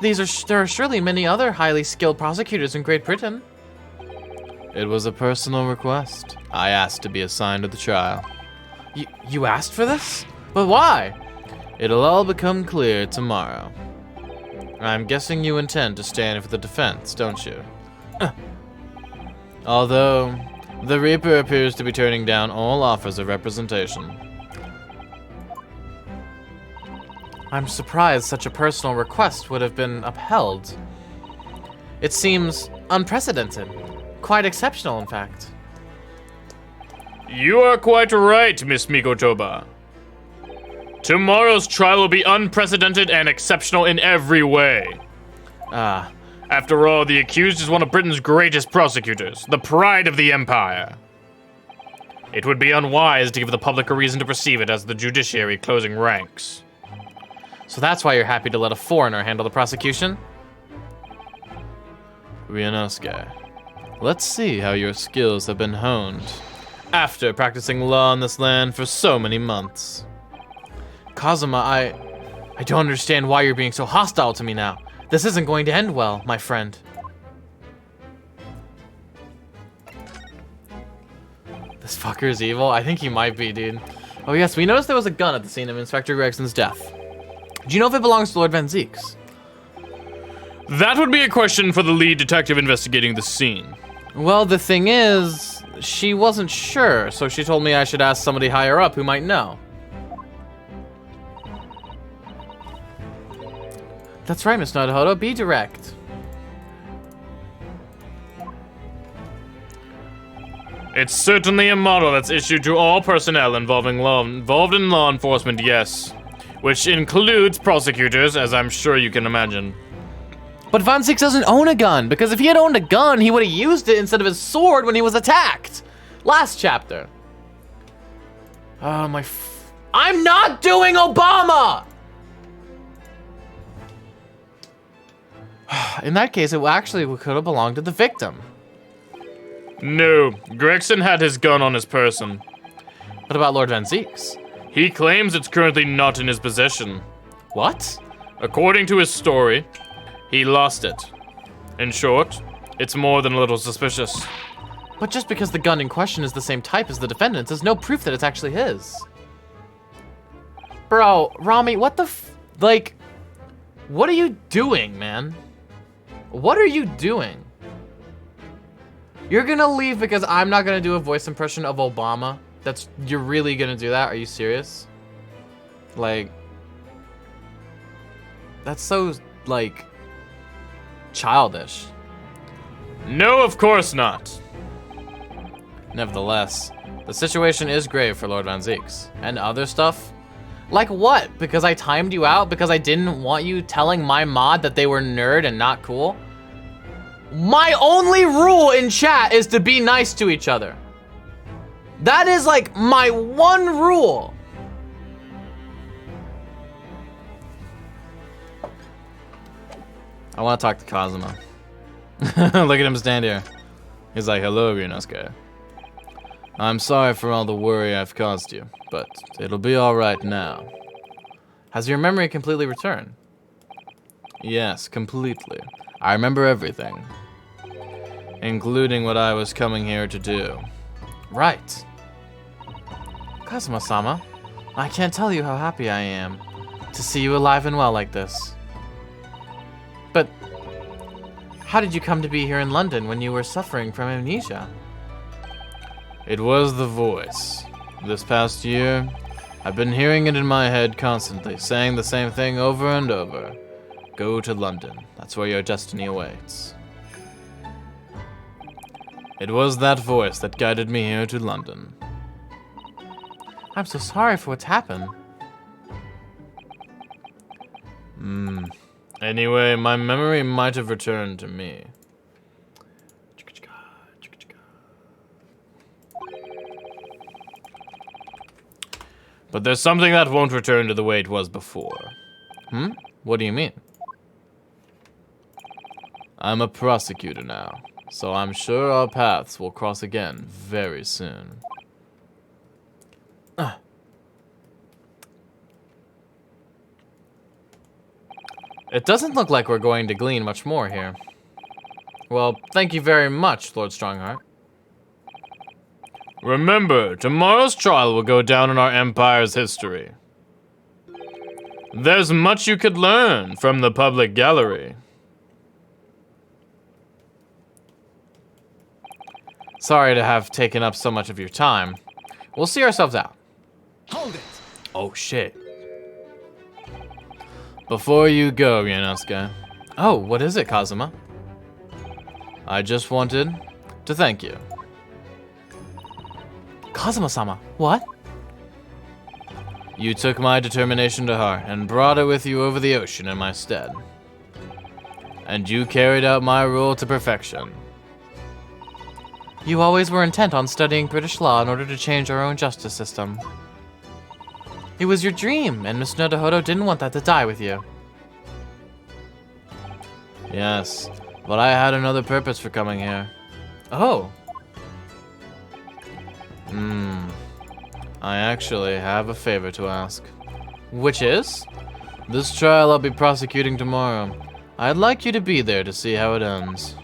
[SPEAKER 1] There are surely many other highly skilled prosecutors in Great Britain. It was a personal request. I asked to be assigned to the trial. You asked for this? But why? It'll all become clear tomorrow. I'm guessing you intend to stand for the defense, don't you? Although, the Reaper appears to be turning down all offers of representation. I'm surprised such a personal request would have been upheld. It seems unprecedented. Quite exceptional, in fact.
[SPEAKER 3] You are quite right, Miss Mikotoba. Tomorrow's trial will be unprecedented and exceptional in every way.
[SPEAKER 1] Ah,
[SPEAKER 3] After all, the accused is one of Britain's greatest prosecutors, the pride of the Empire. It would be unwise to give the public a reason to perceive it as the judiciary closing ranks.
[SPEAKER 1] so that's why you're happy to let a foreigner handle the prosecution? Ryunosuke, let's see how your skills have been honed after practicing law in this land for so many months. Kazuma, I don't understand why you're being so hostile to me now. This isn't going to end well, my friend. This fucker is evil? I think he might be, dude. Oh yes, we noticed there was a gun at the scene of Inspector Gregson's death. Do you know if it belongs to Lord Van Zeeks?
[SPEAKER 3] That would be a question for the lead detective investigating the scene.
[SPEAKER 1] Well, the thing is, she wasn't sure, so she told me I should ask somebody higher up who might know. That's right, Miss Naruhodo, be direct.
[SPEAKER 3] It's certainly a model that's issued to all personnel involved in law enforcement, yes. Which includes prosecutors, as I'm sure you can imagine.
[SPEAKER 1] But Van Zeeks doesn't own a gun, because if he had owned a gun, he would have used it instead of his sword when he was attacked. Last chapter. Oh, I'm not doing Obama! In that case, it actually could have belonged to the victim.
[SPEAKER 3] No, Gregson had his gun on his person.
[SPEAKER 1] What about Lord Van Zeeks?
[SPEAKER 3] He claims it's currently not in his possession.
[SPEAKER 1] What?
[SPEAKER 3] According to his story, he lost it. In short, it's more than a little suspicious.
[SPEAKER 1] But just because the gun in question is the same type as the defendant's is no proof that it's actually his. Bro, Rami, what the what are you doing, man? What are you doing? You're gonna leave because I'm not gonna do a voice impression of Obama? You're really gonna do that? Are you serious? Like, that's so, childish.
[SPEAKER 3] No, of course not.
[SPEAKER 1] Nevertheless, the situation is grave for Lord Van Zeeks. And other stuff? Like what? Because I timed you out? Because I didn't want you telling my mod that they were nerd and not cool? My only rule in chat is to be nice to each other. That is my one rule. I want to talk to Kazuma. Look at him stand here. He's like, hello, Ryunosuke. I'm sorry for all the worry I've caused you, but it'll be alright now. Has your memory completely returned? Yes, completely. I remember everything. Including what I was coming here to do. Right. Kazuma-sama, I can't tell you how happy I am to see you alive and well like this. But how did you come to be here in London when you were suffering from amnesia? It was the voice. This past year, I've been hearing it in my head constantly, saying the same thing over and over. Go to London. That's where your destiny awaits. It was that voice that guided me here to London. I'm so sorry for what's happened. Anyway, my memory might have returned to me.
[SPEAKER 3] But there's something that won't return to the way it was before.
[SPEAKER 1] What do you mean?
[SPEAKER 3] I'm a prosecutor now, so I'm sure our paths will cross again very soon.
[SPEAKER 1] It doesn't look like we're going to glean much more here. Well, thank you very much, Lord Strongheart.
[SPEAKER 3] Remember, tomorrow's trial will go down in our empire's history. There's much you could learn from the public gallery.
[SPEAKER 1] Sorry to have taken up so much of your time. We'll see ourselves out.
[SPEAKER 2] Hold it!
[SPEAKER 1] Oh, shit. Before you go, Ryunosuke. Oh, what is it, Kazuma? I just wanted to thank you. Kazuma-sama, what? You took my determination to heart and brought it with you over the ocean in my stead. And you carried out my role to perfection. You always were intent on studying British law in order to change our own justice system. It was your dream, and Miss Nodohodo didn't want that to die with you. Yes, but I had another purpose for coming here. Oh. I actually have a favor to ask. Which is? This trial I'll be prosecuting tomorrow. I'd like you to be there to see how it ends.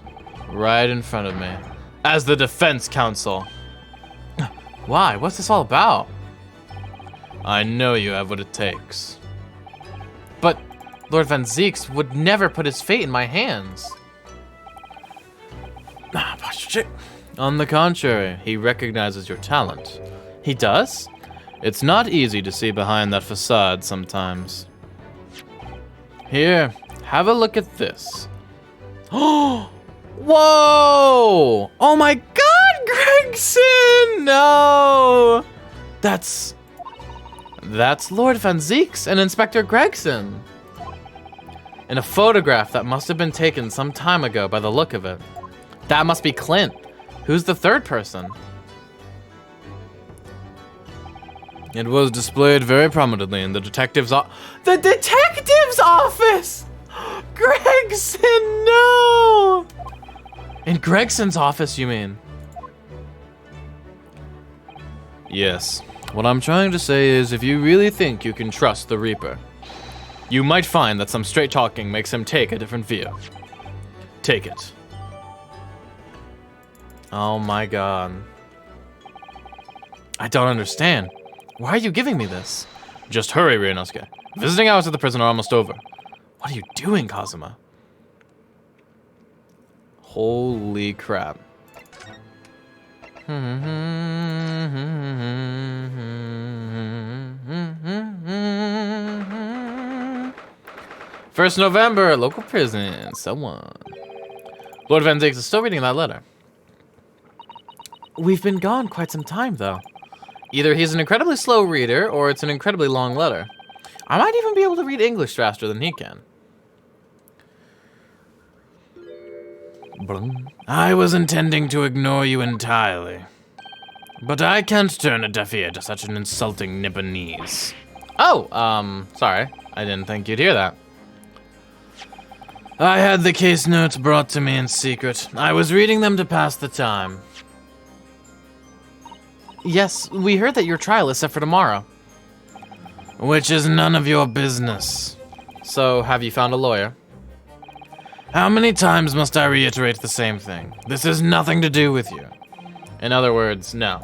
[SPEAKER 1] Right in front of me. As the defense counsel. Why? What's this all about? I know you have what it takes. But Lord Van Zieks would never put his fate in my hands. On the contrary, he recognizes your talent. He does? It's not easy to see behind that facade sometimes. Here, have a look at this. Oh! Whoa! Oh my god, Gregson! No! That's Lord Van Zieks and Inspector Gregson. In a photograph that must have been taken some time ago by the look of it. That must be Clint. Who's the third person? It was displayed very prominently in the detective's office. The detective's office! Gregson, no! In Gregson's office, you mean? Yes. What I'm trying to say is, if you really think you can trust the Reaper, you might find that some straight talking makes him take a different view. Take it. Oh my god. I don't understand. Why are you giving me this? Just hurry, Ryunosuke. Visiting hours at the prison are almost over. What are you doing, Kazuma? Holy crap. First November, local prison, someone. Lord Van Zieks is still reading that letter. We've been gone quite some time, though. Either he's an incredibly slow reader, or it's an incredibly long letter. I might even be able to read English faster than he can. I was intending to ignore you entirely. But I can't turn a deaf ear to such an insulting Nipponese. Oh, sorry. I didn't think you'd hear that. I had the case notes brought to me in secret. I was reading them to pass the time. Yes, we heard that your trial is set for tomorrow. Which is none of your business. So, have you found a lawyer? How many times must I reiterate the same thing? This has nothing to do with you. In other words, no.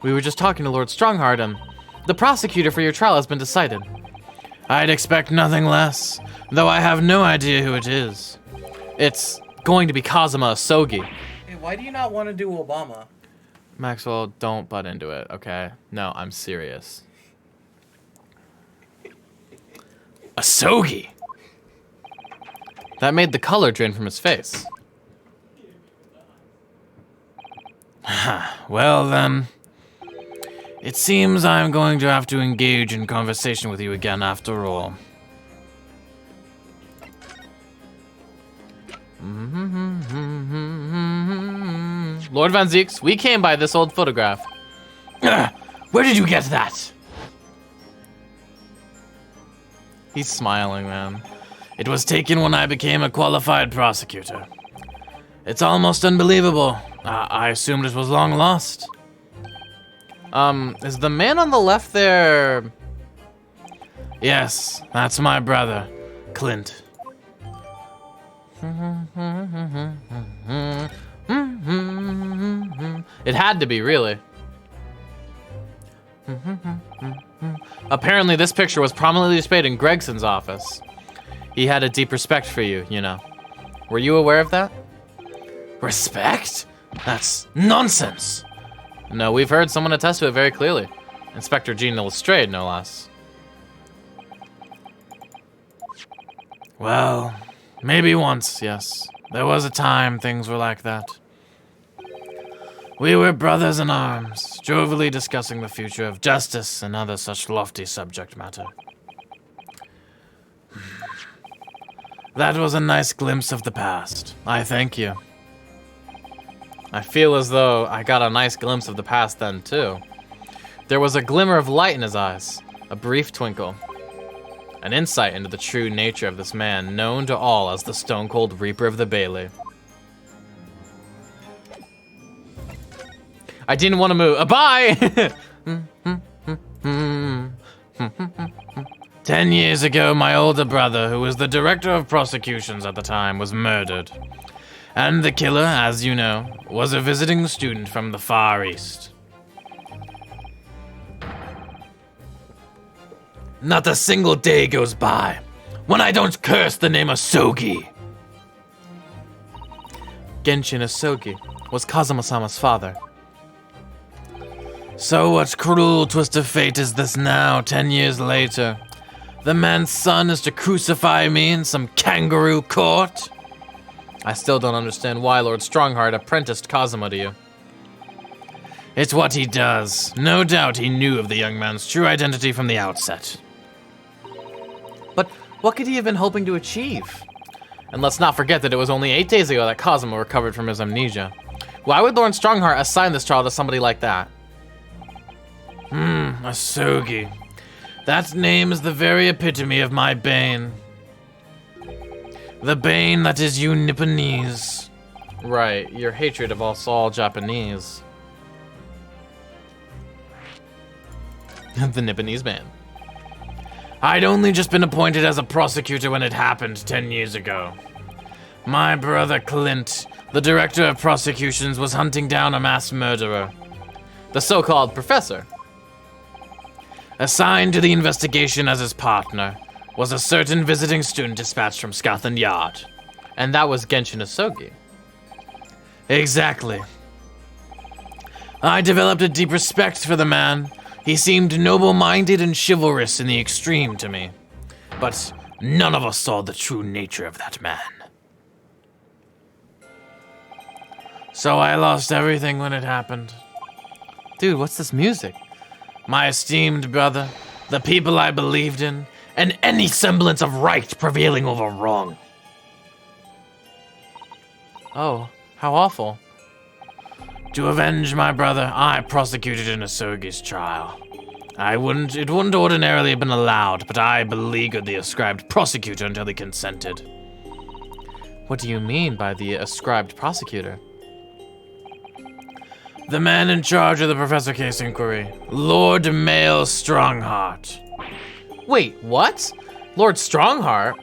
[SPEAKER 1] We were just talking to Lord Strongheart, and the prosecutor for your trial has been decided. I'd expect nothing less, though I have no idea who it is. It's going to be Kazuma Asogi.
[SPEAKER 4] Hey, why do you not want to do Obama?
[SPEAKER 1] Maxwell, don't butt into it, okay? No, I'm serious. Asogi! That made the color drain from his face. Well then, it seems I'm going to have to engage in conversation with you again after all. Lord Van Zieks, we came by this old photograph. Where did you get that? He's smiling, man. It was taken when I became a qualified prosecutor. It's almost unbelievable. I assumed it was long lost. Is the man on the left there? Yes, that's my brother, Clint. It had to be, really. Apparently, this picture was prominently displayed in Gregson's office. He had a deep respect for you, you know. Were you aware of that? Respect? That's nonsense. No, we've heard someone attest to it very clearly. Inspector Jean Lestrade, no less. Well, maybe once, yes. There was a time things were like that. We were brothers in arms, jovially discussing the future of justice and other such lofty subject matter. That was a nice glimpse of the past. I thank you. I feel as though I got a nice glimpse of the past then, too. There was a glimmer of light in his eyes, a brief twinkle. An insight into the true nature of this man, known to all as the Stone Cold Reaper of the Bailey. I didn't want to move. Bye! 10 years ago, my older brother, who was the director of prosecutions at the time, was murdered. And the killer, as you know, was a visiting student from the Far East. Not a single day goes by when I don't curse the name Asogi. Genshin Asogi was Kazuma-sama's father. So what cruel twist of fate is this now, 10 years later? The man's son is to crucify me in some kangaroo court? I still don't understand why Lord Strongheart apprenticed Kazuma to you. It's what he does. No doubt he knew of the young man's true identity from the outset. But what could he have been hoping to achieve? And let's not forget that it was only 8 days ago that Kazuma recovered from his amnesia. Why would Lord Strongheart assign this child to somebody like that? Asogi. That name is the very epitome of my bane. The bane that is you Nipponese. Right, your hatred of us all Japanese. The Nipponese man. I'd only just been appointed as a prosecutor when it happened 10 years ago. My brother Clint, the director of prosecutions, was hunting down a mass murderer. The so-called professor. Assigned to the investigation as his partner was a certain visiting student dispatched from Scotland Yard. And that was Genshin Asogi. Exactly. I developed a deep respect for the man. He seemed noble-minded and chivalrous in the extreme to me. But none of us saw the true nature of that man. So I lost everything when it happened. Dude, what's this music? My esteemed brother, the people I believed in, and any semblance of right prevailing over wrong. Oh, how awful. To avenge my brother, I prosecuted in Asogi's trial. It wouldn't ordinarily have been allowed, but I beleaguered the ascribed prosecutor until he consented. What do you mean by the ascribed prosecutor? The man in charge of the Professor Case inquiry, Lord Mael Strongheart. Wait, what? Lord Strongheart?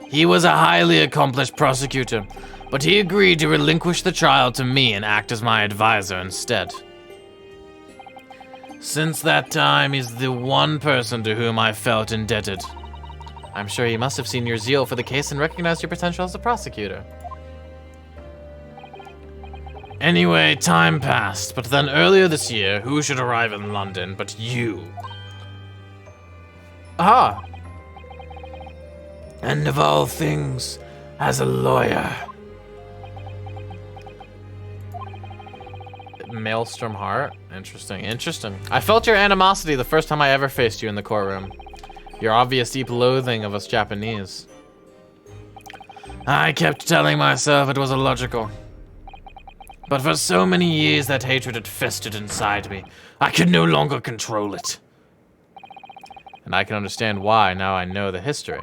[SPEAKER 1] He was a highly accomplished prosecutor, but he agreed to relinquish the trial to me and act as my advisor instead. Since that time, he's the one person to whom I felt indebted. I'm sure he must have seen your zeal for the case and recognized your potential as a prosecutor. Anyway, time passed, but then earlier this year, who should arrive in London but you? Ah. And of all things, as a lawyer. Maelstrom Heart? Interesting. I felt your animosity the first time I ever faced you in the courtroom. Your obvious deep loathing of us Japanese. I kept telling myself it was illogical. But for so many years that hatred had festered inside me, I could no longer control it. And I can understand why now I know the history.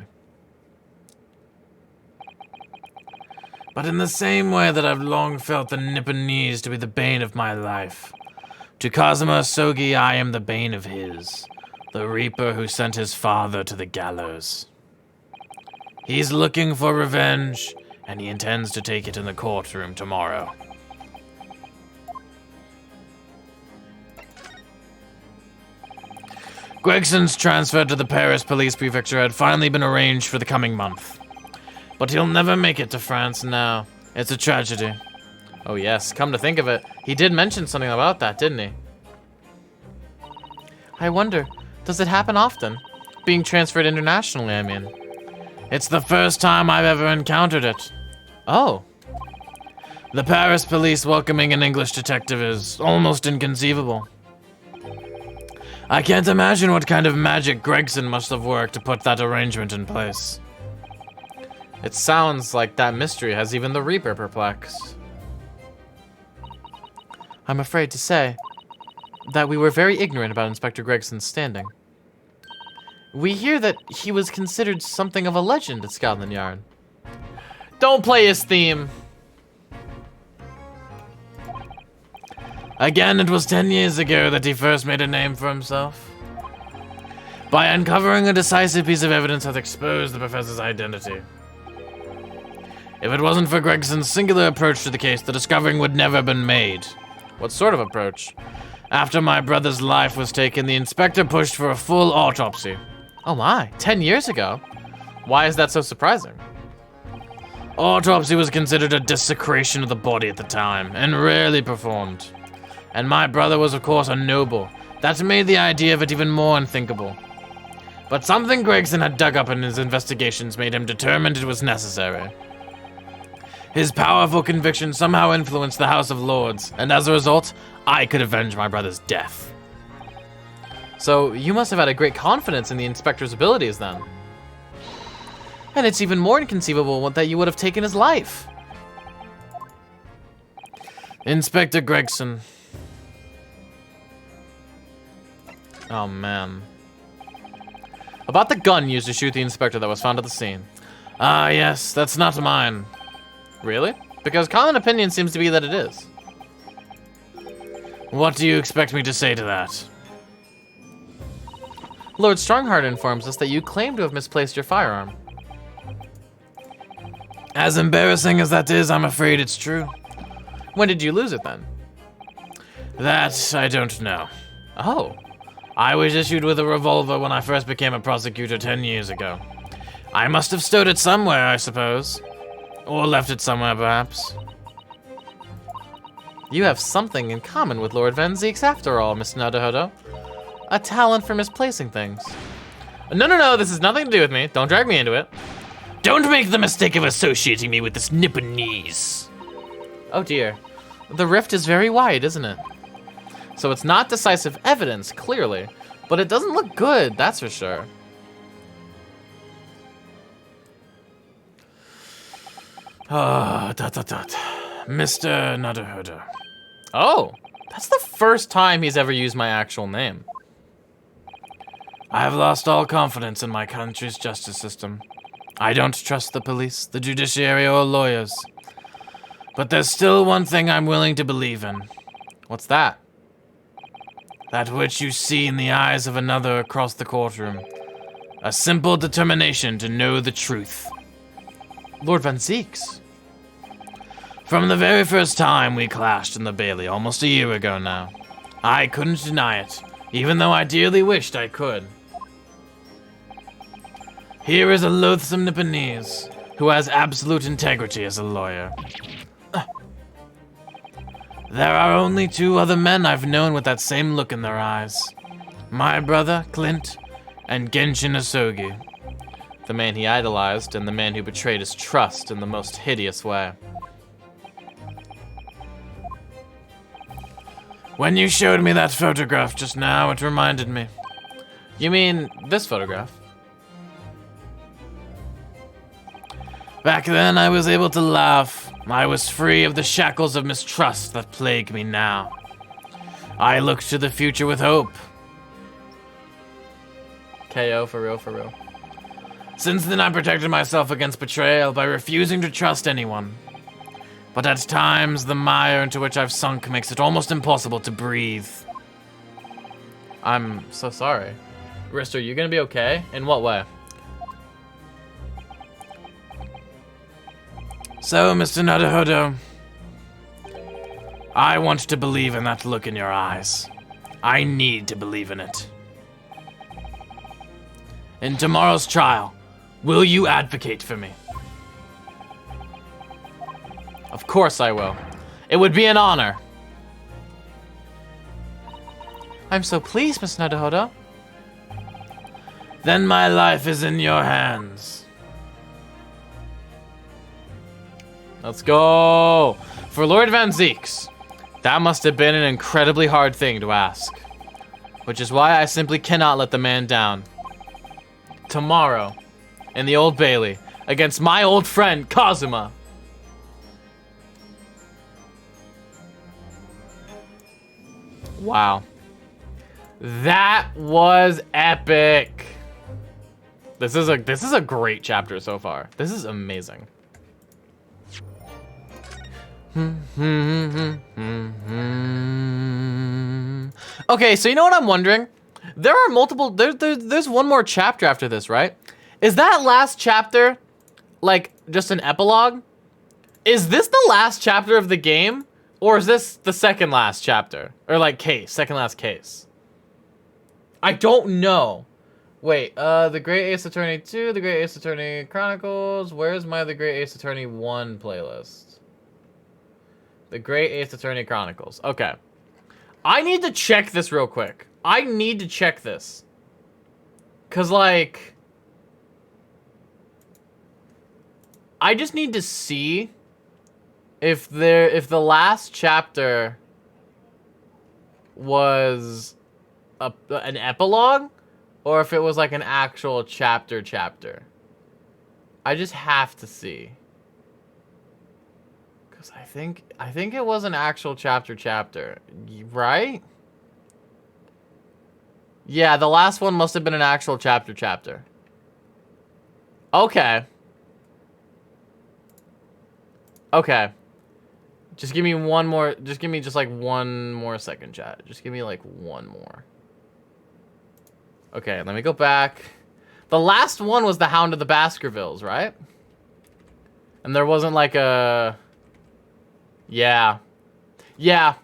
[SPEAKER 1] But in the same way that I've long felt the Nipponese to be the bane of my life, to Kazuma Asogi I am the bane of his, the Reaper who sent his father to the gallows. He's looking for revenge, and he intends to take it in the courtroom tomorrow. Gregson's transfer to the Paris police prefecture had finally been arranged for the coming month. But he'll never make it to France now. It's a tragedy. Oh yes, come to think of it, he did mention something about that, didn't he? I wonder, does it happen often? Being transferred internationally, I mean. It's the first time I've ever encountered it. Oh. The Paris police welcoming an English detective is almost inconceivable. I can't imagine what kind of magic Gregson must have worked to put that arrangement in place. It sounds like that mystery has even the Reaper perplexed. I'm afraid to say that we were very ignorant about Inspector Gregson's standing. We hear that he was considered something of a legend at Scotland Yard. Don't play his theme! Again, it was 10 years ago that he first made a name for himself. By uncovering a decisive piece of evidence that exposed the professor's identity. If it wasn't for Gregson's singular approach to the case, the discovery would never have been made. What sort of approach? After my brother's life was taken, the inspector pushed for a full autopsy. Oh my, 10 years ago? Why is that so surprising? Autopsy was considered a desecration of the body at the time, and rarely performed. And my brother was of course a noble. That made the idea of it even more unthinkable. But something Gregson had dug up in his investigations made him determined it was necessary. His powerful conviction somehow influenced the House of Lords, and as a result, I could avenge my brother's death. So, you must have had a great confidence in the inspector's abilities then. And it's even more inconceivable that you would have taken his life. Inspector Gregson. Oh man. About the gun used to shoot the inspector that was found at the scene. Ah yes, that's not mine. Really? Because common opinion seems to be that it is. What do you expect me to say to that? Lord Strongheart informs us that you claim to have misplaced your firearm. As embarrassing as that is, I'm afraid it's true. When did you lose it then? That I don't know. Oh. I was issued with a revolver when I first became a prosecutor 10 years ago. I must have stowed it somewhere, I suppose. Or left it somewhere, perhaps. You have something in common with Lord Van Zeeks after all, Mr. Naruhodo. A talent for misplacing things. No, this has nothing to do with me. Don't drag me into it. Don't make the mistake of associating me with this Nipponese. Oh dear. The rift is very wide, isn't it? So it's not decisive evidence, clearly. But it doesn't look good, that's for sure. Ah, Mr. Naruhodo. Oh, that's the first time he's ever used my actual name. I've lost all confidence in my country's justice system. I don't trust the police, the judiciary, or lawyers. But there's still one thing I'm willing to believe in. What's that? That which you see in the eyes of another across the courtroom. A simple determination to know the truth. Lord Van Zeeks. From the very first time we clashed in the Bailey almost a year ago now, I couldn't deny it, even though I dearly wished I could. Here is a loathsome Nipponese who has absolute integrity as a lawyer. There are only two other men I've known with that same look in their eyes. My brother, Clint, and Genshin Asogi. The man he idolized and the man who betrayed his trust in the most hideous way. When you showed me that photograph just now, it reminded me. You mean this photograph? Back then, I was able to laugh. I was free of the shackles of mistrust that plague me now. I looked to the future with hope. KO, for real, for real. Since then, I protected myself against betrayal by refusing to trust anyone. But at times, the mire into which I've sunk makes it almost impossible to breathe. I'm so sorry. Rister, you gonna be okay? In what way? So, Mr. Naruhodo, I want to believe in that look in your eyes. I need to believe in it. In tomorrow's trial, will you advocate for me? Of course I will. It would be an honor. I'm so pleased, Miss Naruhodo. Then my life is in your hands. Let's go. For Lord Van Zieks, that must have been an incredibly hard thing to ask. Which is why I simply cannot let the man down. Tomorrow, in the Old Bailey, against my old friend, Kazuma. Wow. That was epic. This is a great chapter so far. This is amazing. Okay, so you know what I'm wondering? There are multiple, there's one more chapter after this, right? Is that last chapter, like, just an epilogue? Is this the last chapter of the game? Or is this the second last chapter? Or like second last case? I don't know. Wait, The Great Ace Attorney 2, The Great Ace Attorney Chronicles. Where's my The Great Ace Attorney 1 playlist? The Great Ace Attorney Chronicles. Okay. I need to check this real quick. I need to check this. Cause like... I just need to see if the last chapter was an epilogue or if it was like an actual chapter. I just have to see. Cause I think it was an actual chapter, right? Yeah, the last one must have been an actual chapter. Okay. Okay. Just give me one more, just like one more second, chat. Just give me like one more. Okay, let me go back. The last one was the Hound of the Baskervilles, right? And there wasn't like a... Yeah,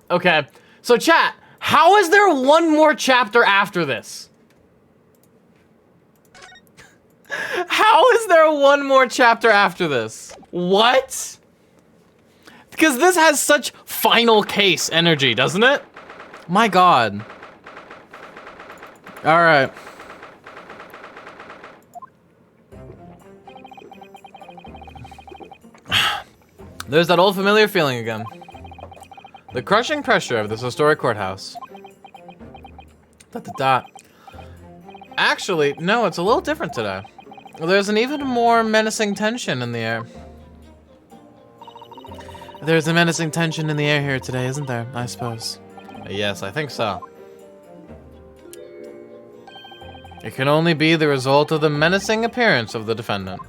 [SPEAKER 1] okay. So chat, how is there one more chapter after this? How is there one more chapter after this? What? Because this has such final case energy, doesn't it? My God. All right. There's that old familiar feeling again. The crushing pressure of this historic courthouse. Actually, no, it's a little different today. There's an even more menacing tension in the air. There's a menacing tension in the air here today, isn't there? I suppose. Yes, I think so. It can only be the result of the menacing appearance of the defendant.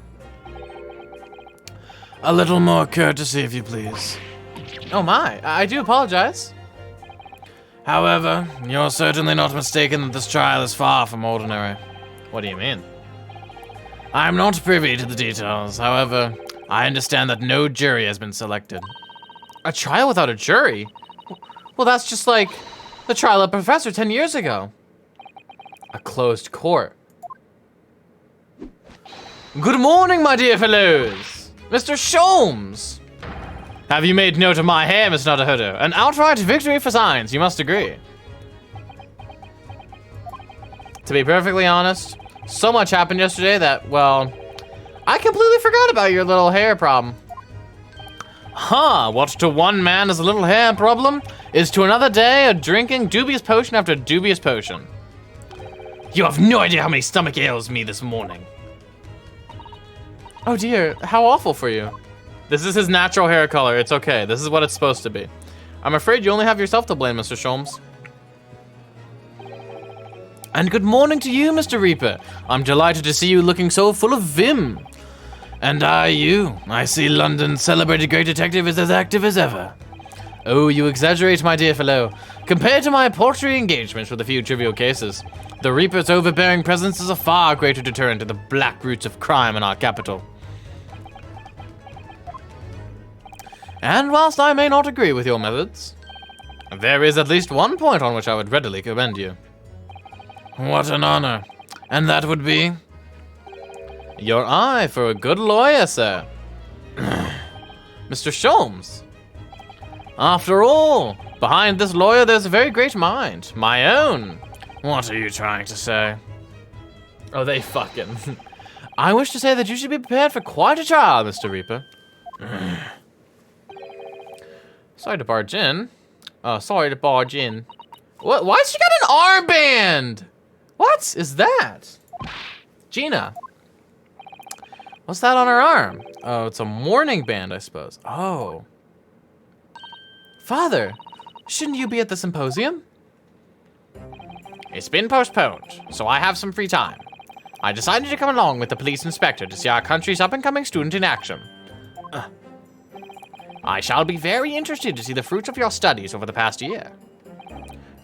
[SPEAKER 1] A little more courtesy, if you please. Oh my, I do apologize. However, you're certainly not mistaken that this trial is far from ordinary. What do you mean? I'm not privy to the details. However, I understand that no jury has been selected. A trial without a jury? Well, that's just like the trial of Professor 10 years ago. A closed court. Good morning, my dear fellows. Mr. Sholmes. Have you made note of my hair, Miss Naruhodo? An outright victory for science, you must agree. To be perfectly honest, so much happened yesterday that, well, I completely forgot about your little hair problem. Huh, what to one man is a little hair problem is to another day a drinking dubious potion after dubious potion. You have no idea how many stomach ails me this morning. Oh dear, how awful for you. This is his natural hair color, it's okay. This is what it's supposed to be. I'm afraid you only have yourself to blame, Mr. Sholmes. And good morning to you, Mr. Reaper. I'm delighted to see you looking so full of vim. And I see London's celebrated great detective is as active as ever. Oh, you exaggerate, my dear fellow. Compared to my paltry engagements with a few trivial cases, the Reaper's overbearing presence is a far greater deterrent to the black roots of crime in our capital. And whilst I may not agree with your methods, there is at least one point on which I would readily commend you. What an honor. And that would be? Your eye for a good lawyer, sir. Mr. Sholmes. After all, behind this lawyer there's a very great mind. My own. What are you trying to say? Oh, they fucking. I wish to say that you should be prepared for quite a trial, Mr. Reaper. Sorry to barge in. Sorry to barge in. What? Why's she got an armband? What is that? Gina. What's that on her arm? Oh, it's a mourning band, I suppose. Oh. Father, shouldn't you be at the symposium? It's been postponed, so I have some free time. I decided to come along with the police inspector to see our country's up-and-coming student in action. I shall be very interested to see the fruits of your studies over the past year.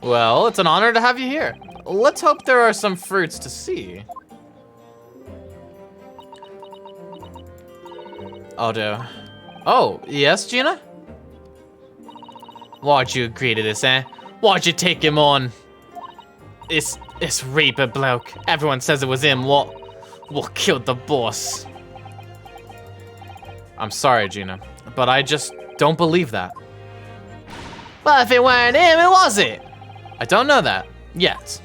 [SPEAKER 1] Well, it's an honor to have you here. Let's hope there are some fruits to see. Oh, dear. Oh, yes, Gina? Why'd you agree to this, eh? Why'd you take him on? It's Reaper bloke. Everyone says it was him. What killed the boss? I'm sorry, Gina, but I just don't believe that. Well, if it weren't him, who was it? I don't know that, yet.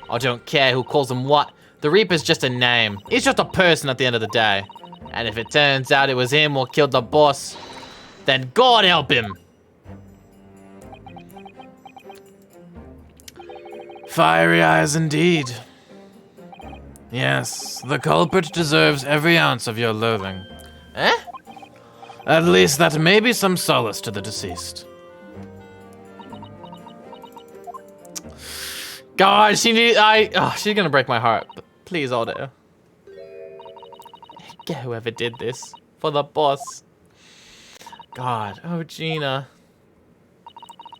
[SPEAKER 1] I don't care who calls him what. The Reaper's just a name. He's just a person at the end of the day. And if it turns out it was him who killed the boss, then God help him. Fiery eyes indeed. Yes, the culprit deserves every ounce of your loathing. Eh? At least that may be some solace to the deceased. God, she's gonna break my heart. But please, Aldo. Get whoever did this for the boss. God, oh Gina.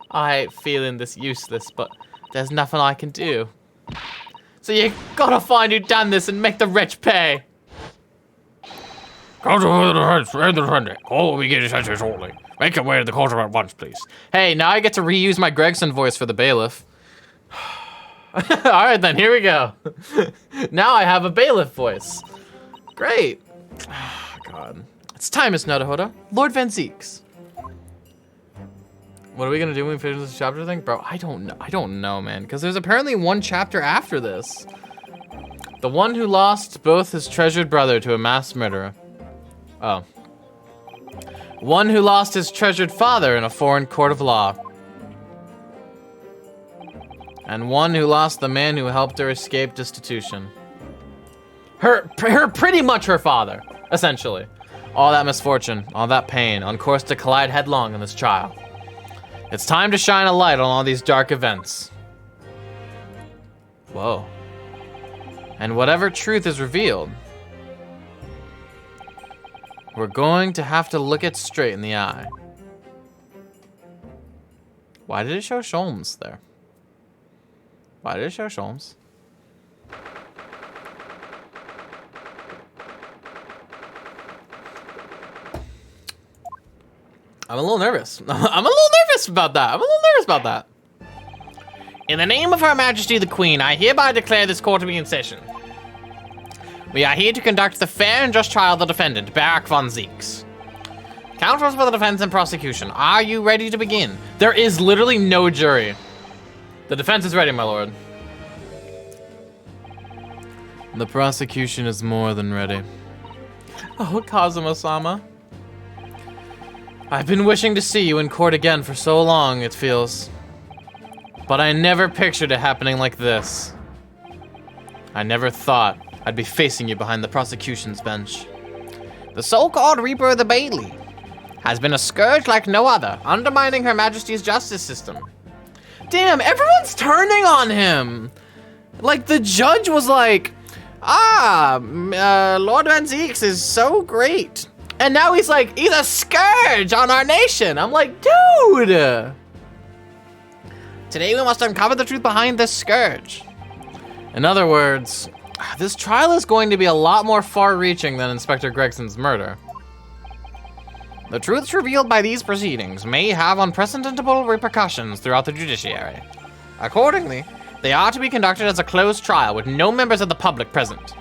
[SPEAKER 1] I hate feeling this useless, but there's nothing I can do. So you gotta find who done this and make the wretch pay.
[SPEAKER 3] All we get is answers only. Make your way to the courtroom at once, please.
[SPEAKER 1] Hey, now I get to reuse my Gregson voice for the bailiff. Alright then, here we go. Now I have a bailiff voice. Great. God. It's time, Miss Nodohoda. Lord Van Zeeks. What are we gonna do when we finish this chapter thing? Bro, I don't know, man. Because there's apparently one chapter after this. The one who lost both his treasured brother to a mass murderer. Oh. One who lost his treasured father in a foreign court of law. And one who lost the man who helped her escape destitution. Pretty much her father, essentially. All that misfortune, all that pain, on course to collide headlong in this trial. It's time to shine a light on all these dark events. Whoa. And whatever truth is revealed, we're going to have to look it straight in the eye. Why did it show Sholmes there? Why did it show Sholmes? I'm a little nervous. I'm a little nervous about that. In the name of Her Majesty the Queen, I hereby declare this court to be in session. We are here to conduct the fair and just trial of the defendant, Barak von Zeeks. Counsels for the defense and prosecution, are you ready to begin? There is literally no jury. The defense is ready, my lord. The prosecution is more than ready. Oh, Kazuma-sama. I've been wishing to see you in court again for so long, it feels. But I never pictured it happening like this. I never thought I'd be facing you behind the prosecution's bench. The so-called Reaper of the Bailey has been a scourge like no other, undermining Her Majesty's justice system. Damn, everyone's turning on him! Like, the judge was like, Lord Van Zeeks is so great. And now he's like, he's a scourge on our nation. I'm like, dude! Today we must uncover the truth behind this scourge. In other words, this trial is going to be a lot more far-reaching than Inspector Gregson's murder. The truths revealed by these proceedings may have unprecedentable repercussions throughout the judiciary. Accordingly, they are to be conducted as a closed trial with no members of the public present.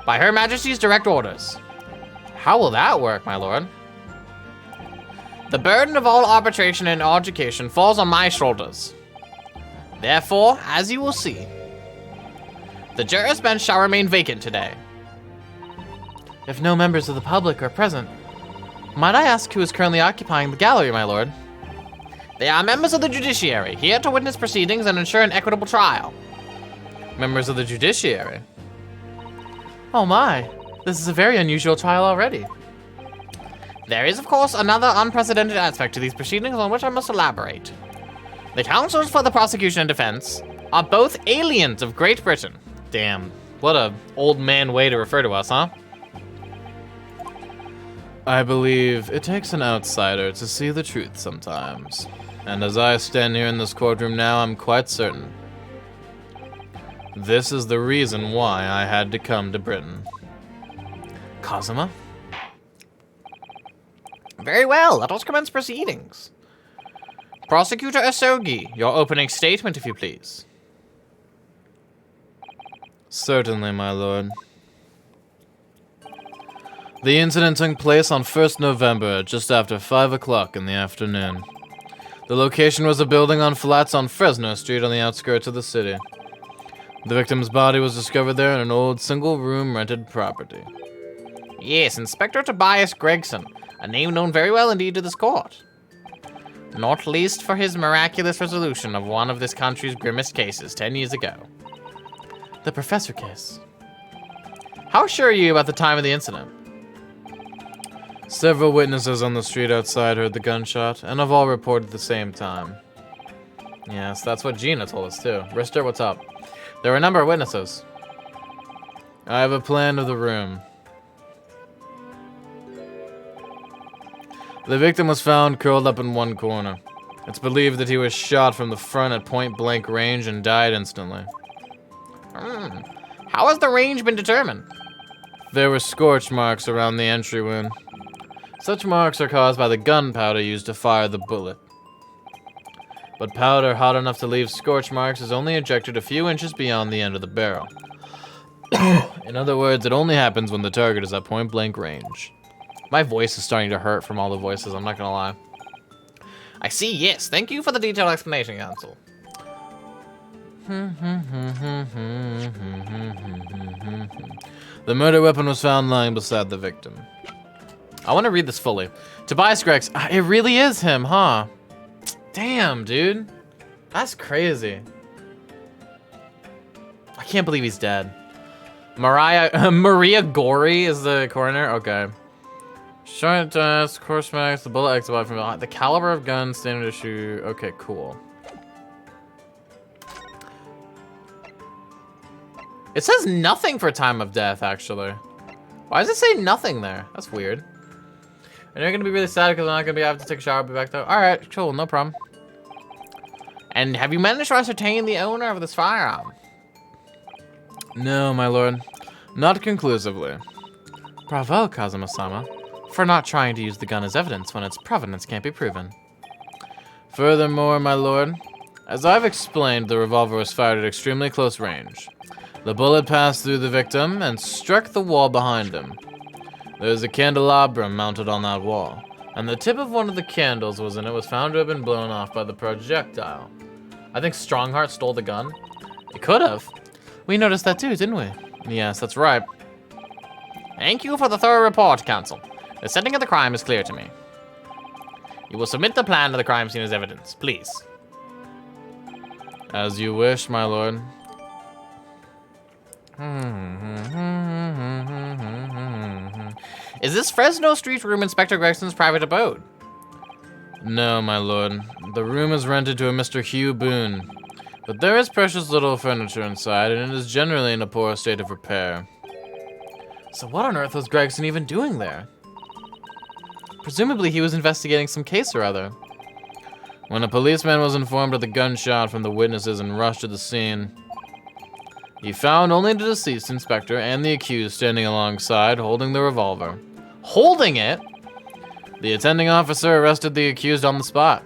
[SPEAKER 1] By Her Majesty's direct orders. How will that work, my lord? The burden of all arbitration and education falls on my shoulders. Therefore, as you will see, the jurors' bench shall remain vacant today. If no members of the public are present, might I ask who is currently occupying the gallery, my lord? They are members of the judiciary, here to witness proceedings and ensure an equitable trial. Members of the judiciary? Oh my, this is a very unusual trial already. There is, of course, another unprecedented aspect to these proceedings on which I must elaborate. The counsels for the prosecution and defense are both aliens of Great Britain. Damn, what a old man way to refer to us, huh? I believe it takes an outsider to see the truth sometimes. And as I stand here in this courtroom now, I'm quite certain. This is the reason why I had to come to Britain. Kazuma? Very well, let us commence proceedings. Prosecutor Asogi, your opening statement, if you please. Certainly, my lord. The incident took place on 1st November, just after 5 o'clock in the afternoon. The location was a building on flats on Fresno Street on the outskirts of the city. The victim's body was discovered there in an old single-room rented property. Yes, Inspector Tobias Gregson, a name known very well indeed to this court. Not least for his miraculous resolution of one of this country's grimmest cases 10 years ago. The Professor case. How sure are you about the time of the incident? Several witnesses on the street outside heard the gunshot, and have all reported the same time. Yes, that's what Gina told us too. Rister, what's up? There were a number of witnesses. I have a plan of the room. The victim was found curled up in one corner. It's believed that he was shot from the front at point-blank range and died instantly. How has the range been determined? There were scorch marks around the entry wound. Such marks are caused by the gunpowder used to fire the bullet. But powder hot enough to leave scorch marks is only ejected a few inches beyond the end of the barrel. In other words, it only happens when the target is at point-blank range. My voice is starting to hurt from all the voices, I'm not gonna lie. I see, yes. Thank you for the detailed explanation, Counsel. The murder weapon was found lying beside the victim. I want to read this fully. Tobias Grex, it really is him, huh? Damn, dude. That's crazy. I can't believe he's dead. Maria Gori is the coroner? Okay. Short dust, course max, the bullet exit from behind. The caliber of gun, standard issue. Okay, cool. It says nothing for time of death, actually. Why does it say nothing there? That's weird. And you're gonna be really sad because I'm not gonna be able to take a shower. I'll be back though. All right, cool, no problem. And have you managed to ascertain the owner of this firearm? No, my lord, not conclusively. Bravo, Kazuma-sama, for not trying to use the gun as evidence when its provenance can't be proven. Furthermore, my lord, as I've explained, the revolver was fired at extremely close range. The bullet passed through the victim and struck the wall behind him. There's a candelabrum mounted on that wall, and the tip of one of the candles was found to have been blown off by the projectile. I think Strongheart stole the gun. It could have. We noticed that too, didn't we? Yes, that's right. Thank you for the thorough report, Counsel. The setting of the crime is clear to me. You will submit the plan to the crime scene as evidence, please. As you wish, my lord. Is this Fresno Street room Inspector Gregson's private abode? No, my lord. The room is rented to a Mr. Hugh Boone. But there is precious little furniture inside, and it is generally in a poor state of repair. So what on earth was Gregson even doing there? Presumably he was investigating some case or other. When a policeman was informed of the gunshot from the witnesses and rushed to the scene, he found only the deceased inspector and the accused standing alongside, holding the revolver. Holding it? The attending officer arrested the accused on the spot.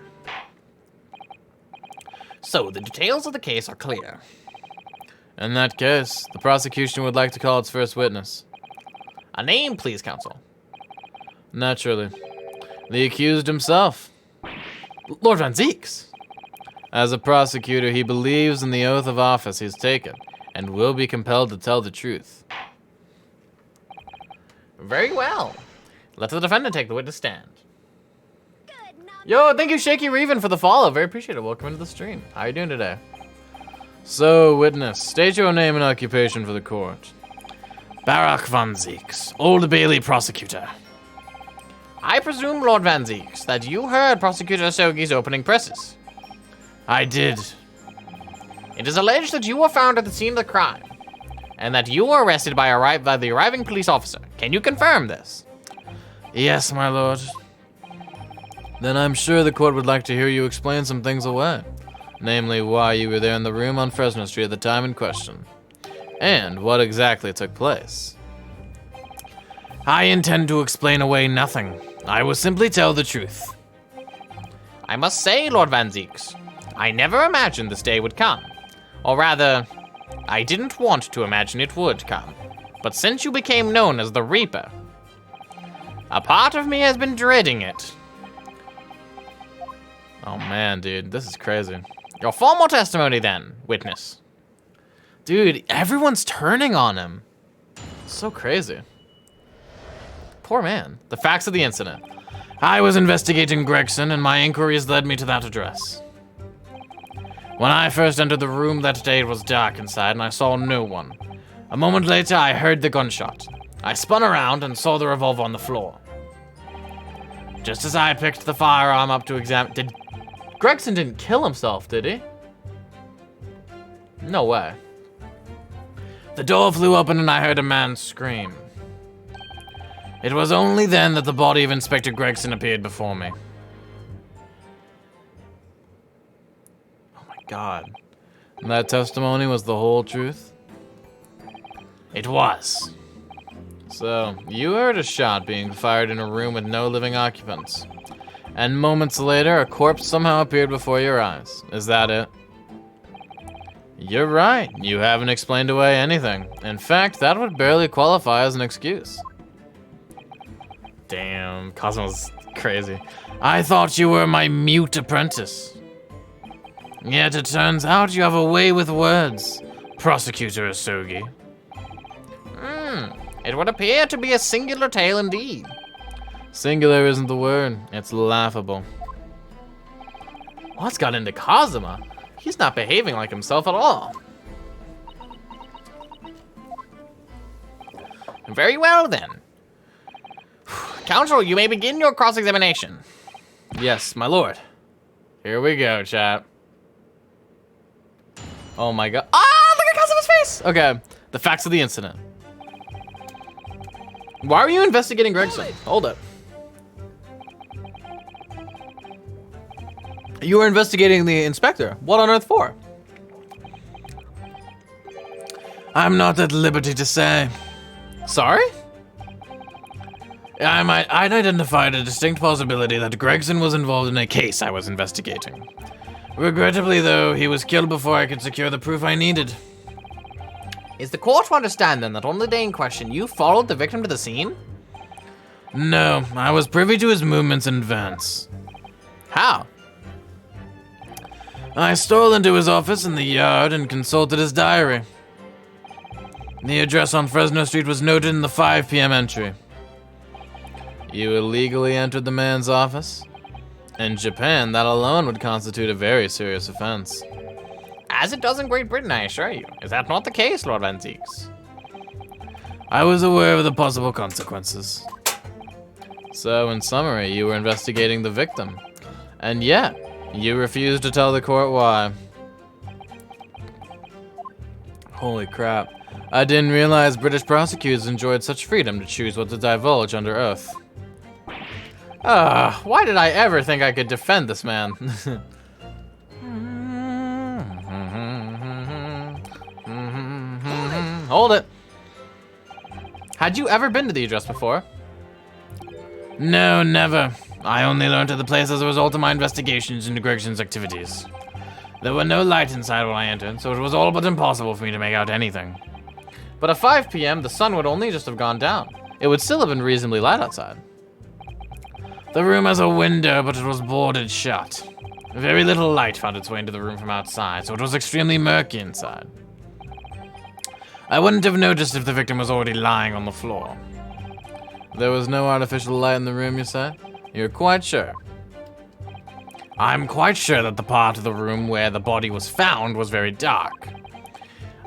[SPEAKER 1] So, the details of the case are clear. In that case, the prosecution would like to call its first witness. A name, please, counsel. Naturally. The accused himself. Lord Van Zieks. As a prosecutor, he believes in the oath of office he's taken, and will be compelled to tell the truth. Very well. Let the defendant take the witness stand. Yo, thank you, Shaky Reven, for the follow. Very appreciated. Welcome into the stream. How are you doing today? So, witness, state your name and occupation for the court. Barak Van Zieks, Old Bailey prosecutor. I presume, Lord Van Zieks, that you heard Prosecutor Sogi's opening presses. I did. It is alleged that you were found at the scene of the crime, and that you were arrested by the arriving police officer. Can you confirm this? Yes, my lord. Then I'm sure the court would like to hear you explain some things away. Namely, why you were there in the room on Fresno Street at the time in question. And what exactly took place. I intend to explain away nothing. I will simply tell the truth. I must say, Lord Van Zieks, I never imagined this day would come. Or rather, I didn't want to imagine it would come. But since you became known as the Reaper, a part of me has been dreading it. Oh man, dude, this is crazy. Your formal testimony then, witness. Dude, everyone's turning on him. So crazy. Poor man. The facts of the incident. I was investigating Gregson, and my inquiries led me to that address. When I first entered the room that day, it was dark inside, and I saw no one. A moment later, I heard the gunshot. I spun around and saw the revolver on the floor. Just as I picked the firearm up to examine... Gregson didn't kill himself, did he? No way. The door flew open and I heard a man scream. It was only then that the body of Inspector Gregson appeared before me. Oh my god. And that testimony was the whole truth? It was. So, you heard a shot being fired in a room with no living occupants. And moments later, a corpse somehow appeared before your eyes. Is that it? You're right. You haven't explained away anything. In fact, that would barely qualify as an excuse. Damn, Cosmo's crazy. I thought you were my mute apprentice. Yet it turns out you have a way with words, Prosecutor Asogi. It would appear to be a singular tale indeed. Singular isn't the word, it's laughable. What's got into Kazuma? He's not behaving like himself at all. Very well then. Counsel, you may begin your cross-examination. Yes, my lord. Here we go, chat. Oh my god. Ah, look at Kazuma's face! Okay, the facts of the incident. Why are you investigating Gregson? Hold it. You were investigating the inspector. What on earth for? I'm not at liberty to say. Sorry? I'd identified a distinct possibility that Gregson was involved in a case I was investigating. Regrettably, though, he was killed before I could secure the proof I needed. Is the court to understand, then, that on the day in question, you followed the victim to the scene? No, I was privy to his movements in advance. How? I stole into his office in the yard and consulted his diary. The address on Fresno Street was noted in the 5 p.m. entry. You illegally entered the man's office? In Japan, that alone would constitute a very serious offense. As it does in Great Britain, I assure you. Is that not the case, Lord Van Zieks? I was aware of the possible consequences. So, in summary, you were investigating the victim. And yet, you refused to tell the court why. Holy crap. I didn't realize British prosecutors enjoyed such freedom to choose what to divulge under oath. Why did I ever think I could defend this man? Hold it. Had you ever been to the address before? No, never. I only learned of the place as a result of my investigations into Gregson's activities. There were no lights inside when I entered, so it was all but impossible for me to make out anything. But at 5 p.m., the sun would only just have gone down. it would still have been reasonably light outside. The room has a window, but it was boarded shut. Very little light found its way into the room from outside, so it was extremely murky inside. I wouldn't have noticed if the victim was already lying on the floor. There was no artificial light in the room, you say? You're quite sure? I'm quite sure that the part of the room where the body was found was very dark.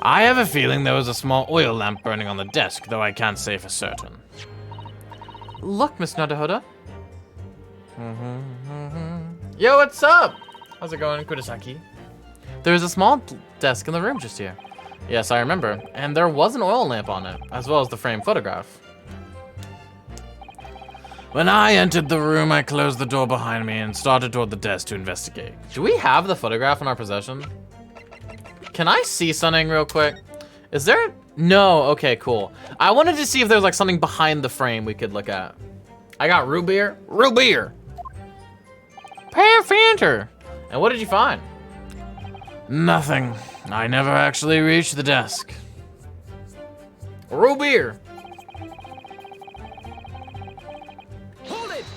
[SPEAKER 1] I have a feeling there was a small oil lamp burning on the desk, though I can't say for certain. Look, Miss Nadahoda. Yo, what's up? How's it going, Kurosaki? There's a small desk in the room just here. Yes, I remember. And there was an oil lamp on it, as well as the framed photograph. When I entered the room, I closed the door behind me and started toward the desk to investigate. Do we have the photograph in our possession? Can I see something real quick? Is there? No, okay, cool. I wanted to see if there was like something behind the frame we could look at. I got root beer. Root beer! Fanter. And what did you find? Nothing. I never actually reached the desk. Root beer.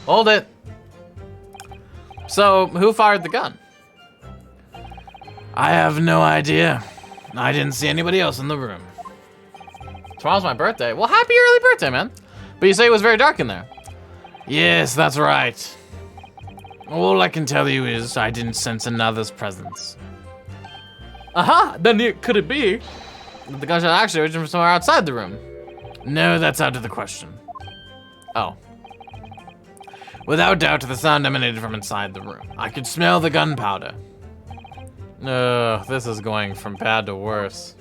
[SPEAKER 1] Hold it. So, who fired the gun? I have no idea. I didn't see anybody else in the room. Tomorrow's my birthday. Well, happy early birthday, man. But you say it was very dark in there. Yes, that's right. All I can tell you is I didn't sense another's presence. Aha! Then could it be that the gunshot actually originated from somewhere outside the room? No, that's out of the question. Oh. Without doubt, the sound emanated from inside the room. I could smell the gunpowder. This is going from bad to worse.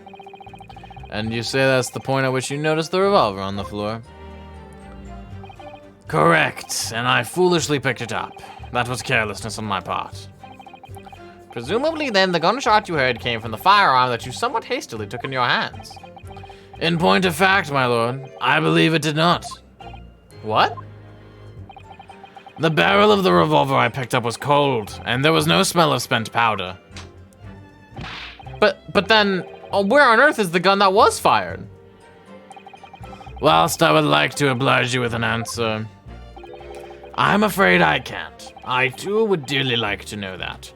[SPEAKER 1] And you say that's the point at which you noticed the revolver on the floor? Correct, and I foolishly picked it up. That was carelessness on my part. Presumably then, the gunshot you heard came from the firearm that you somewhat hastily took in your hands. In point of fact, my lord, I believe it did not. What? The barrel of the revolver I picked up was cold, and there was no smell of spent powder. But then, where on earth is the gun that was fired? Whilst I would like to oblige you with an answer, I'm afraid I can't. I too would dearly like to know that.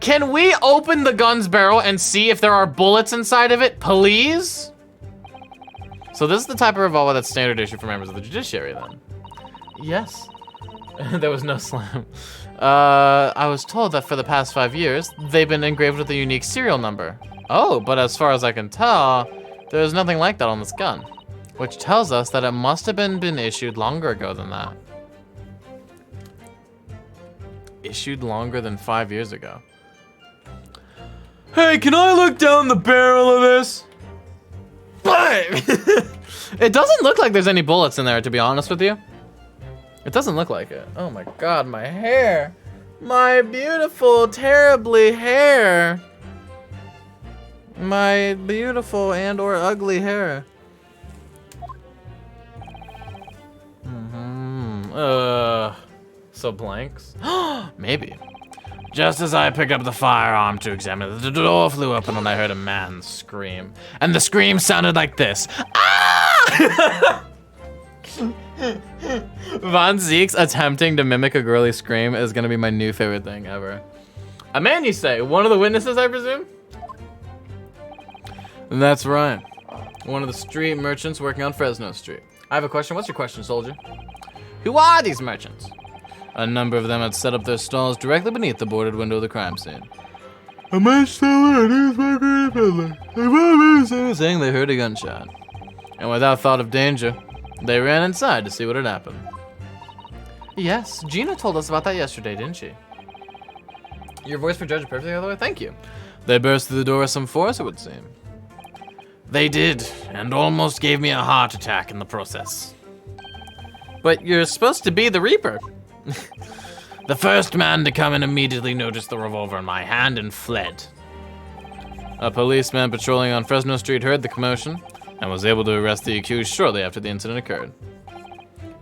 [SPEAKER 1] Can we open the gun's barrel and see if there are bullets inside of it, please? So this is the type of revolver that's standard issue for members of the judiciary, then? Yes. There was no slam. I was told that for the past 5 years, they've been engraved with a unique serial number. Oh, but as far as I can tell, there's nothing like that on this gun. Which tells us that it must have been issued longer ago than that. Issued longer than 5 years ago. Hey, can I look down the barrel of this? It doesn't look like there's any bullets in there, to be honest with you. It doesn't look like it. Oh my god, my hair. My beautiful, terribly hair. My beautiful and or ugly hair. So blanks? Maybe. Just as I picked up the firearm to examine it, the door flew open and I heard a man scream. And the scream sounded like this. Ah! Von Zeke's attempting to mimic a girly scream is gonna be my new favorite thing ever. A man, you say? One of the witnesses, I presume? That's right. One of the street merchants working on Fresno Street. I have a question. What's your question, soldier? Who are these merchants? A number of them had set up their stalls directly beneath the boarded window of the crime scene. A man seller and his market peddler. Saying they heard a gunshot. And without thought of danger, they ran inside to see what had happened. Yes, Gina told us about that yesterday, didn't she? Your voice for Judge perfectly, by the way? Thank you. They burst through the door with some force, it would seem. They did, and almost gave me a heart attack in the process. But you're supposed to be the Reaper. The first man to come in immediately noticed the revolver in my hand and fled. A policeman patrolling on Fresno Street heard the commotion and was able to arrest the accused shortly after the incident occurred.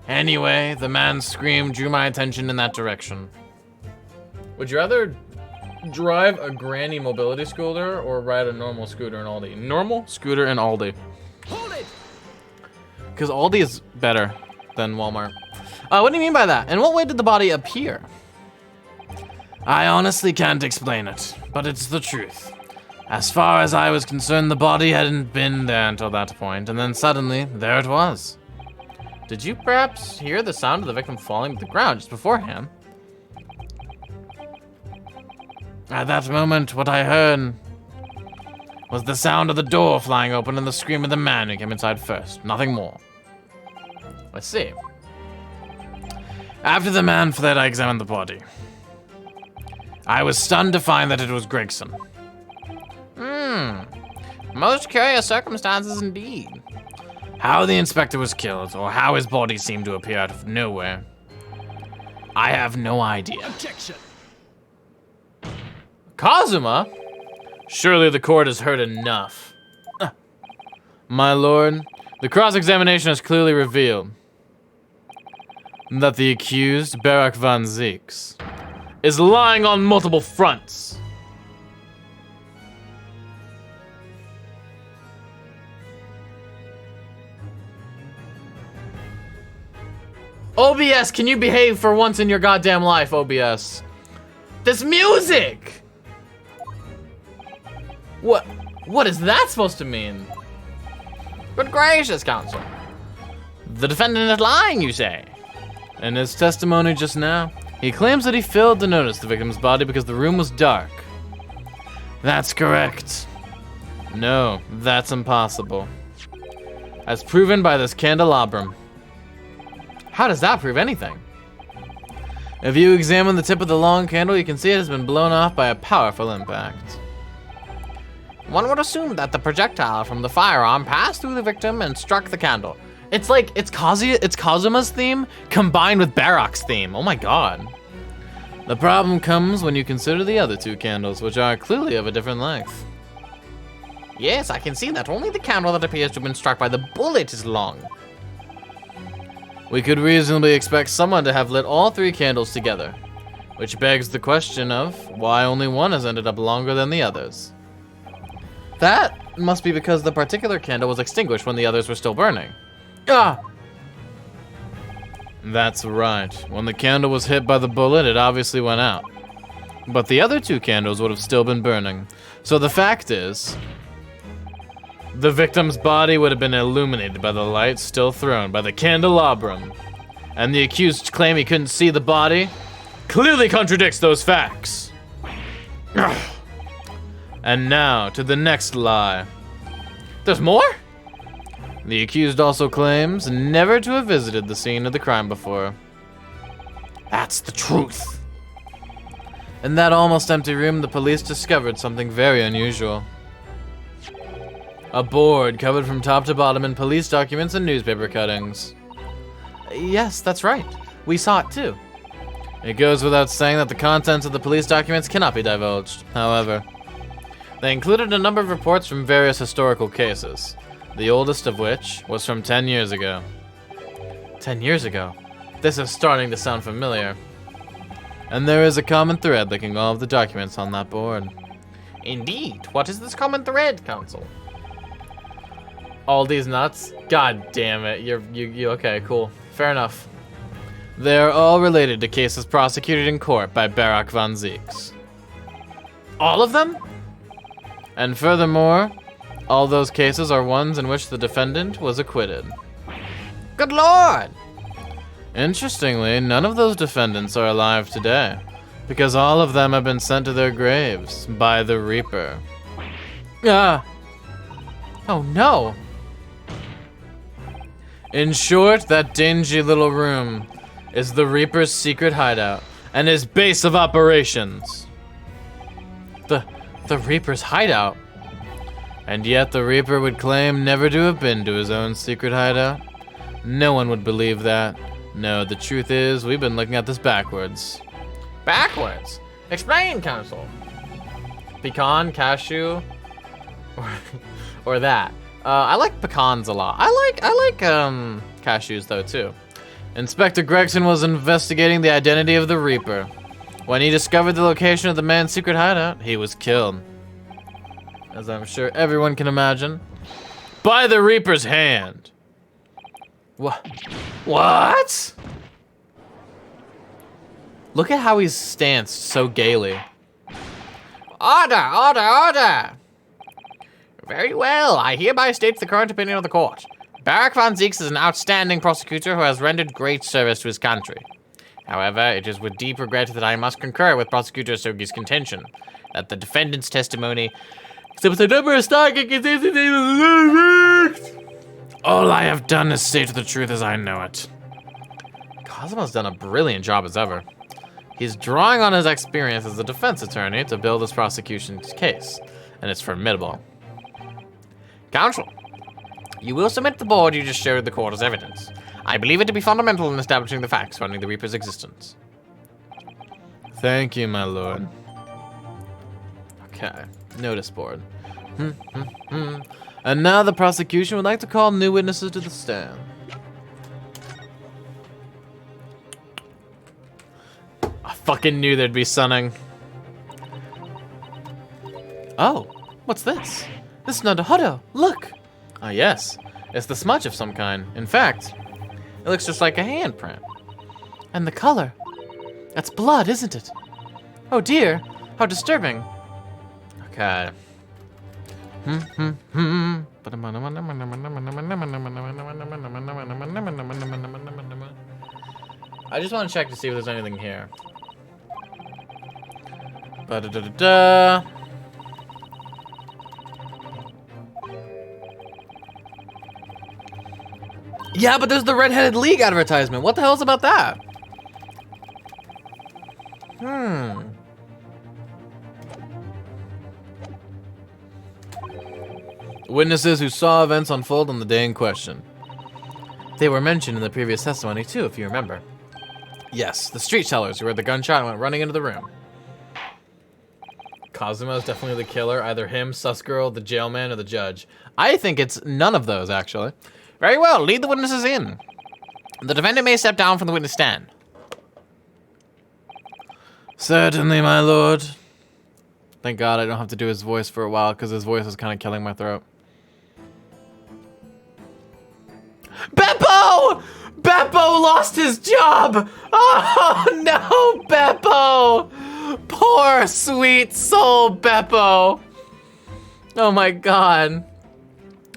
[SPEAKER 1] Anyway, the man's scream drew my attention in that direction. Would you rather drive a granny mobility scooter or ride a normal scooter in Aldi? Normal scooter in Aldi. Hold it! because Aldi is better than Walmart. What do you mean by that? In what way did the body appear? I honestly can't explain it, but it's the truth. As far as I was concerned, the body hadn't been there until that point, and then suddenly, there it was. Did you perhaps hear the sound of the victim falling to the ground just beforehand? At that moment, what I heard was the sound of the door flying open and the scream of the man who came inside first. Nothing more. Let's see. After the man fled, I examined the body. I was stunned to find that it was Gregson. Most curious circumstances indeed. How the inspector was killed, or how his body seemed to appear out of nowhere, I have no idea.
[SPEAKER 2] Objection!
[SPEAKER 1] Kazuma? Surely the court has heard enough. My lord, the cross-examination has clearly revealed that the accused, Barak van Zieks, is lying on multiple fronts. OBS, can you behave for once in your goddamn life, OBS? This music! What is that supposed to mean? Good gracious, counsel. The defendant is lying, you say? In his testimony just now, he claims that he failed to notice the victim's body because the room was dark. That's correct. No, that's impossible. As proven by this candelabrum. How does that prove anything? If you examine the tip of the long candle, you can see it has been blown off by a powerful impact. One would assume that the projectile from the firearm passed through the victim and struck the candle. It's like, it's Kazuma's theme combined with Barak's theme. Oh my god. The problem comes when you consider the other two candles, which are clearly of a different length. Yes, I can see that. Only the candle that appears to have been struck by the bullet is long. We could reasonably expect someone to have lit all three candles together, which begs the question of why only one has ended up longer than the others. That must be because the particular candle was extinguished when the others were still burning. Ah! That's right. When the candle was hit by the bullet, it obviously went out. But the other two candles would have still been burning. So the fact is, the victim's body would have been illuminated by the light still thrown by the candelabrum. And the accused's claim he couldn't see the body clearly contradicts those facts. And now, to the next lie. There's more? The accused also claims never to have visited the scene of the crime before. That's the truth. In that almost empty room, the police discovered something very unusual. A board covered from top to bottom in police documents and newspaper cuttings. Yes, that's right. We saw it too. It goes without saying that the contents of the police documents cannot be divulged. However, they included a number of reports from various historical cases, the oldest of which was from 10 years ago. 10 years ago? This is starting to sound familiar. And there is a common thread linking all of the documents on that board. Indeed. What is this common thread, counsel? All these nuts? God damn it. You okay, cool. Fair enough. They're all related to cases prosecuted in court by Barak van Zieks. All of them? And furthermore, all those cases are ones in which the defendant was acquitted. Good lord! Interestingly, none of those defendants are alive today, because all of them have been sent to their graves by the Reaper. Ah! Oh no! In short, that dingy little room is the Reaper's secret hideout and his base of operations. The Reaper's hideout? And yet the Reaper would claim never to have been to his own secret hideout? No one would believe that. No, the truth is, we've been looking at this backwards. Backwards? Explain, counsel. Pecan, cashew, or that. I like pecans a lot. I like cashews though too. Inspector Gregson was investigating the identity of the Reaper. When he discovered the location of the man's secret hideout, he was killed. As I'm sure everyone can imagine. By the Reaper's hand. What? What? Look at how he's stanced so gaily. Order, order, order! Very well, I hereby state the current opinion of the court. Barak von Zieks is an outstanding prosecutor who has rendered great service to his country. However, it is with deep regret that I must concur with Prosecutor Sogi's contention that the defendant's testimony, except the number of stargate all I have done is state the truth as I know it. Cosmo's done a brilliant job as ever. He's drawing on his experience as a defense attorney to build his prosecution's case, and it's formidable. Counsel, you will submit the board you just showed the court as evidence. I believe it to be fundamental in establishing the facts surrounding the Reaper's existence. Thank you, my lord. Okay, notice board. And now the prosecution would like to call new witnesses to the stand. I fucking knew there'd be sunning. Oh, what's this? This is Naruhodo. Look! Ah, yes. It's the smudge of some kind. In fact, it looks just like a handprint. And the color. That's blood, isn't it? Oh dear, how disturbing. Okay. I just want to check to see if there's anything here. Ba-da-da-da-da. Yeah, but there's the Red-Headed League advertisement. What the hell's about that? Witnesses who saw events unfold on the day in question. They were mentioned in the previous testimony too, if you remember. Yes, the street tellers who heard the gunshot and went running into the room. Cosmo is definitely the killer, either him, Sus Girl, the jailman, or the judge. I think it's none of those, actually. Very well, lead the witnesses in. The defendant may step down from the witness stand. Certainly, my lord. Thank God I don't have to do his voice for a while, because his voice is kind of killing my throat. Beppo! Beppo lost his job! Oh no, Beppo! Poor sweet soul Beppo! Oh my God.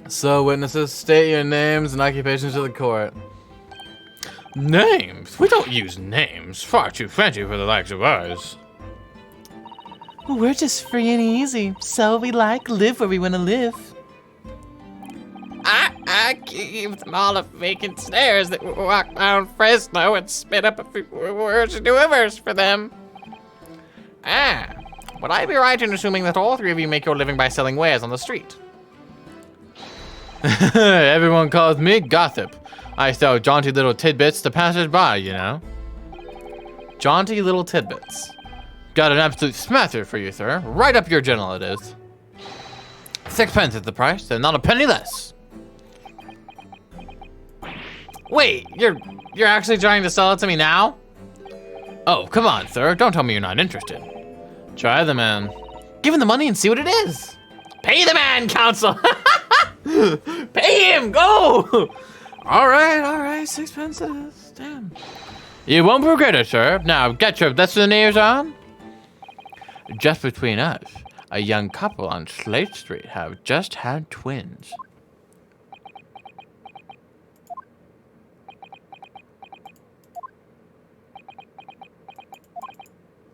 [SPEAKER 1] So, witnesses, state your names and occupations to the court. Names? We don't use names. Far too fancy for the likes of ours. We're just free and easy, so we live where we want to live. I give them all a vacant stares that walk down Fresno and spit up a few words and delivers for them. Would I be right in assuming that all three of you make your living by selling wares on the street? Everyone calls me Gossip. I sell jaunty little tidbits to passers-by, you know. Jaunty little tidbits. Got an absolute smasher for you, sir. Right up your general it is. 6 pence is the price, and not a penny less. Wait, you're actually trying to sell it to me now? Oh, come on, sir. Don't tell me you're not interested. Try the man. Give him the money and see what it is. Pay the man, counsel. Pay him, go! All right, 6 pence it is. Damn. You won't regret it, sir. Now, get your destinators on. Just between us, a young couple on Slate Street have just had twins.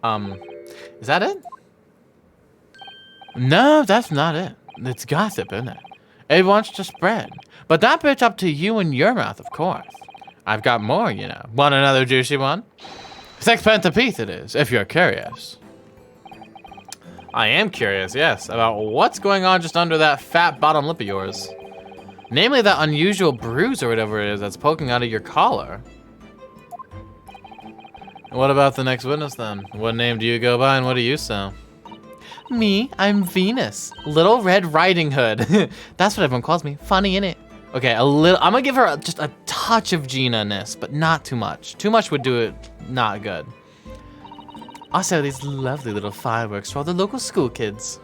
[SPEAKER 1] Is that it? No, that's not it. It's gossip, isn't it? It wants to spread. But that bit's up to you and your mouth, of course. I've got more, you know. Want another juicy one? 6 pence a piece it is, if you're curious. I am curious, yes, about what's going on just under that fat bottom lip of yours. Namely that unusual bruise or whatever it is that's poking out of your collar. What about the next witness then? What name do you go by and what do you sell? Me, I'm Venus. Little Red Riding Hood. That's what everyone calls me. Funny, innit? Okay, I'm gonna give her just a touch of Gina-ness, but not too much. Too much would do it not good. Also, these lovely little fireworks for all the local school kids.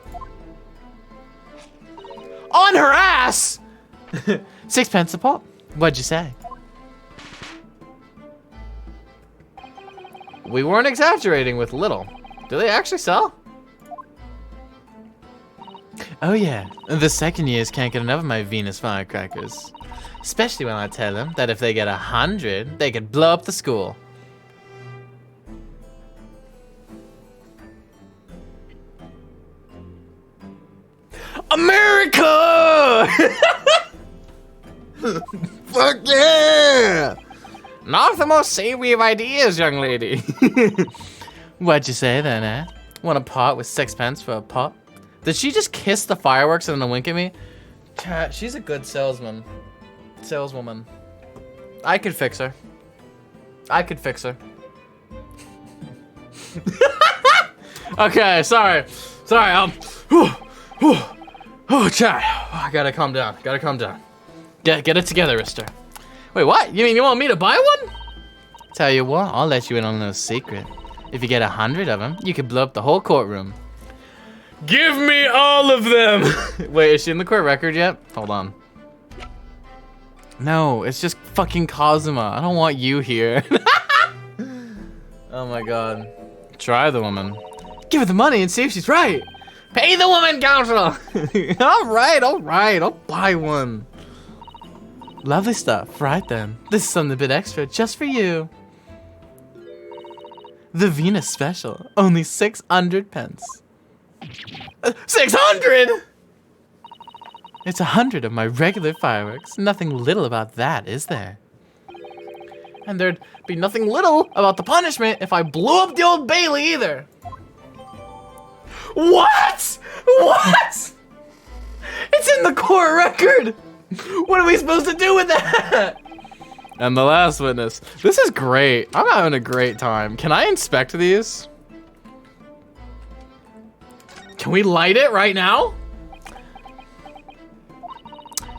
[SPEAKER 1] On her ass! 6 pence a pop. What'd you say? We weren't exaggerating with little. Do they actually sell? Oh yeah, the second years can't get enough of my Venus firecrackers. Especially when I tell them that if they get 100, they could blow up the school. America! Fuck yeah! Not the most savory of ideas, young lady. What'd you say then, eh? Want a pot with 6 pence for a pot? Did she just kiss the fireworks and then wink at me? Cat, she's a good saleswoman. I could fix her. Okay, sorry. Oh, chat. I gotta calm down. Get it together, Rister. Wait, what? You mean you want me to buy one? Tell you what, I'll let you in on a little secret. If you get 100 of them, you could blow up the whole courtroom.
[SPEAKER 3] Give me all of them!
[SPEAKER 1] Wait, is she in the court record yet? Hold on. No, it's just fucking Kazuma. I don't want you here. Oh my god. Try the woman. Give her the money and see if she's right. Pay the woman, counselor! Alright, I'll buy one. Lovely stuff. Right then. This is something a bit extra just for you. The Venus special. Only 600 pence. 600?! It's 100 of my regular fireworks. Nothing little about that, is there? And there'd be nothing little about the punishment if I blew up the Old Bailey either. What? What? It's in the court record. What are we supposed to do with that? And the last witness. This is great. I'm having a great time. Can I inspect these? Can we light it right now?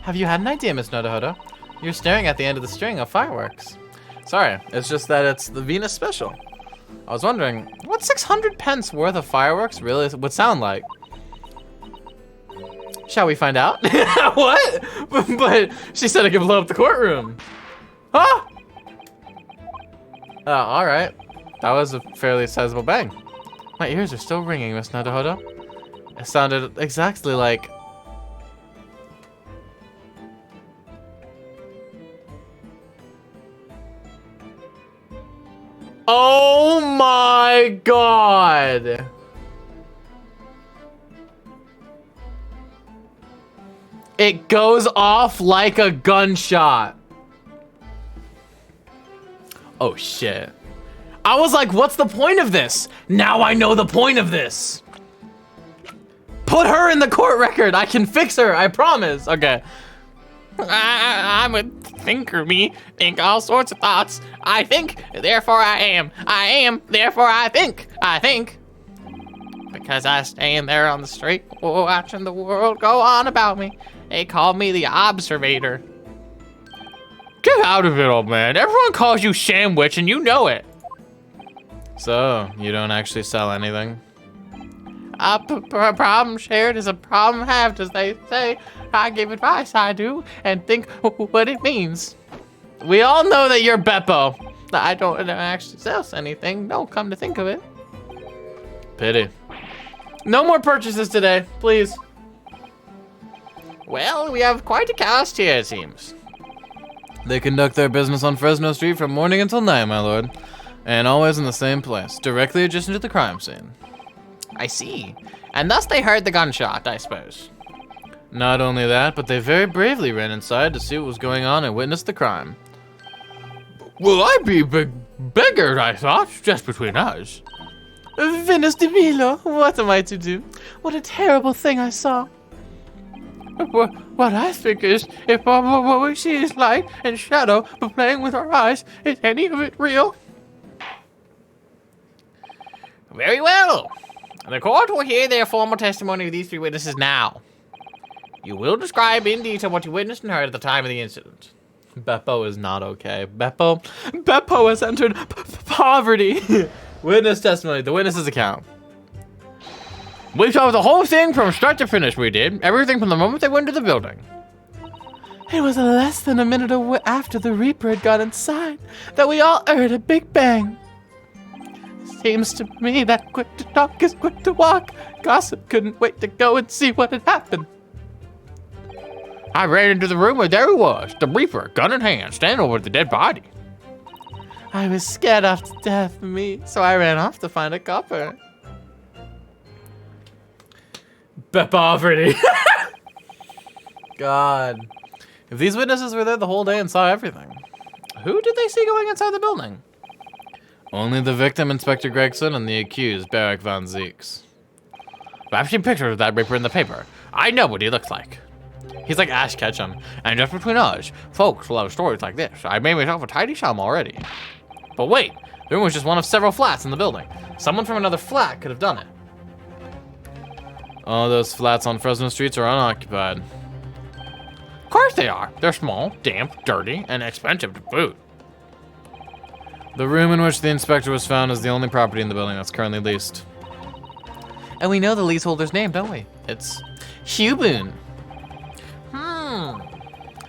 [SPEAKER 1] Have you had an idea, Miss Nodohodo? You're staring at the end of the string of fireworks. Sorry, it's just that it's the Venus special. I was wondering, what 600 pence worth of fireworks really would sound like? Shall we find out? What? But she said I could blow up the courtroom. Huh? Oh, alright. That was a fairly sizable bang. My ears are still ringing, Miss Nodohodo. It sounded exactly like... Oh my god! It goes off like a gunshot. Oh shit. I was like, what's the point of this? Now I know the point of this. Put her in the court record. I can fix her, I promise. Okay. I'm a thinker, me. Think all sorts of thoughts. I think, therefore I am. I am, therefore I think. I think. Because I stand there on the street watching the world go on about me. They call me the observator. Get out of it, old man. Everyone calls you Sandwich and you know it. So, you don't actually sell anything? A problem shared is a problem halved, as they say. I give advice, I do, and think what it means. We all know that you're Beppo. I don't actually sell anything. No, come to think of it. Pity. No more purchases today, please. Well, we have quite a cast here, it seems. They conduct their business on Fresno Street from morning until night, my lord. And always in the same place, directly adjacent to the crime scene. I see. And thus they heard the gunshot, I suppose. Not only that, but they very bravely ran inside to see what was going on and witness the crime. Will I be beggared, I thought, just between us. Venus de Milo, what am I to do? What a terrible thing I saw. What I think is, if what we see is light and shadow, but playing with our eyes, is any of it real? Very well. The court will hear their formal testimony of these three witnesses now. You will describe in detail what you witnessed and heard at the time of the incident. Beppo is not okay. Beppo has entered poverty. Witness testimony, the witness's account. We saw the whole thing from start to finish, we did. Everything from the moment they went into the building. It was less than a minute after the Reaper had got inside that we all heard a big bang. seems to me that quick to talk is quick to walk. Gossip couldn't wait to go and see what had happened. I ran into the room where there he was, the Reaper, gun in hand, standing over the dead body. I was scared off to death, so I ran off to find a copper. Poverty. God. If these witnesses were there the whole day and saw everything, who did they see going inside the building? Only the victim, Inspector Gregson, and the accused, Barrick Van Zeeks. I've seen pictures of that Reaper in the paper. I know what he looks like. He's like Ash Ketchum. And just between us, folks love stories like this. I made myself a tidy sum already. But wait, the room was just one of several flats in the building. Someone from another flat could have done it. All those flats on Fresno streets are unoccupied. Of course they are. They're small, damp, dirty, and expensive to boot. The room in which the inspector was found is the only property in the building that's currently leased. And we know the leaseholder's name, don't we? It's Hugh Boone.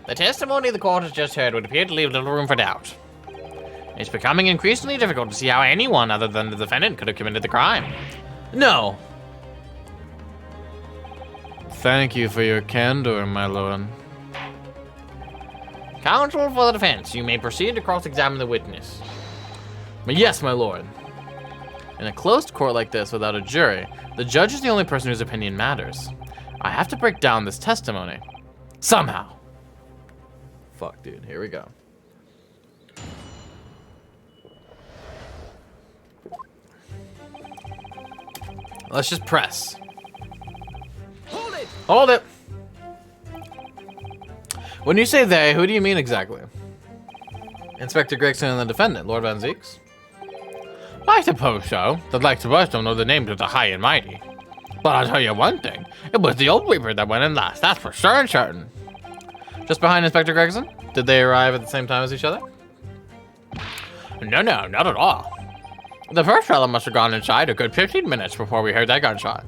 [SPEAKER 1] The testimony the court has just heard would appear to leave little room for doubt. It's becoming increasingly difficult to see how anyone other than the defendant could have committed the crime. No. Thank you for your candor, my lord. Counsel for the defense, you may proceed to cross-examine the witness. Yes, my lord. In a closed court like this without a jury, the judge is the only person whose opinion matters. I have to break down this testimony. Somehow. Fuck, dude. Here we go. Let's just press.
[SPEAKER 2] Hold it!
[SPEAKER 1] Hold it! When you say they, who do you mean exactly? Inspector Gregson and the defendant, Lord Van Zeeks? I suppose so. The likes of us don't know the names of the high and mighty. But I'll tell you one thing. It was the old Reaper that went in last. That's for sure and certain. Just behind Inspector Gregson? Did they arrive at the same time as each other? No, not at all. The first fellow must have gone inside a good 15 minutes before we heard that gunshot.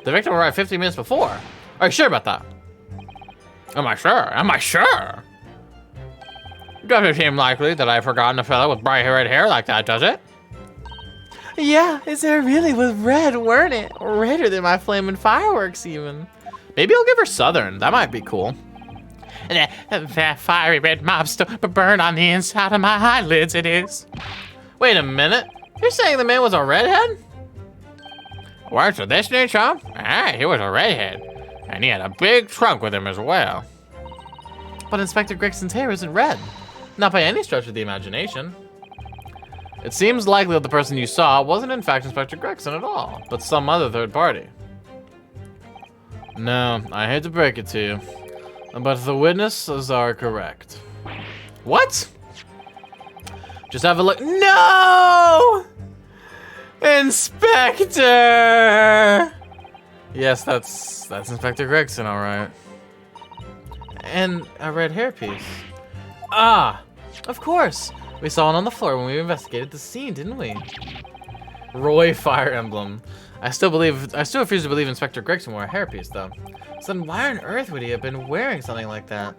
[SPEAKER 1] The victim arrived 15 minutes before. Are you sure about that? Am I sure? Doesn't seem likely that I've forgotten a fellow with bright red hair like that, does it? Yeah, his hair really was red, weren't it? Redder than my flaming fireworks, even. Maybe I'll give her Southern. That might be cool. That fiery red mobster burn on the inside of my eyelids, it is. Wait a minute. You're saying the man was a redhead? Words of this nature? Ah, he was a redhead. And he had a big trunk with him as well. But Inspector Gregson's hair isn't red. Not by any stretch of the imagination. It seems likely that the person you saw wasn't in fact Inspector Gregson at all, but some other third party. No, I hate to break it to you, but the witnesses are correct. What? Just have a look. No! Inspector! Yes, that's Inspector Gregson, all right. And a red hairpiece. Ah, of course. We saw it on the floor when we investigated the scene, didn't we? Roy Fire Emblem. I still refuse to believe Inspector Gregson wore a hairpiece, though. So then why on earth would he have been wearing something like that?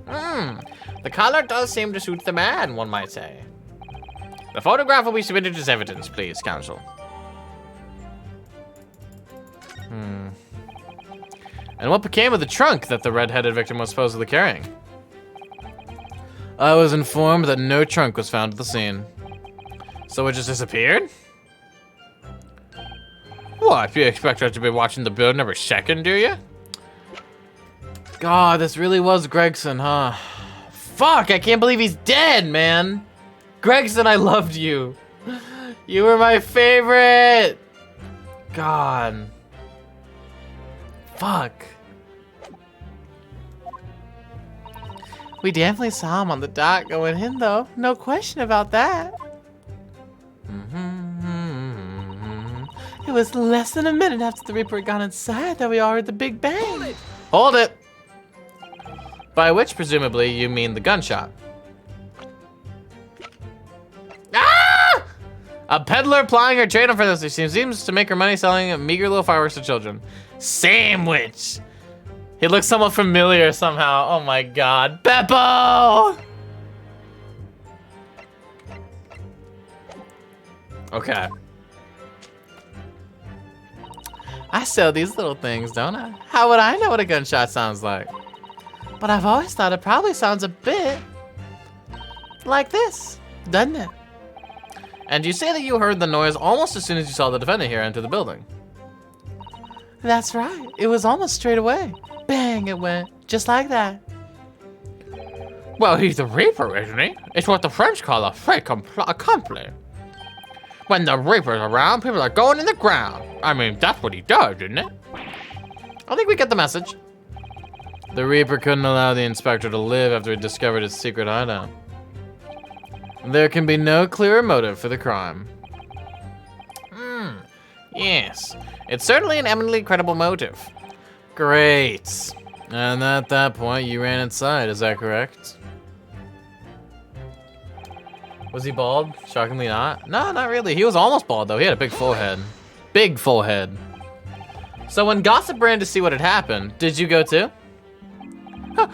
[SPEAKER 1] The color does seem to suit the man, one might say. The photograph will be submitted as evidence, please, counsel. And what became of the trunk that the red-headed victim was supposedly carrying? I was informed that no trunk was found at the scene. So it just disappeared? What, you expect us to be watching the building every second, do you? God, this really was Gregson, huh? Fuck, I can't believe he's dead, man. Gregson, I loved you. You were my favorite. God. Fuck. We definitely saw him on the dock going in, though. No question about that. It was less than a minute after the Reaper had gone inside that we all heard the big bang. Hold it. By which, presumably, you mean the gunshot. Ah! A peddler plying her trade on Fresno seems to make her money selling meager little fireworks to children. Sandwich. He looks somewhat familiar somehow. Oh my god. Beppo! Okay. I sell these little things, don't I? How would I know what a gunshot sounds like? But I've always thought it probably sounds a bit like this, doesn't it? And you say that you heard the noise almost as soon as you saw the defendant here enter the building. That's right. It was almost straight away. Bang, it went. Just like that.
[SPEAKER 3] Well, he's the Reaper, isn't he? It's what the French call a fait accompli. When the Reaper's around, people are going in the ground. I mean, that's what he does, isn't it?
[SPEAKER 1] I think we get the message. The Reaper couldn't allow the inspector to live after he discovered his secret hideout. There can be no clearer motive for the crime. Yes. It's certainly an eminently credible motive. Great. And at that point, you ran inside, is that correct? Was he bald? Shockingly not. No, not really. He was almost bald, though. He had a big forehead. Big forehead. So when Gossip ran to see what had happened, did you go too?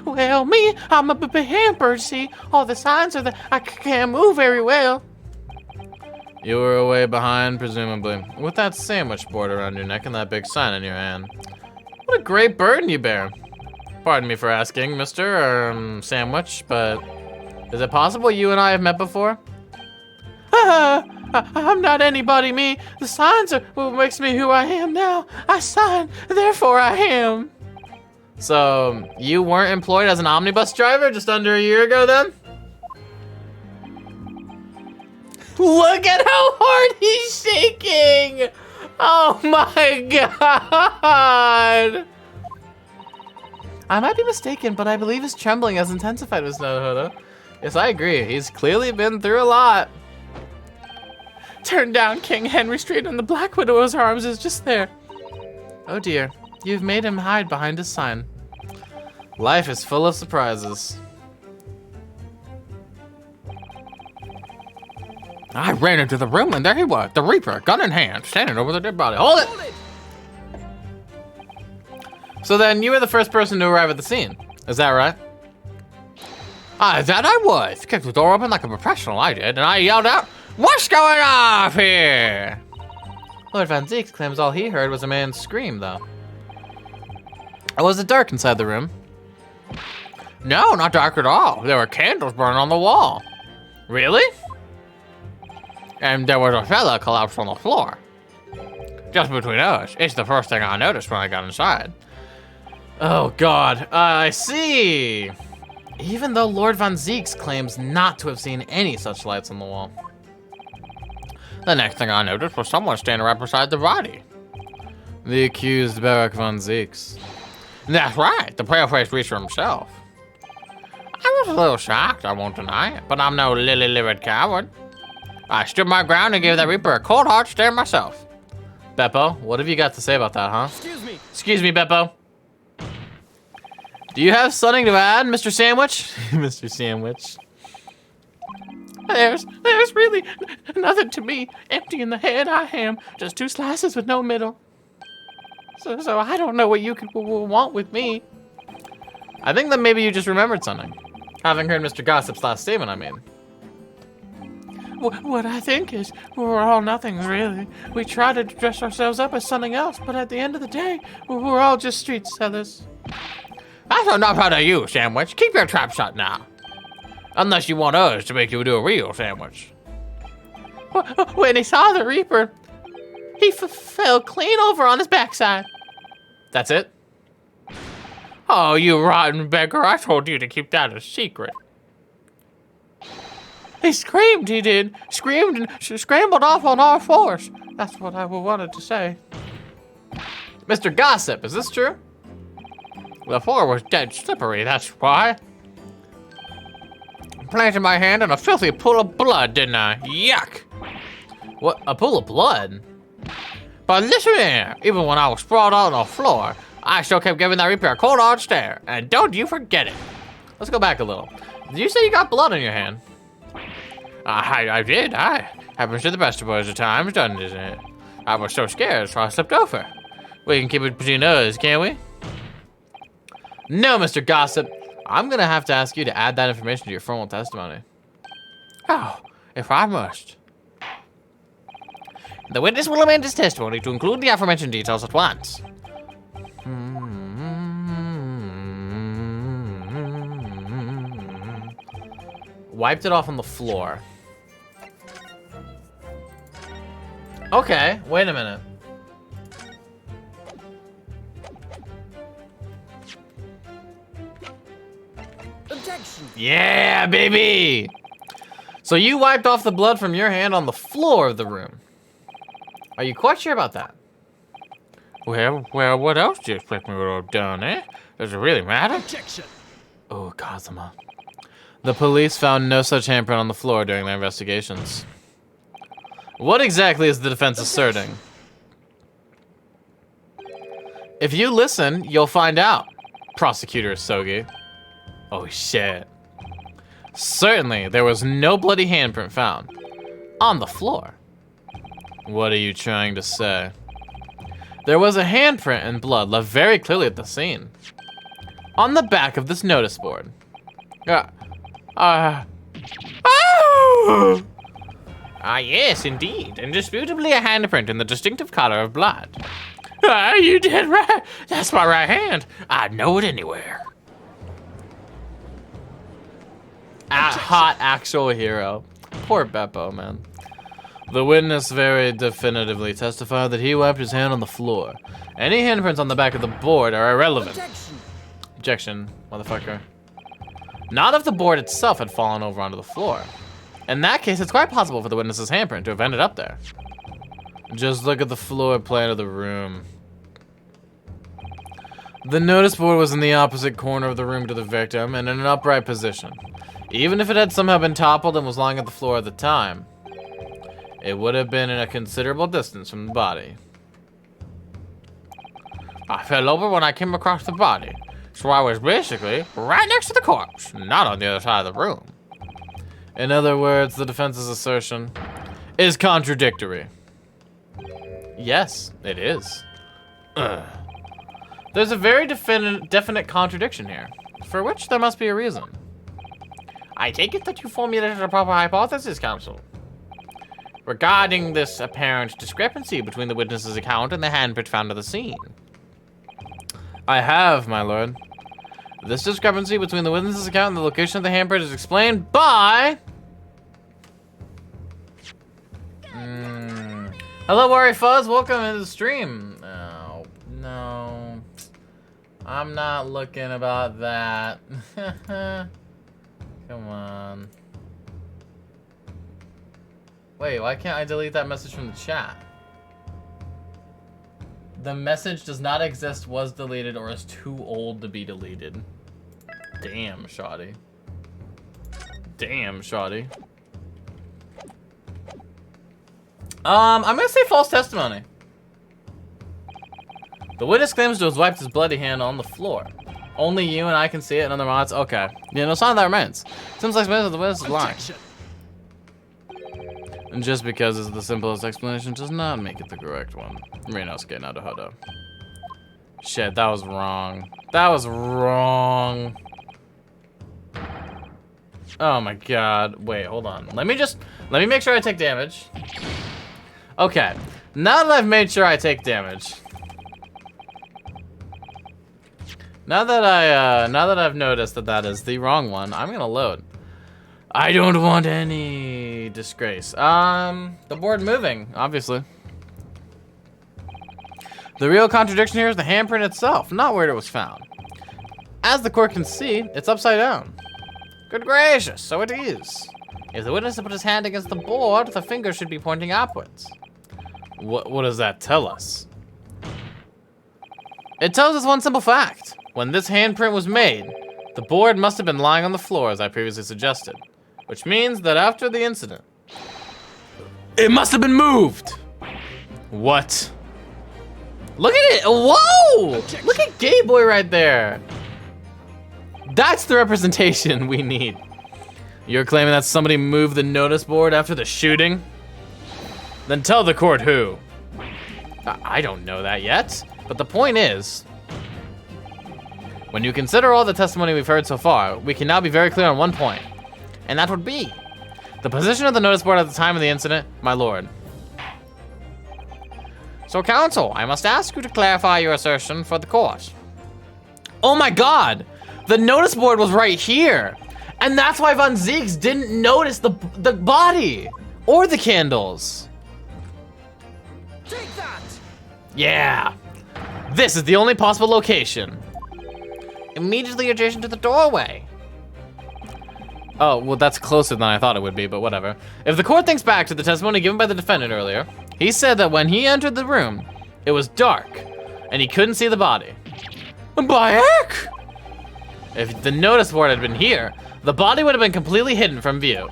[SPEAKER 1] Well, me, I'm a bit hampered, see? All the signs are that I can't move very well. You were away behind, presumably, with that sandwich board around your neck and that big sign in your hand. What a great burden you bear. Pardon me for asking, Mr. Sandwich, but is it possible you and I have met before? I'm not anybody, me. The signs are what makes me who I am now. I sign, therefore I am. So, you weren't employed as an omnibus driver just under a year ago then? Look at how hard he's shaking! Oh my god! I might be mistaken, but I believe his trembling has intensified, Miss Naruhodo. Yes, I agree. He's clearly been through a lot. Turn down, King Henry Street, and the Black Widow's arms is just there. Oh dear, you've made him hide behind his sign. Life is full of surprises. I ran into the room and there he was, the Reaper, gun in hand, standing over the dead body. Hold it! So then you were the first person to arrive at the scene. Is that right? That I was. Kicked the door open like a professional, I did, and I yelled out, "What's going on here?" Lord Van Zieks claims all he heard was a man's scream, though. Was it dark inside the room? No, not dark at all. There were candles burning on the wall. Really? And there was a fella collapsed on the floor. Just between us, it's the first thing I noticed when I got inside. Oh god, I see. Even though Lord Van Zieks claims not to have seen any such lights on the wall. The next thing I noticed was someone standing right beside the body. The accused Barak Van Zieks. That's right, the pale-faced Reaper himself. I was a little shocked, I won't deny it, but I'm no lily-livered coward. I stood my ground and gave that Reaper a cold hard stare myself. Beppo, what have you got to say about that, huh? Excuse me, Beppo. Do you have something to add, Mr. Sandwich? Mr. Sandwich. There's really nothing to me. Empty in the head I am. Just two slices with no middle. So I don't know what you could want with me. I think that maybe you just remembered something. Having heard Mr. Gossip's last statement, I mean. What I think is, we're all nothings, really. We try to dress ourselves up as something else, but at the end of the day, we're all just street sellers. That's enough out of you, Sandwich. Keep your trap shut now. Unless you want us to make you do a real sandwich. When he saw the Reaper, he fell clean over on his backside. That's it? Oh, you rotten beggar. I told you to keep that a secret. He screamed, he did. Screamed and scrambled off on all fours. That's what I wanted to say. Mr. Gossip, is this true? The floor was dead slippery, that's why. Planted my hand in a filthy pool of blood, didn't I? Yuck! What, a pool of blood? But listen here, even when I was sprawled out on the floor, I still kept giving that Reaper a cold hard stare, and don't you forget it. Let's go back a little. Did you say you got blood on your hand? I did, happens to the best of us at times, doesn't it? I was so scared, so I slipped over. We can keep it between us, can't we? No, Mr. Gossip. I'm gonna have to ask you to add that information to your formal testimony. Oh, if I must. The witness will amend his testimony to include the aforementioned details at once. Wiped it off on the floor. Okay, wait a minute.
[SPEAKER 5] Objection.
[SPEAKER 1] Yeah, baby! So you wiped off the blood from your hand on the floor of the room. Are you quite sure about that?
[SPEAKER 3] Well, what else do you expect me to have done, eh? Does it really matter?
[SPEAKER 5] Objection.
[SPEAKER 1] Oh, Kazuma. The police found no such handprint on the floor during their investigations. What exactly is the defense asserting? If you listen, you'll find out, Prosecutor Sogi. Oh shit. Certainly, there was no bloody handprint found on the floor. What are you trying to say? There was a handprint and blood left very clearly at the scene. On the back of this notice board. Yes, indeed. Indisputably a handprint in the distinctive color of blood. You did right. That's my right hand. I'd know it anywhere. Hot actual hero. Poor Beppo, man. The witness very definitively testified that he wiped his hand on the floor. Any handprints on the back of the board are irrelevant.
[SPEAKER 5] Objection.
[SPEAKER 1] Objection, motherfucker. Not if the board itself had fallen over onto the floor. In that case, it's quite possible for the witness's handprint to have ended up there. Just look at the floor plan of the room. The notice board was in the opposite corner of the room to the victim and in an upright position. Even if it had somehow been toppled and was lying at the floor at the time, it would have been in a considerable distance from the body. I fell over when I came across the body, so I was basically right next to the corpse, not on the other side of the room. In other words, the defense's assertion is contradictory. Yes, it is. There's a very definite contradiction here, for which there must be a reason. I take it that you formulated a proper hypothesis, counsel, regarding this apparent discrepancy between the witness's account and the handprint found at the scene. I have, my lord. This discrepancy between the witness's account and the location of the handprint is explained by... Hello, Worry Fuzz. Welcome to the stream. Oh, no. I'm not looking about that. Come on. Wait, why can't I delete that message from the chat? The message does not exist, was deleted, or is too old to be deleted. Damn, shoddy. Damn, shoddy. I'm gonna say false testimony. The witness claims to have wiped his bloody hand on the floor. Only you and I can see it, and other mods. Okay. Yeah, no sign that remains. Seems like the witness is lying. And just because it's the simplest explanation does not make it the correct one. Rinosuke Naruhodo. Shit, that was wrong. That was wrong. Oh my god. Wait, hold on. Let me make sure I take damage. Okay. Now that I've made sure I take damage. Now that I've noticed that that is the wrong one, I'm gonna load. I don't want any disgrace. The board moving, obviously. The real contradiction here is the handprint itself, not where it was found. As the court can see, it's upside down. Good gracious, so it is. If the witness put his hand against the board, the finger should be pointing upwards. What does that tell us? It tells us one simple fact. When this handprint was made, the board must have been lying on the floor, as I previously suggested. Which means that after the incident, it must have been moved. What? Look at it. Whoa! Look at Gay Boy right there. That's the representation we need. You're claiming that somebody moved the notice board after the shooting? Then tell the court who. I don't know that yet, but the point is, when you consider all the testimony we've heard so far, we can now be very clear on one point, and that would be the position of the notice board at the time of the incident, my lord. So, counsel, I must ask you to clarify your assertion for the court. Oh my god! The notice board was right here! And that's why Von Zieks didn't notice the body! Or the candles.
[SPEAKER 5] Take that!
[SPEAKER 1] Yeah! This is the only possible location. Immediately adjacent to the doorway. Oh, well that's closer than I thought it would be, but whatever. If the court thinks back to the testimony given by the defendant earlier, he said that when he entered the room, it was dark, and he couldn't see the body. By heck! If the notice board had been here, the body would have been completely hidden from view,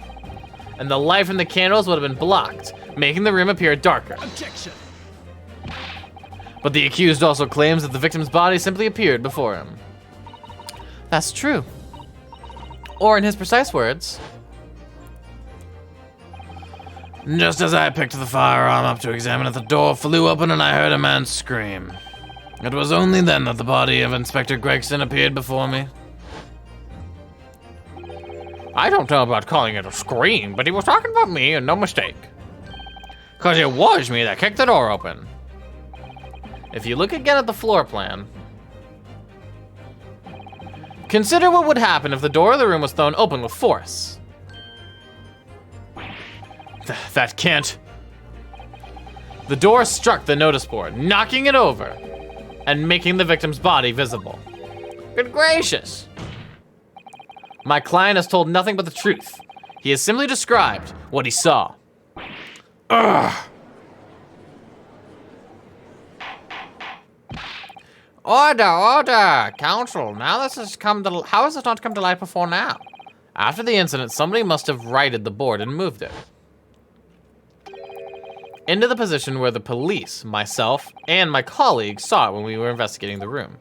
[SPEAKER 1] and the light from the candles would have been blocked, making the room appear darker.
[SPEAKER 5] Objection!
[SPEAKER 1] But the accused also claims that the victim's body simply appeared before him. That's true. Or in his precise words, just as I picked the firearm up to examine it, the door flew open and I heard a man scream. It was only then that the body of Inspector Gregson appeared before me. I don't know about calling it a scream, but he was talking about me and no mistake. 'Cause it was me that kicked the door open. If you look again at the floor plan, consider what would happen if the door of the room was thrown open with force. That can't. The door struck the notice board, knocking it over and making the victim's body visible. Good gracious. My client has told nothing but the truth. He has simply described what he saw. Ugh. Order, order! Counsel, now this has come to... How has this not come to light before now? After the incident, somebody must have righted the board and moved it into the position where the police, myself, and my colleagues saw it when we were investigating the room.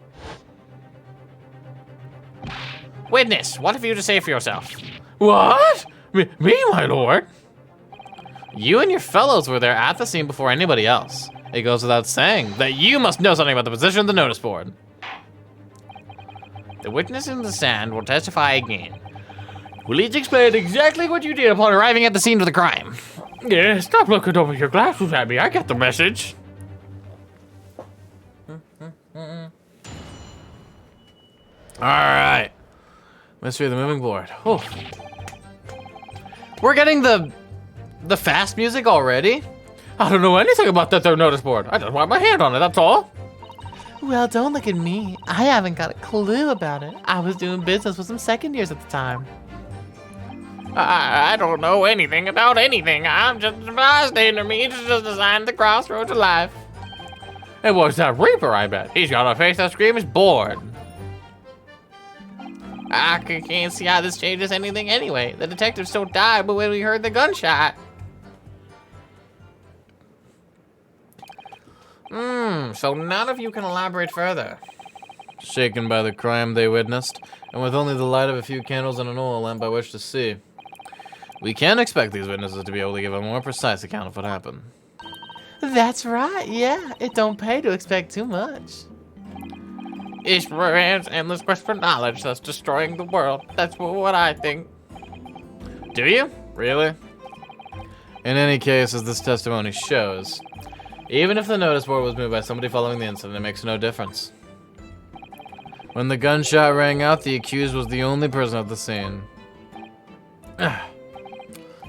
[SPEAKER 1] Witness, what have you to say for yourself? What? Me, my lord? You and your fellows were there at the scene before anybody else. It goes without saying that you must know something about the position of the notice board. The witness in the stand will testify again. Will each explain exactly what you did upon arriving at the scene of the crime? Yeah, stop looking over your glasses at me. I get the message. Alright. Mystery of the moving board. Oh. We're getting the fast music already? I don't know anything about that there notice board. I just want my hand on it, that's all. Well, don't look at me. I haven't got a clue about it. I was doing business with some second years at the time. I don't know anything about anything. I'm just a bystander. Me just designed the crossroads of life. It was that Reaper, I bet. He's got a face that screams bored. I can't see how this changes anything anyway. The detective still died, but when we heard the gunshot. So none of you can elaborate further. Shaken by the crime they witnessed, and with only the light of a few candles and an oil lamp by which to see, we can expect these witnesses to be able to give a more precise account of what happened. That's right, yeah. It don't pay to expect too much. It's man's endless quest for knowledge that's destroying the world. That's what I think. Do you? Really? In any case, as this testimony shows, even if the notice board was moved by somebody following the incident, it makes no difference. When the gunshot rang out, the accused was the only person at the scene.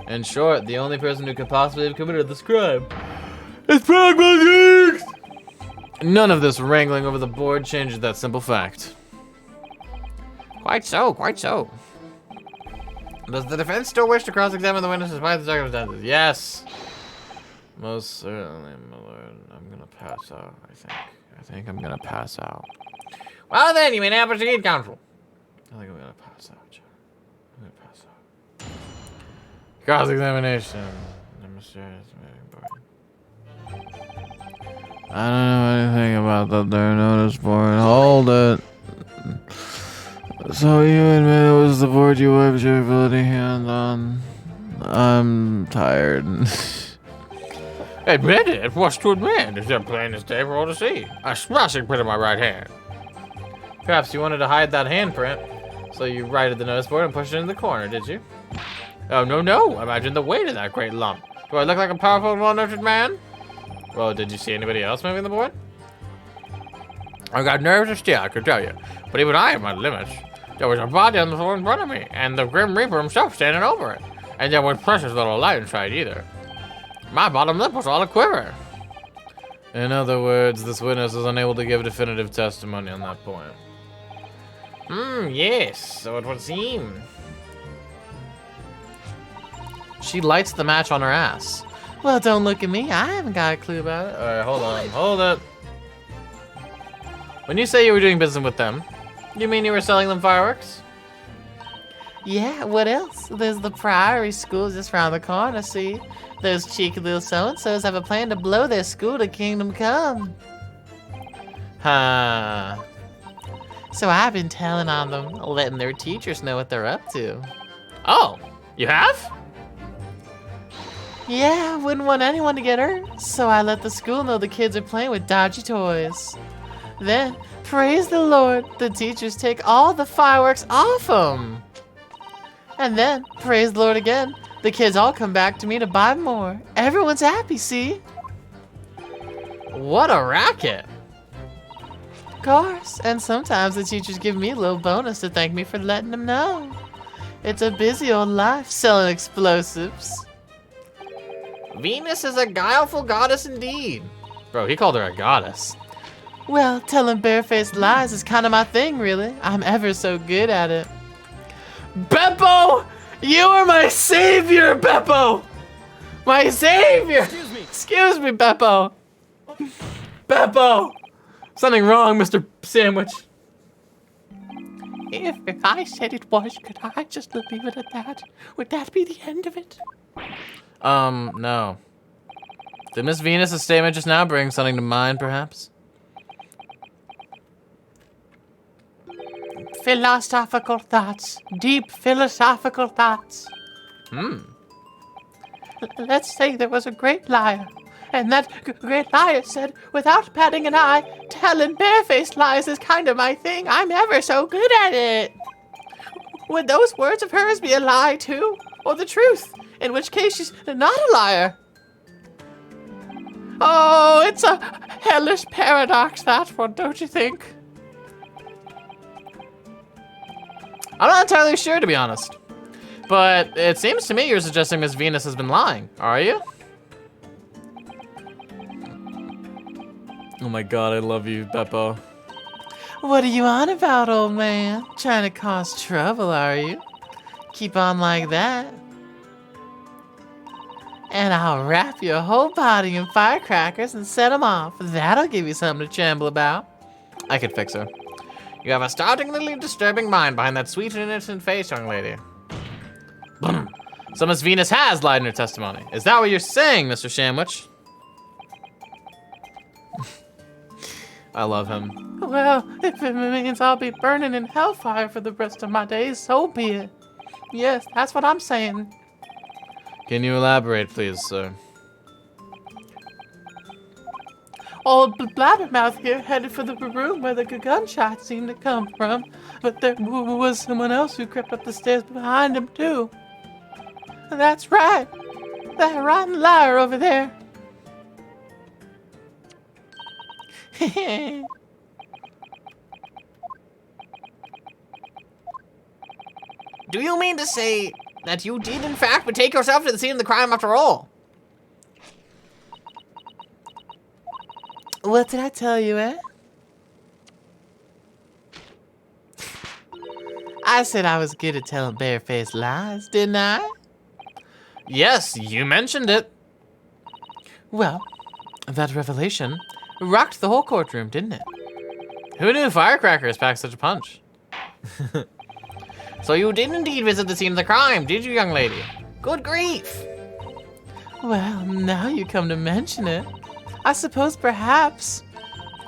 [SPEAKER 1] In short, the only person who could possibly have committed this crime is Pragmatic! None of this wrangling over the board changes that simple fact. Quite so, quite so. Does the defense still wish to cross-examine the witnesses by the circumstances? Yes. Most certainly, my lord. I'm gonna pass out, I think I'm gonna pass out. Well then, you may now proceed, counsel. I think I'm gonna pass out, John. I'm gonna pass out. Cross-examination. The mysterious moving board. I don't know anything about that there notice board. Hold it. So you admit it was the board you wiped your ability hand on? I'm tired. Admit it? What's to admit? It's just plain as day for all to see. A smashing print of my right hand. Perhaps you wanted to hide that handprint, so you righted the notice board and pushed it in the corner, did you? Oh, no. Imagine the weight of that great lump. Do I look like a powerful and well-nurtured man? Well, did you see anybody else moving the board? I got nerves of steel, I could tell you. But even I have my limits. There was a body on the floor in front of me, and the Grim Reaper himself standing over it. And there was precious little light inside either. My bottom lip was all a quiver. In other words, this witness is unable to give definitive testimony on that point. Yes, so it would seem. She lights the match on her ass. Well, don't look at me. I haven't got a clue about it. All right, hold on. Hold it. When you say you were doing business with them, you mean you were selling them fireworks? Yeah, what else? There's the Priory School just around the corner, see? Those cheeky little so-and-sos have a plan to blow their school to Kingdom Come. Huh. So I've been telling on them, letting their teachers know what they're up to. Oh, you have? Yeah, I wouldn't want anyone to get hurt, so I let the school know the kids are playing with dodgy toys. Then, praise the Lord, the teachers take all the fireworks off them. And then, praise the Lord again, the kids all come back to me to buy more. Everyone's happy, see? What a racket. Of course, and sometimes the teachers give me a little bonus to thank me for letting them know. It's a busy old life selling explosives. Venus is a guileful goddess indeed. Bro, he called her a goddess. Well, telling barefaced lies is kind of my thing, really. I'm ever so good at it. Beppo! You are my savior, Beppo! My savior! Excuse me, Beppo. Beppo! Something wrong, Mr. Sandwich. If I said it was, could I just leave it at that? Would that be the end of it? No. Did Miss Venus' statement just now bring something to mind, perhaps? Philosophical thoughts. Deep philosophical thoughts. Let's say there was a great liar. And that great liar said, without batting an eye, telling barefaced lies is kind of my thing. I'm ever so good at it. Would those words of hers be a lie, too? Or the truth? In which case she's not a liar. Oh, it's a hellish paradox, that one, don't you think? I'm not entirely sure, to be honest. But it seems to me you're suggesting Miss Venus has been lying, are you? Oh my god, I love you, Beppo. What are you on about, old man? Trying to cause trouble, are you? Keep on like that. And I'll wrap your whole body in firecrackers and set them off. That'll give you something to tremble about. I could fix her. You have a startlingly disturbing mind behind that sweet and innocent face, young lady. So Miss Venus has lied in her testimony. Is that what you're saying, Mr. Sandwich? I love him. Well, if it means I'll be burning in hellfire for the rest of my days, so be it. Yes, that's what I'm saying. Can you elaborate, please, sir? Old Blabbermouth here headed for the room where the gunshot seemed to come from, but there was someone else who crept up the stairs behind him, too. That's right. That rotten liar over there. Do you mean to say that you did, in fact, betake yourself to the scene of the crime after all? What did I tell you, eh? I said I was good at telling barefaced lies, didn't I? Yes, you mentioned it. Well, that revelation rocked the whole courtroom, didn't it? Who knew firecrackers packed such a punch? So you did indeed visit the scene of the crime, did you, young lady? Good grief! Well, now you come to mention it. I suppose perhaps.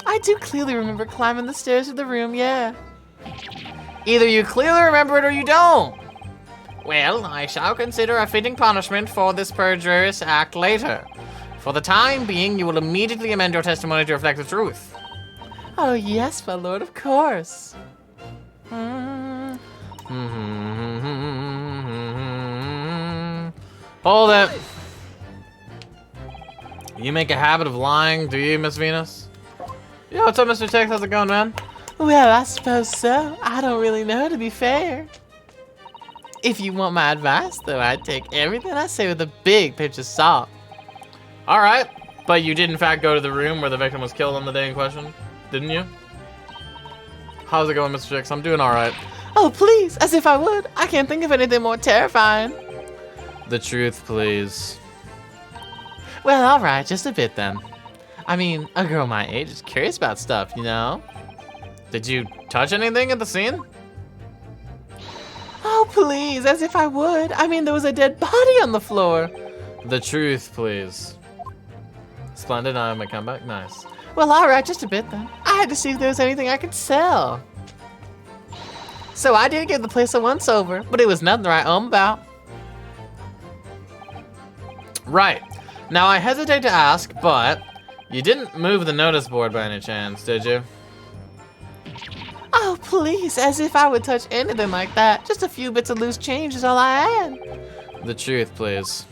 [SPEAKER 1] I do clearly remember climbing the stairs to the room, yeah. Either you clearly remember it or you don't. Well, I shall consider a fitting punishment for this perjurious act later. For the time being, you will immediately amend your testimony to reflect the truth. Oh, yes, my lord, of course. Hold it. You make a habit of lying, do you, Miss Venus? Yo, what's up, Mr. Tex? How's it going, man?
[SPEAKER 6] Well, I suppose so. I don't really know, to be fair. If you want my advice, though, I'd take everything I say with a big pinch of salt.
[SPEAKER 1] All right, but you did in fact go to the room where the victim was killed on the day in question, didn't you? How's it going, Mr. Tex? I'm doing all right.
[SPEAKER 6] Oh, please, as if I would. I can't think of anything more terrifying.
[SPEAKER 1] The truth, please.
[SPEAKER 6] Well, all right, just a bit then. I mean, a girl my age is curious about stuff, you know?
[SPEAKER 1] Did you touch anything at the scene?
[SPEAKER 6] Oh, please, as if I would. I mean, there was a dead body on the floor.
[SPEAKER 1] The truth, please. Splendid, I my comeback, nice.
[SPEAKER 6] Well, all right, just a bit then. I had to see if there was anything I could sell. So I did give the place a once-over, but it was nothing to write home about.
[SPEAKER 1] Right. Now, I hesitate to ask, but you didn't move the notice board by any chance, did you?
[SPEAKER 6] Oh, please, as if I would touch anything like that. Just a few bits of loose change is all I had.
[SPEAKER 1] The truth, please.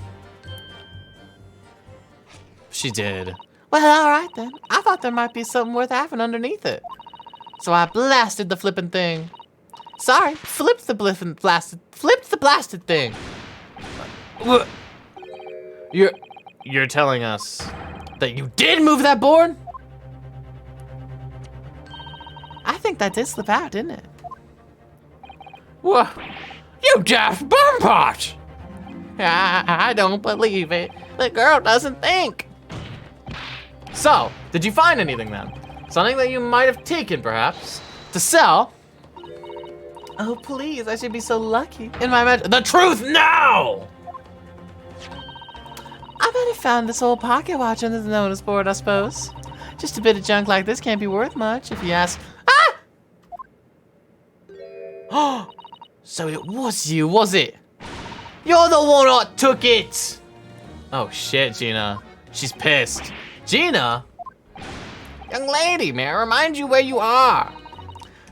[SPEAKER 1] She did.
[SPEAKER 6] Well, all right then. I thought there might be something worth having underneath it. So I blasted the flippin' thing. Sorry, flipped the blasted thing.
[SPEAKER 1] What? You're telling us that you did
[SPEAKER 6] Did move that board? I think that did slip out, didn't it?
[SPEAKER 1] What? You daft bumpot!
[SPEAKER 6] I don't believe it. The girl doesn't think.
[SPEAKER 1] So, did you find anything then? Something that you might have taken, perhaps, to sell?
[SPEAKER 6] Oh, please, I should be so lucky. In my imagine.
[SPEAKER 1] The truth now!
[SPEAKER 6] I might have found this old pocket watch under the notice board, I suppose. Just a bit of junk like this can't be worth much if you ask.
[SPEAKER 1] Oh, so it was you, was it? You're the one that took it! Oh shit, Gina. She's pissed. Gina? Young lady, may I remind you where you are?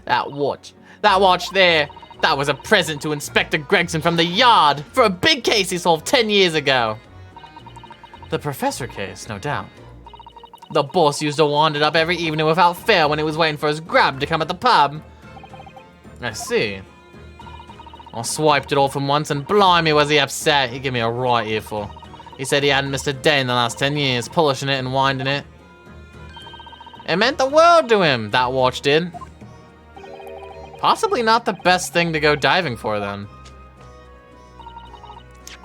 [SPEAKER 1] That watch there, that was a present to Inspector Gregson from the yard for a big case he solved 10 years ago. The professor case, no doubt. The boss used to wind it up every evening without fail when he was waiting for his grab to come at the pub. I see. I swiped it all from once and blimey was he upset. He gave me a right earful. He said he hadn't missed a day in the last 10 years, polishing it and winding it. It meant the world to him, that watch did. Possibly not the best thing to go diving for then.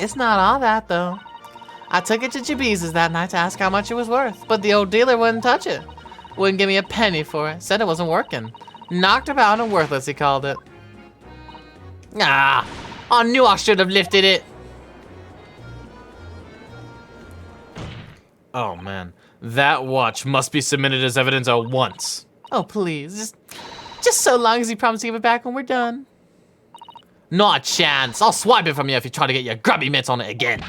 [SPEAKER 6] It's not all that, though. I took it to Jabeza's that night to ask how much it was worth, but the old dealer wouldn't touch it. Wouldn't give me a penny for it, said it wasn't working. Knocked about and worthless, he called it. Ah, I knew I should have lifted it.
[SPEAKER 1] Oh man, that watch must be submitted as evidence at once.
[SPEAKER 6] Oh, please, just so long as you promise to give it back when we're done.
[SPEAKER 1] Not a chance. I'll swipe it from you if you try to get your grubby mitts on it again.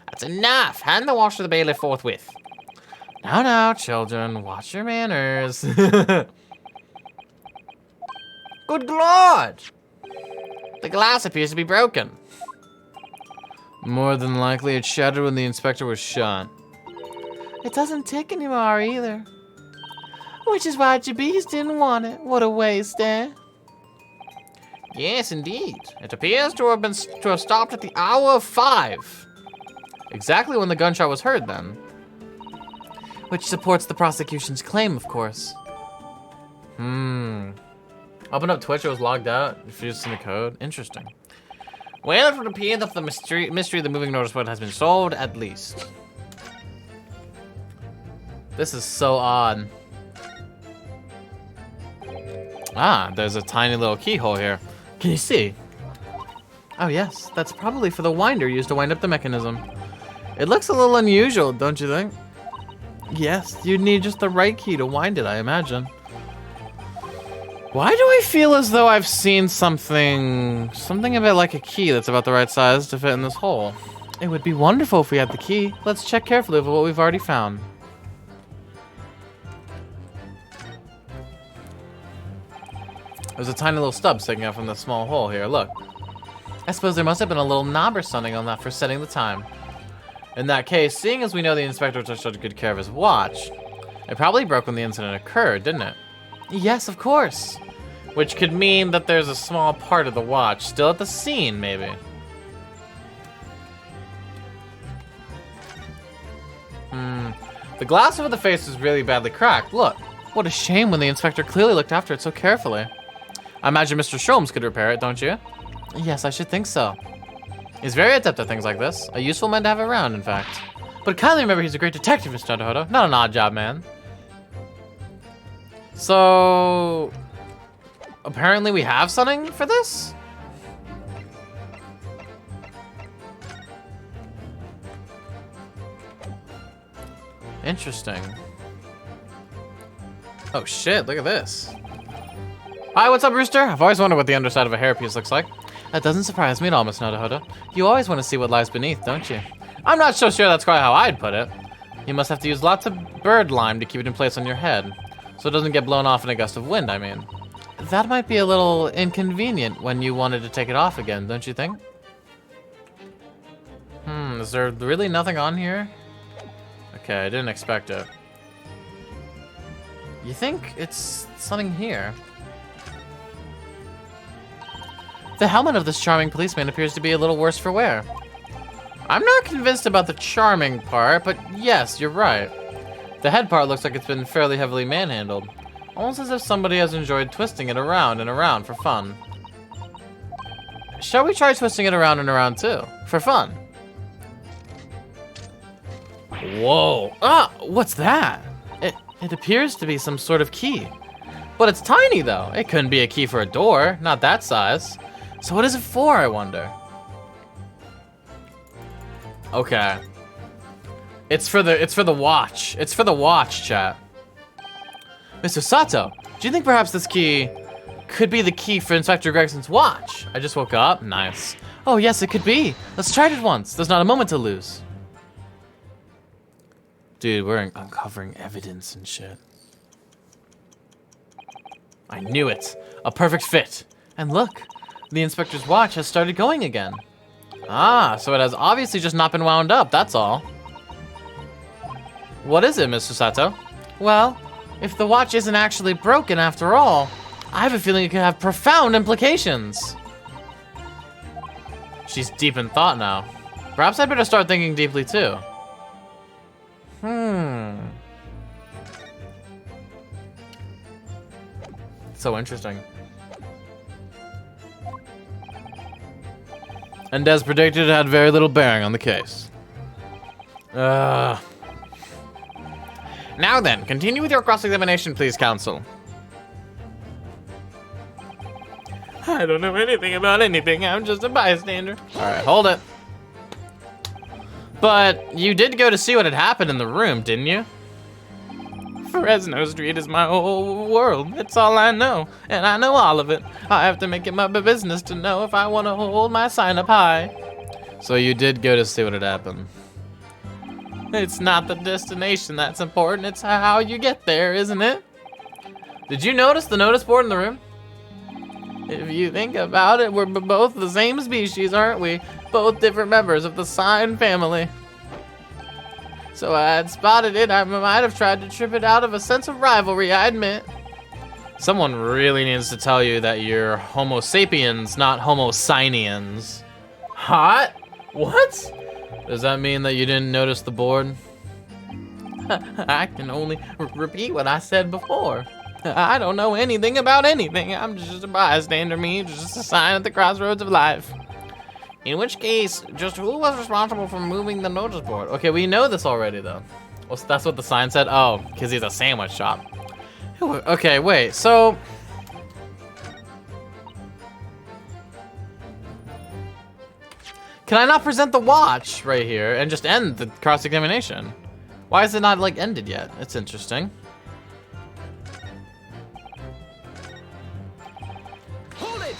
[SPEAKER 1] That's enough. Hand the watch to the bailiff forthwith. Now, children, watch your manners. Good Lord! The glass appears to be broken. More than likely, it shattered when the inspector was shot.
[SPEAKER 6] It doesn't tick anymore either. Which is why Jabez didn't want it. What a waste, eh?
[SPEAKER 1] Yes, indeed. It appears to have stopped at the hour of 5. Exactly when the gunshot was heard, then.
[SPEAKER 6] Which supports the prosecution's claim, of course.
[SPEAKER 1] Open up Twitch, it was logged out. If you're using the code. Interesting. Well, it would appear that the mystery of the moving notice board has been solved, at least. This is so odd. Ah, there's a tiny little keyhole here. Can you see?
[SPEAKER 6] Oh yes, that's probably for the winder used to wind up the mechanism. It looks a little unusual, don't you think? Yes, you'd need just the right key to wind it, I imagine.
[SPEAKER 1] Why do I feel as though I've seen something a bit like a key that's about the right size to fit in this hole?
[SPEAKER 6] It would be wonderful if we had the key. Let's check carefully for what we've already found.
[SPEAKER 1] There's a tiny little stub sticking out from the small hole here, look.
[SPEAKER 6] I suppose there must have been a little knob or something on that for setting the time. In that case, seeing as we know the inspector took such good care of his watch, it probably broke when the incident occurred, didn't it? Yes, of course. Which could mean that there's a small part of the watch still at the scene, maybe. The glass over the face is really badly cracked. Look, what a shame when the inspector clearly looked after it so carefully. I imagine Mr. Sholmes could repair it, don't you? Yes, I should think so. He's very adept at things like this. A useful man to have around, in fact. But kindly remember he's a great detective, Mr. Naruhodo, not an odd job man. So... apparently we have something for this? Interesting. Oh shit, look at this. Hi, what's up, Rooster? I've always wondered what the underside of a hairpiece looks like. That doesn't surprise me at all, Miss Naruhodo. You always want to see what lies beneath, don't you? I'm not so sure that's quite how I'd put it. You must have to use lots of bird lime to keep it in place on your head, so it doesn't get blown off in a gust of wind, I mean. That might be a little inconvenient when you wanted to take it off again, don't you think? Is there really nothing on here? Okay, I didn't expect it. You think it's something here? The helmet of this charming policeman appears to be a little worse for wear. I'm not convinced about the charming part, but yes, you're right. The head part looks like it's been fairly heavily manhandled. Almost as if somebody has enjoyed twisting it around and around for fun. Shall we try twisting it around and around too? For fun. Whoa. Ah, what's that? It appears to be some sort of key. But it's tiny though. It couldn't be a key for a door, not that size. So what is it for, I wonder? Okay. It's for the watch. It's for the watch, chat. Mr. Sato, do you think perhaps this key could be the key for Inspector Gregson's watch? I just woke up. Nice. Oh, yes, it could be. Let's try it at once. There's not a moment to lose. Dude, we're uncovering evidence and shit. I knew it. A perfect fit. And look, the inspector's watch has started going again. Ah, so it has obviously just not been wound up, that's all. What is it, Mr. Sato? Well, if the watch isn't actually broken after all, I have a feeling it could have profound implications. She's deep in thought now. Perhaps I'd better start thinking deeply too. So interesting. And as predicted, it had very little bearing on the case. Now then, continue with your cross-examination, please, counsel. I don't know anything about anything. I'm just a bystander. All right, hold it. But you did go to see what had happened in the room, didn't you? Fresno Street is my whole world. It's all I know, and I know all of it. I have to make it my business to know if I want to hold my sign up high. So you did go to see what had happened. It's not the destination that's important, it's how you get there, isn't it? Did you notice the notice board in the room? If you think about it, we're both the same species, aren't we? Both different members of the sign family. So I had spotted it, I might have tried to trip it out of a sense of rivalry, I admit. Someone really needs to tell you that you're Homo sapiens, not Homo sinians. Hot? What? Does that mean that you didn't notice the board? I can only repeat what I said before. I don't know anything about anything. I'm just a bystander, me, just a sign at the crossroads of life. In which case, just who was responsible for moving the notice board? Okay, we know this already, though. Well, that's what the sign said? Oh, because he's a sandwich shop. Okay, wait, so... Can I not present the watch right here and just end the cross-examination? Why is it not, like, ended yet? It's interesting.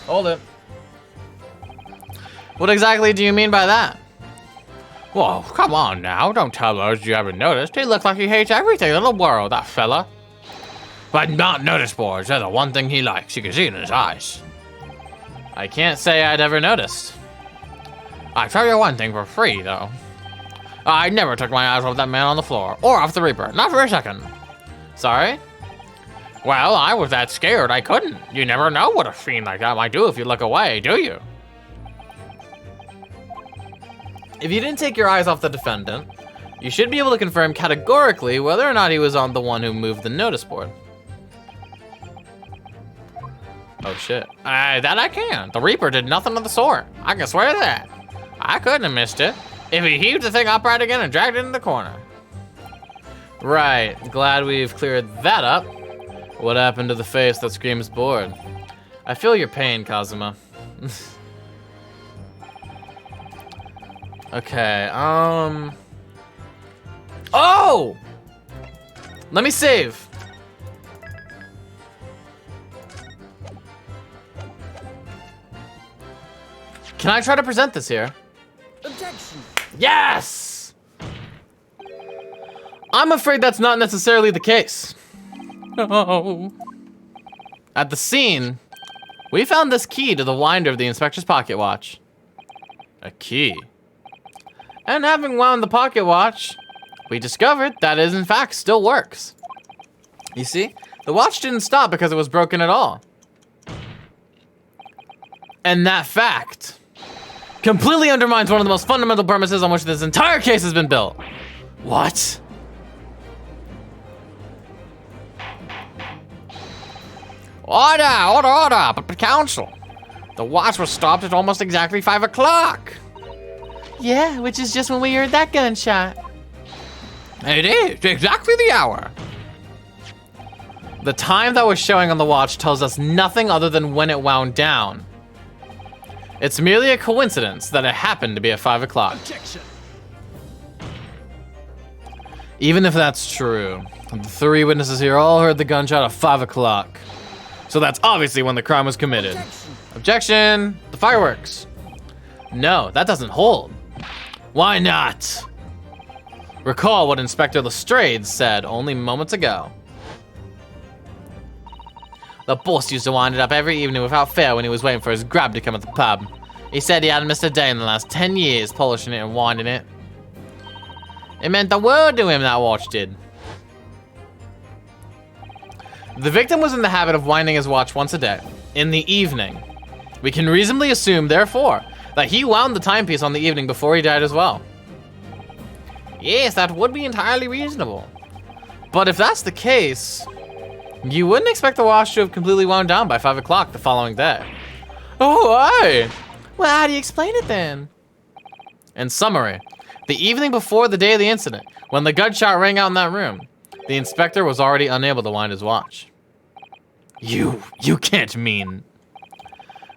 [SPEAKER 6] Hold it. What exactly do you mean by that? Whoa, come on now. Don't tell us you haven't noticed. He looks like he hates everything in the world, that fella. But not notice boards. They're the one thing he likes. You can see it in his eyes. I can't say I'd ever noticed. I tell you one thing for free, though.
[SPEAKER 1] I never took my eyes off that man on the floor, or off the Reaper, not for a second. Sorry? Well, I was that scared I couldn't. You never know what a fiend like that might do if you look away, do you? If you didn't take your eyes off the defendant, you should be able to confirm categorically whether or not he was on the one who moved the notice board. Oh shit. That I can. The Reaper did nothing of the sort. I can swear to that. I couldn't have missed it if he heaved the thing upright again and dragged it into the corner. Right, glad we've cleared that up. What happened to the face that screams bored? I feel your pain, Kazuma. Okay, Oh! Let me save. Can I try to present this here?
[SPEAKER 5] Objection.
[SPEAKER 1] Yes! I'm afraid that's not necessarily the case. No. At the scene, we found this key to the winder of the inspector's pocket watch. A key? And having wound the pocket watch, we discovered that it in fact still works. You see, the watch didn't stop because it was broken at all. And that fact completely undermines one of the most fundamental premises on which this entire case has been built. What? Order, but counsel. The watch was stopped at almost exactly 5 o'clock.
[SPEAKER 6] Yeah, which is just when we heard that gunshot.
[SPEAKER 1] It is, exactly the hour. The time that was showing on the watch tells us nothing other than when it wound down. It's merely a coincidence that it happened to be at 5 o'clock.
[SPEAKER 5] Objection.
[SPEAKER 1] Even if that's true, the 3 witnesses here all heard the gunshot at 5 o'clock. So that's obviously when the crime was committed. Objection! The fireworks. No, that doesn't hold. Why not? Recall what Inspector Lestrade said only moments ago. The boss used to wind it up every evening without fail when he was waiting for his grab to come at the pub. He said he hadn't missed a day in the last 10 years polishing it and winding it. It meant the world to him, that watch did. The victim was in the habit of winding his watch once a day, in the evening. We can reasonably assume, therefore, that he wound the timepiece on the evening before he died as well. Yes, that would be entirely reasonable. But if that's the case, you wouldn't expect the watch to have completely wound down by 5 o'clock the following day. Oh, why?
[SPEAKER 6] Well, how do you explain it then?
[SPEAKER 1] In summary, the evening before the day of the incident, when the gunshot rang out in that room, the inspector was already unable to wind his watch. You can't mean...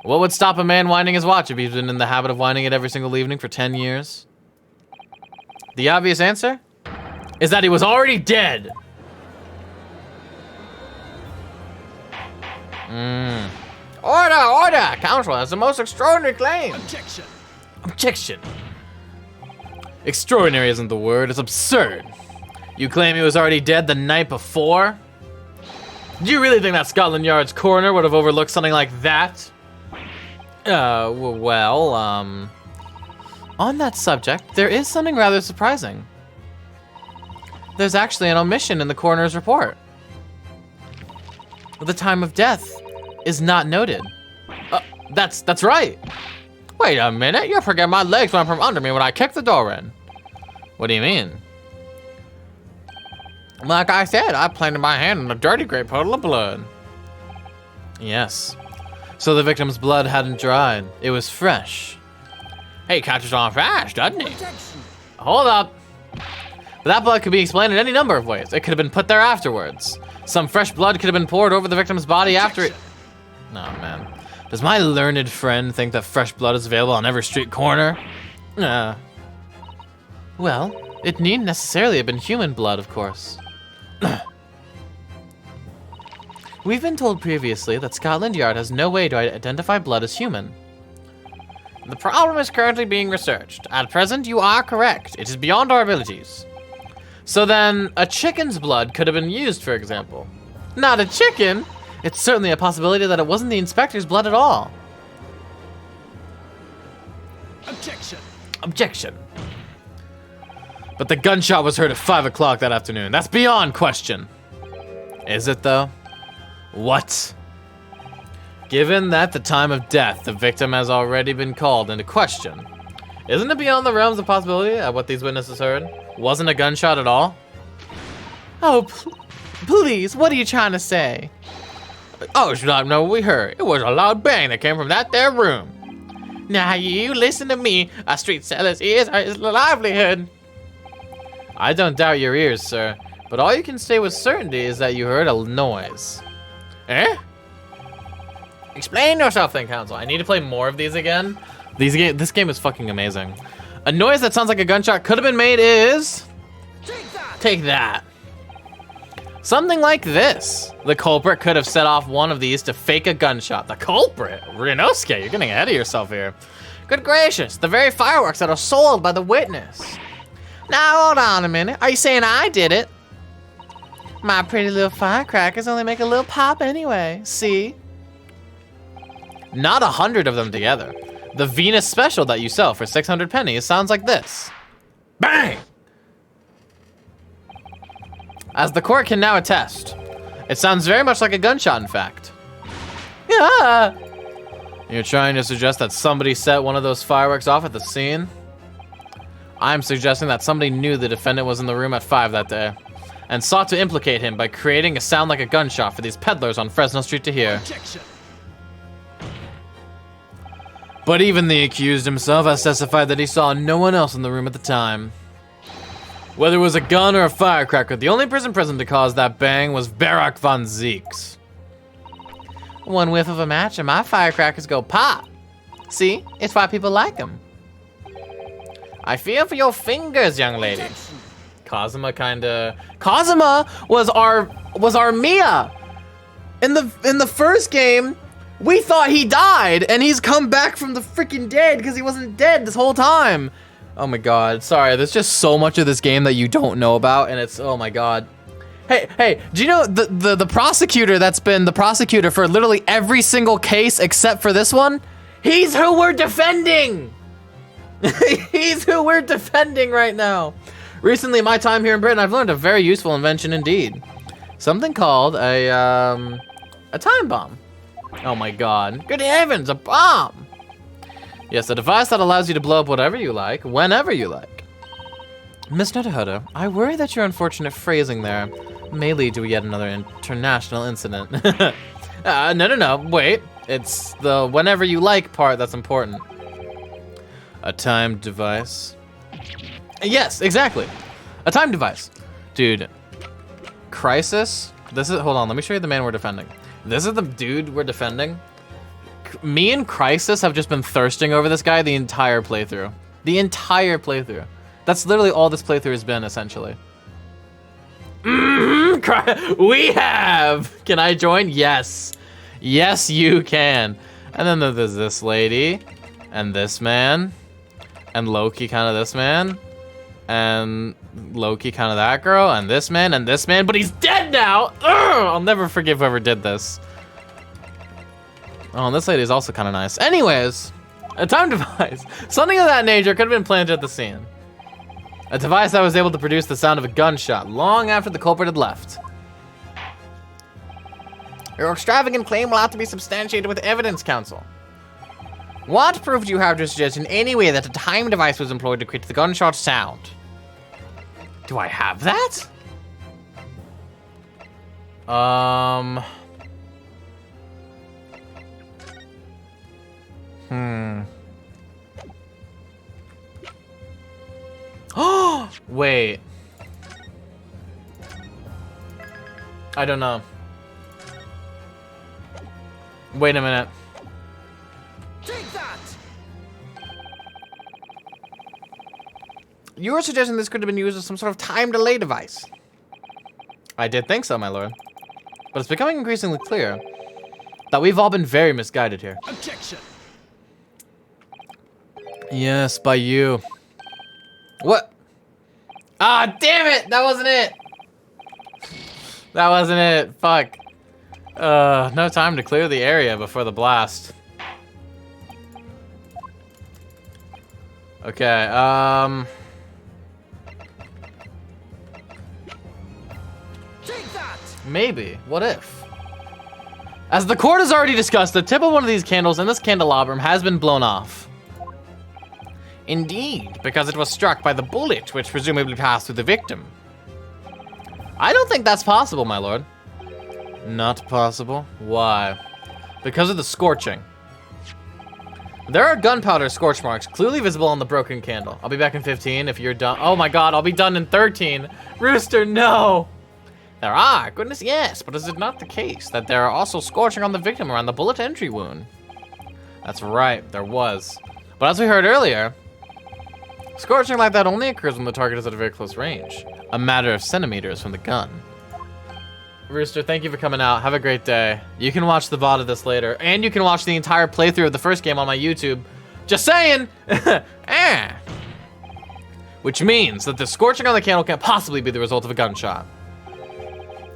[SPEAKER 1] What would stop a man winding his watch if he's been in the habit of winding it every single evening for 10 years? The obvious answer is that he was already dead. Order! Counsel, that's the most extraordinary claim.
[SPEAKER 5] Objection.
[SPEAKER 1] Objection. Extraordinary isn't the word, it's absurd. You claim he was already dead the night before? Do you really think that Scotland Yard's coroner would have overlooked something like that? On that subject, there is something rather surprising. There's actually an omission in the coroner's report. The time of death is not noted. That's right. Wait a minute, you forget my legs went from under me when I kicked the door in. What do you mean? Like I said, I planted my hand in a dirty great puddle of blood. Yes. So the victim's blood hadn't dried. It was fresh. He catches on fast, doesn't he?
[SPEAKER 5] Objection.
[SPEAKER 1] Hold up. But that blood could be explained in any number of ways. It could have been put there afterwards. Some fresh blood could have been poured over the victim's body after it. No, man. Does my learned friend think that fresh blood is available on every street corner? Well, it needn't necessarily have been human blood, of course. We've been told previously that Scotland Yard has no way to identify blood as human. The problem is currently being researched. At present, you are correct. It is beyond our abilities. So then, a chicken's blood could have been used, for example. Not a chicken! It's certainly a possibility that it wasn't the inspector's blood at all.
[SPEAKER 5] Objection.
[SPEAKER 1] Objection. But the gunshot was heard at 5 o'clock that afternoon. That's beyond question. Is it though? What? Given that the time of death, the victim has already been called into question, isn't it beyond the realms of possibility at what these witnesses heard? Wasn't a gunshot at all?
[SPEAKER 6] Oh, please, what are you trying to say?
[SPEAKER 1] Oh, should I know what we heard? It was a loud bang that came from that there room.
[SPEAKER 6] Now you listen to me. A street seller's ears are his livelihood.
[SPEAKER 1] I don't doubt your ears, sir, but all you can say with certainty is that you heard a noise. Eh? Explain yourself then, Counsel. I need to play more of these again. This game is fucking amazing. A noise that sounds like a gunshot could have been made is... Take that. Something like this. The culprit could have set off one of these to fake a gunshot. The culprit? Ryunosuke, you're getting ahead of yourself here.
[SPEAKER 6] Good gracious, the very fireworks that are sold by the witness. Now hold on a minute. Are you saying I did it? My pretty little firecrackers only make a little pop anyway. See?
[SPEAKER 1] Not 100 of them together. The Venus special that you sell for 600 pennies sounds like this. Bang! As the court can now attest, it sounds very much like a gunshot, in fact.
[SPEAKER 6] Yeah.
[SPEAKER 1] You're trying to suggest that somebody set one of those fireworks off at the scene? I'm suggesting that somebody knew the defendant was in the room at 5 that day and sought to implicate him by creating a sound like a gunshot for these peddlers on Fresno Street to hear.
[SPEAKER 5] Objection.
[SPEAKER 1] But even the accused himself has testified that he saw no one else in the room at the time. Whether it was a gun or a firecracker, the only person present to cause that bang was Barak von Zeeks.
[SPEAKER 6] One whiff of a match and my firecrackers go pop. See? It's why people like them.
[SPEAKER 1] I fear for your fingers, young lady. Kazuma Kazuma was our Mia. In the first game, we thought he died, and he's come back from the freaking dead because he wasn't dead this whole time. Oh my god, sorry, there's just so much of this game that you don't know about, and it's, oh my god. Hey, do you know the prosecutor that's been the prosecutor for literally every single case except for this one? He's who we're defending! He's who we're defending right now. Recently, in my time here in Britain, I've learned a very useful invention indeed. Something called a time bomb. Oh my god. Good heavens, a bomb! Yes, a device that allows you to blow up whatever you like, whenever you like. Miss Notohodo, I worry that your unfortunate phrasing there may lead to yet another international incident. No, wait. It's the whenever you like part that's important. A timed device. Yes, exactly. A time device. Dude, Crisis? Hold on, let me show you the man we're defending. This is the dude we're defending. Me and Crisis have just been thirsting over this guy the entire playthrough. The entire playthrough. That's literally all this playthrough has been, essentially. We have! Can I join? Yes. Yes, you can. And then there's this lady, and this man, and Loki kind of this man, and Loki kind of that girl, and this man, but he's dead now! Ugh, I'll never forgive whoever did this. Oh, and this lady is also kind of nice. Anyways, a time device. Something of that nature could have been planted at the scene. A device that was able to produce the sound of a gunshot long after the culprit had left. Your extravagant claim will have to be substantiated with evidence, Counsel. What proof do you have to suggest in any way that a time device was employed to create the gunshot sound? Do I have that? Oh, wait. I don't know. Wait a minute.
[SPEAKER 5] Take that!
[SPEAKER 1] You were suggesting this could have been used as some sort of time delay device. I did think so, my lord. But it's becoming increasingly clear that we've all been very misguided here.
[SPEAKER 5] Objection!
[SPEAKER 1] Yes, by you. What? Ah, damn it! That wasn't it! That wasn't it. Fuck. No time to clear the area before the blast. Okay,
[SPEAKER 6] Maybe. What if? As the court has already discussed, the tip of one of these candles in this candelabrum has been blown off. Indeed, because it was struck by the bullet, which presumably passed through the victim. I don't think that's possible, my lord. Not possible? Why? Because of the scorching. There are gunpowder scorch marks clearly visible on the broken candle. I'll be back in 15 if you're done. Oh my god, I'll be done in 13. Rooster, no! There are, goodness yes, but is it not the case that there are also scorching on the victim around the bullet entry wound? That's right, there was. But as we heard earlier, scorching like that only occurs when the target is at a very close range. A matter of centimeters from the gun. Rooster, thank you for coming out. Have a great day. You can watch the VOD of this later, and you can watch the entire playthrough of the first game on my YouTube. Just saying! Which means that the scorching on the candle can't possibly be the result of a gunshot.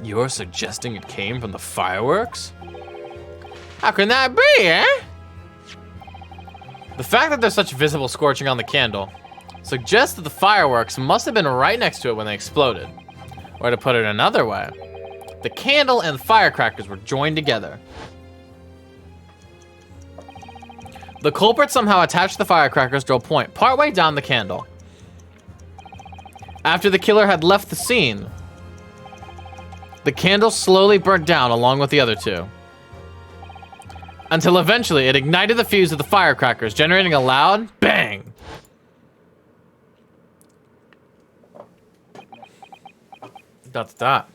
[SPEAKER 6] You're suggesting it came from the fireworks? How can that be, eh? The fact that there's such visible scorching on the candle suggests that the fireworks must have been right next to it when they exploded. Or to put it another way, the candle and firecrackers were joined together. The culprit somehow attached the firecrackers to a point partway down the candle. After the killer had left the scene, the candle slowly burnt down along with the other two, until eventually it ignited the fuse of the firecrackers, generating a loud bang. Dot dot.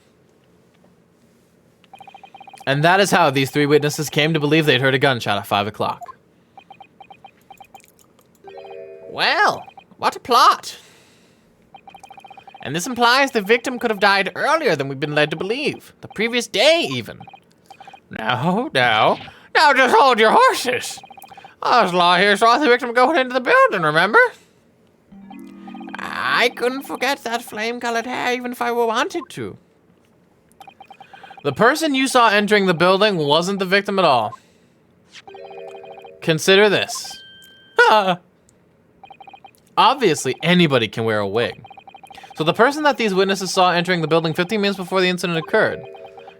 [SPEAKER 6] And that is how these three witnesses came to believe they'd heard a gunshot at 5 o'clock. Well, what a plot. And this implies the victim could have died earlier than we've been led to believe. The previous day, even. Now just hold your horses. Oslo here saw the victim going into the building, remember? I couldn't forget that flame-colored hair even if I wanted to. The person you saw entering the building wasn't the victim at all. Consider this. Obviously, anybody can wear a wig. So the person that these witnesses saw entering the building 15 minutes before the incident occurred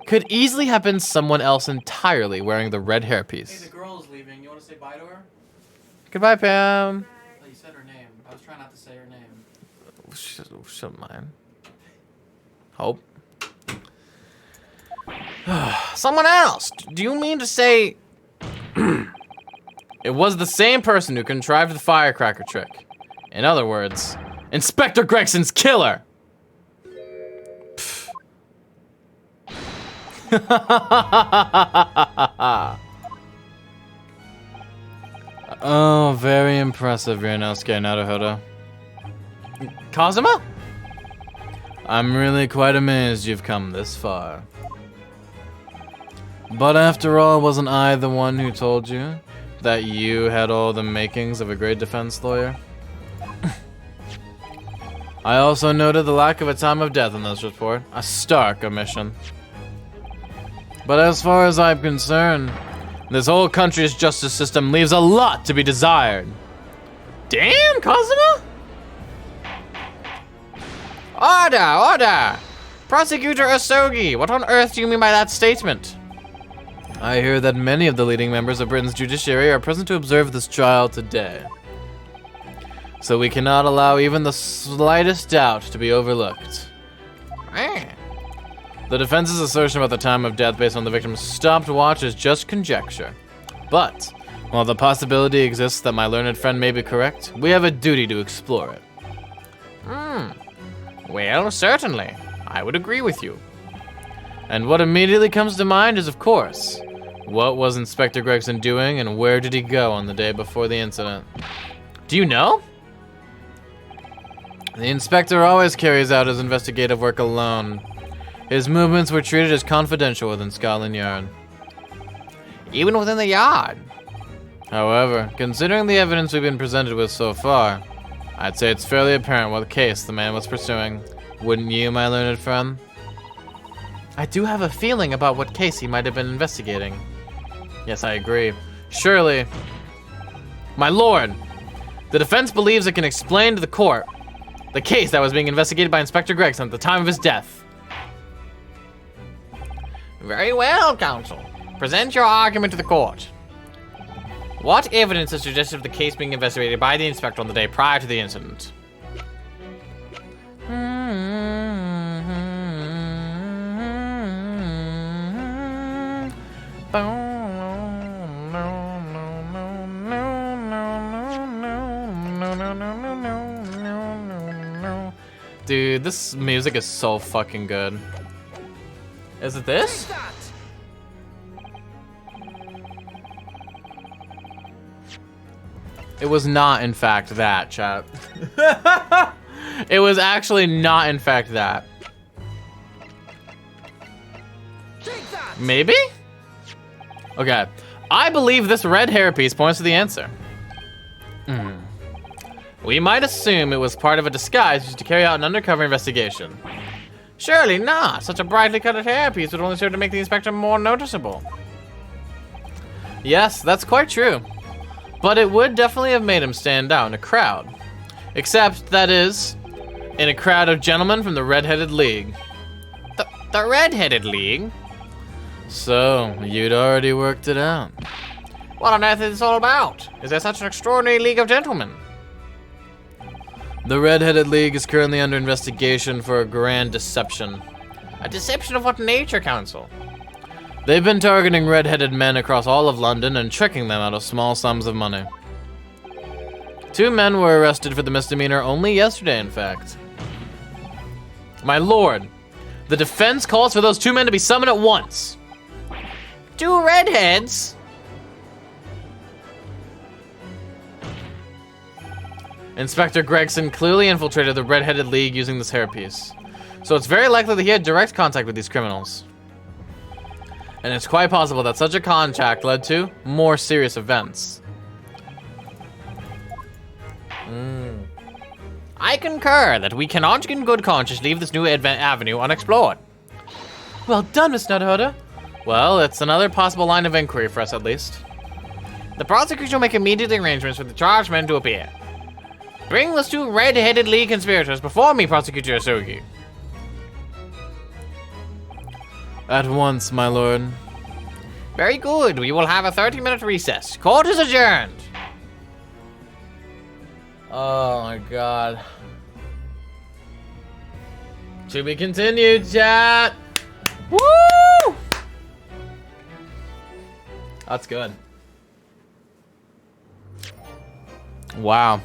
[SPEAKER 6] could easily have been someone else entirely wearing the red hairpiece.
[SPEAKER 4] Hey, the girl is leaving. You want to say bye to her?
[SPEAKER 6] Goodbye, Pam.
[SPEAKER 4] Oh, you said her name. I was trying not to say her name.
[SPEAKER 6] Shouldn't mind. Hope. Someone else. Do you mean to say it was the same person who contrived the firecracker trick? In other words, Inspector Gregson's killer. Oh, very impressive, Ryunosuke Naruhodo. Kazuma? I'm really quite amazed you've come this far. But after all, wasn't I the one who told you that you had all the makings of a great defense lawyer? I also noted the lack of a time of death in this report, a stark omission. But as far as I'm concerned, this whole country's justice system leaves a lot to be desired. Damn, Kazuma! Order! Prosecutor Asogi, what on earth do you mean by that statement? I hear that many of the leading members of Britain's judiciary are present to observe this trial today. So we cannot allow even the slightest doubt to be overlooked. The defense's assertion about the time of death based on the victim's stopwatch is just conjecture. But, while the possibility exists that my learned friend may be correct, we have a duty to explore it. Well, certainly. I would agree with you. And what immediately comes to mind is, of course, what was Inspector Gregson doing and where did he go on the day before the incident? Do you know? The inspector always carries out his investigative work alone. His movements were treated as confidential within Scotland Yard. Even within the Yard? However, considering the evidence we've been presented with so far, I'd say it's fairly apparent what case the man was pursuing. Wouldn't you, my learned friend? I do have a feeling about what case he might have been investigating. Yes, I agree. Surely. My lord, the defense believes it can explain to the court the case that was being investigated by Inspector Gregson at the time of his death. Very well, counsel. Present your argument to the court. What evidence is suggestive of the case being investigated by the inspector on the day prior to the incident? Dude, this music is so fucking good. Is it this?
[SPEAKER 5] Take that!
[SPEAKER 6] It was not, in fact, that, chat. It was actually not, in fact, that.
[SPEAKER 5] Take that!
[SPEAKER 6] Maybe? Okay. I believe this red hairpiece points to the answer. We might assume it was part of a disguise used to carry out an undercover investigation. Surely not. Such a brightly colored hairpiece would only serve to make the inspector more noticeable. Yes, that's quite true. But it would definitely have made him stand out in a crowd. Except, that is, in a crowd of gentlemen from the Red-Headed League. The Red-Headed League? So, you'd already worked it out. What on earth is this all about? Is there such an extraordinary league of gentlemen? The Red-Headed League is currently under investigation for a grand deception. A deception of what nature, counsel? They've been targeting red-headed men across all of London and tricking them out of small sums of money. 2 men were arrested for the misdemeanor only yesterday, in fact. My lord, the defense calls for those 2 men to be summoned at once. 2 redheads? Inspector Gregson clearly infiltrated the Red-Headed League using this hairpiece. So it's very likely that he had direct contact with these criminals. And it's quite possible that such a contact led to more serious events. I concur that we cannot in good conscience leave this new avenue unexplored. Well done, Miss Nutter. Well, it's another possible line of inquiry for us at least. The prosecution will make immediate arrangements for the charged men to appear. Bring those 2 red-headed League conspirators before me, Prosecutor Yasugi. At once, my lord. Very good. We will have a 30-minute recess. Court is adjourned. Oh my god. To be continued, chat. Woo! That's good. Wow.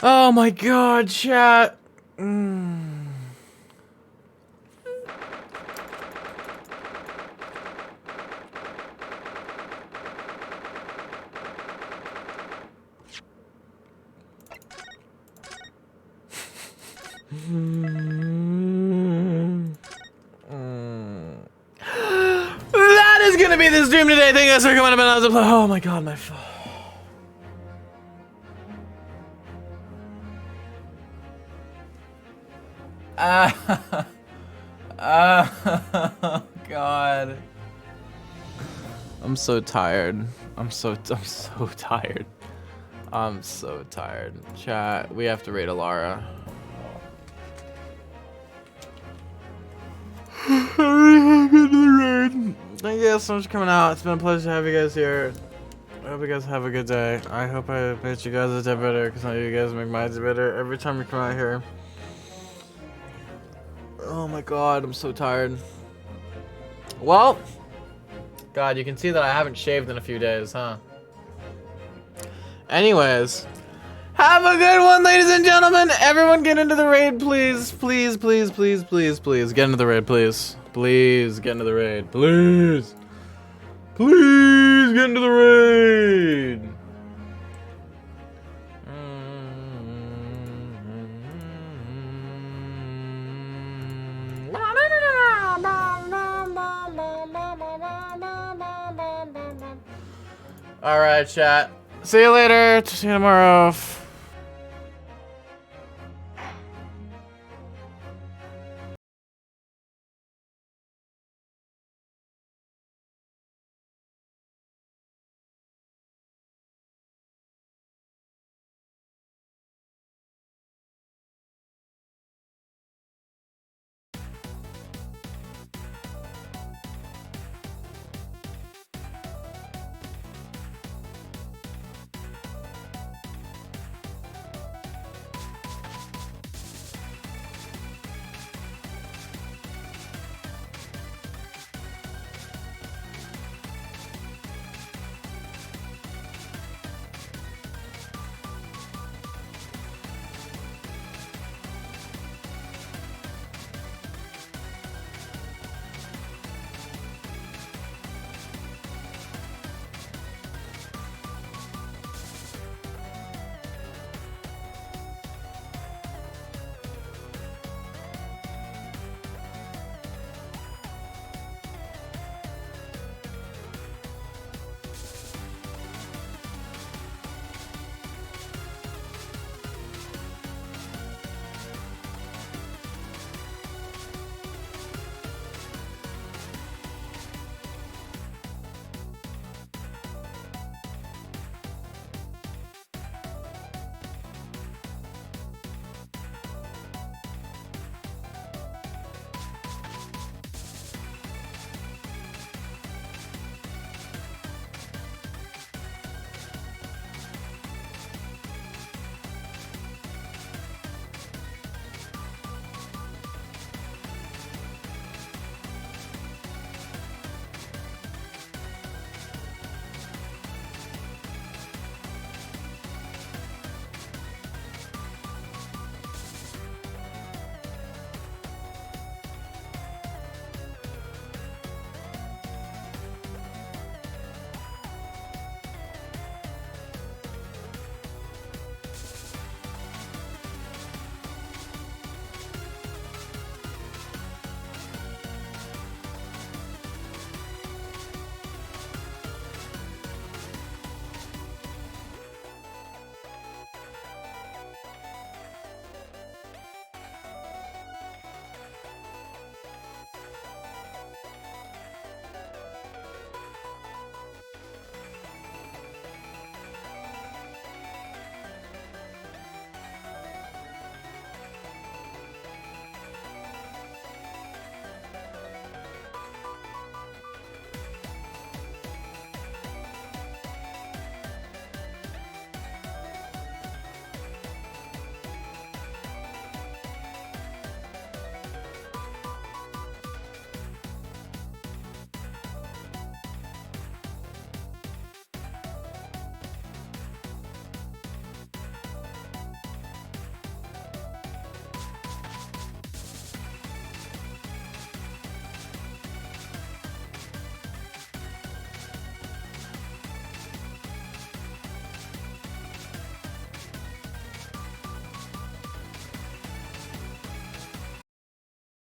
[SPEAKER 6] Oh my god, chat. That is gonna be the stream today. Thank you guys for coming up. Oh my god, my phone. God. I'm so tired. I'm so tired. I'm so tired. Chat, we have to raid Alara. Thank you guys so much for coming out. It's been a pleasure to have you guys here. I hope you guys have a good day. I hope I made you guys a day better, because I know you guys make my day better every time you come out here. Oh my god, I'm so tired. Well, god, you can see that I haven't shaved in a few days, huh? Anyways, have a good one, ladies and gentlemen. Everyone get into the raid, please. Please, please, please, please, please. Get into the raid, please. Please, get into the raid. Please. Please, get into the raid. All right, chat. See you later. See you tomorrow.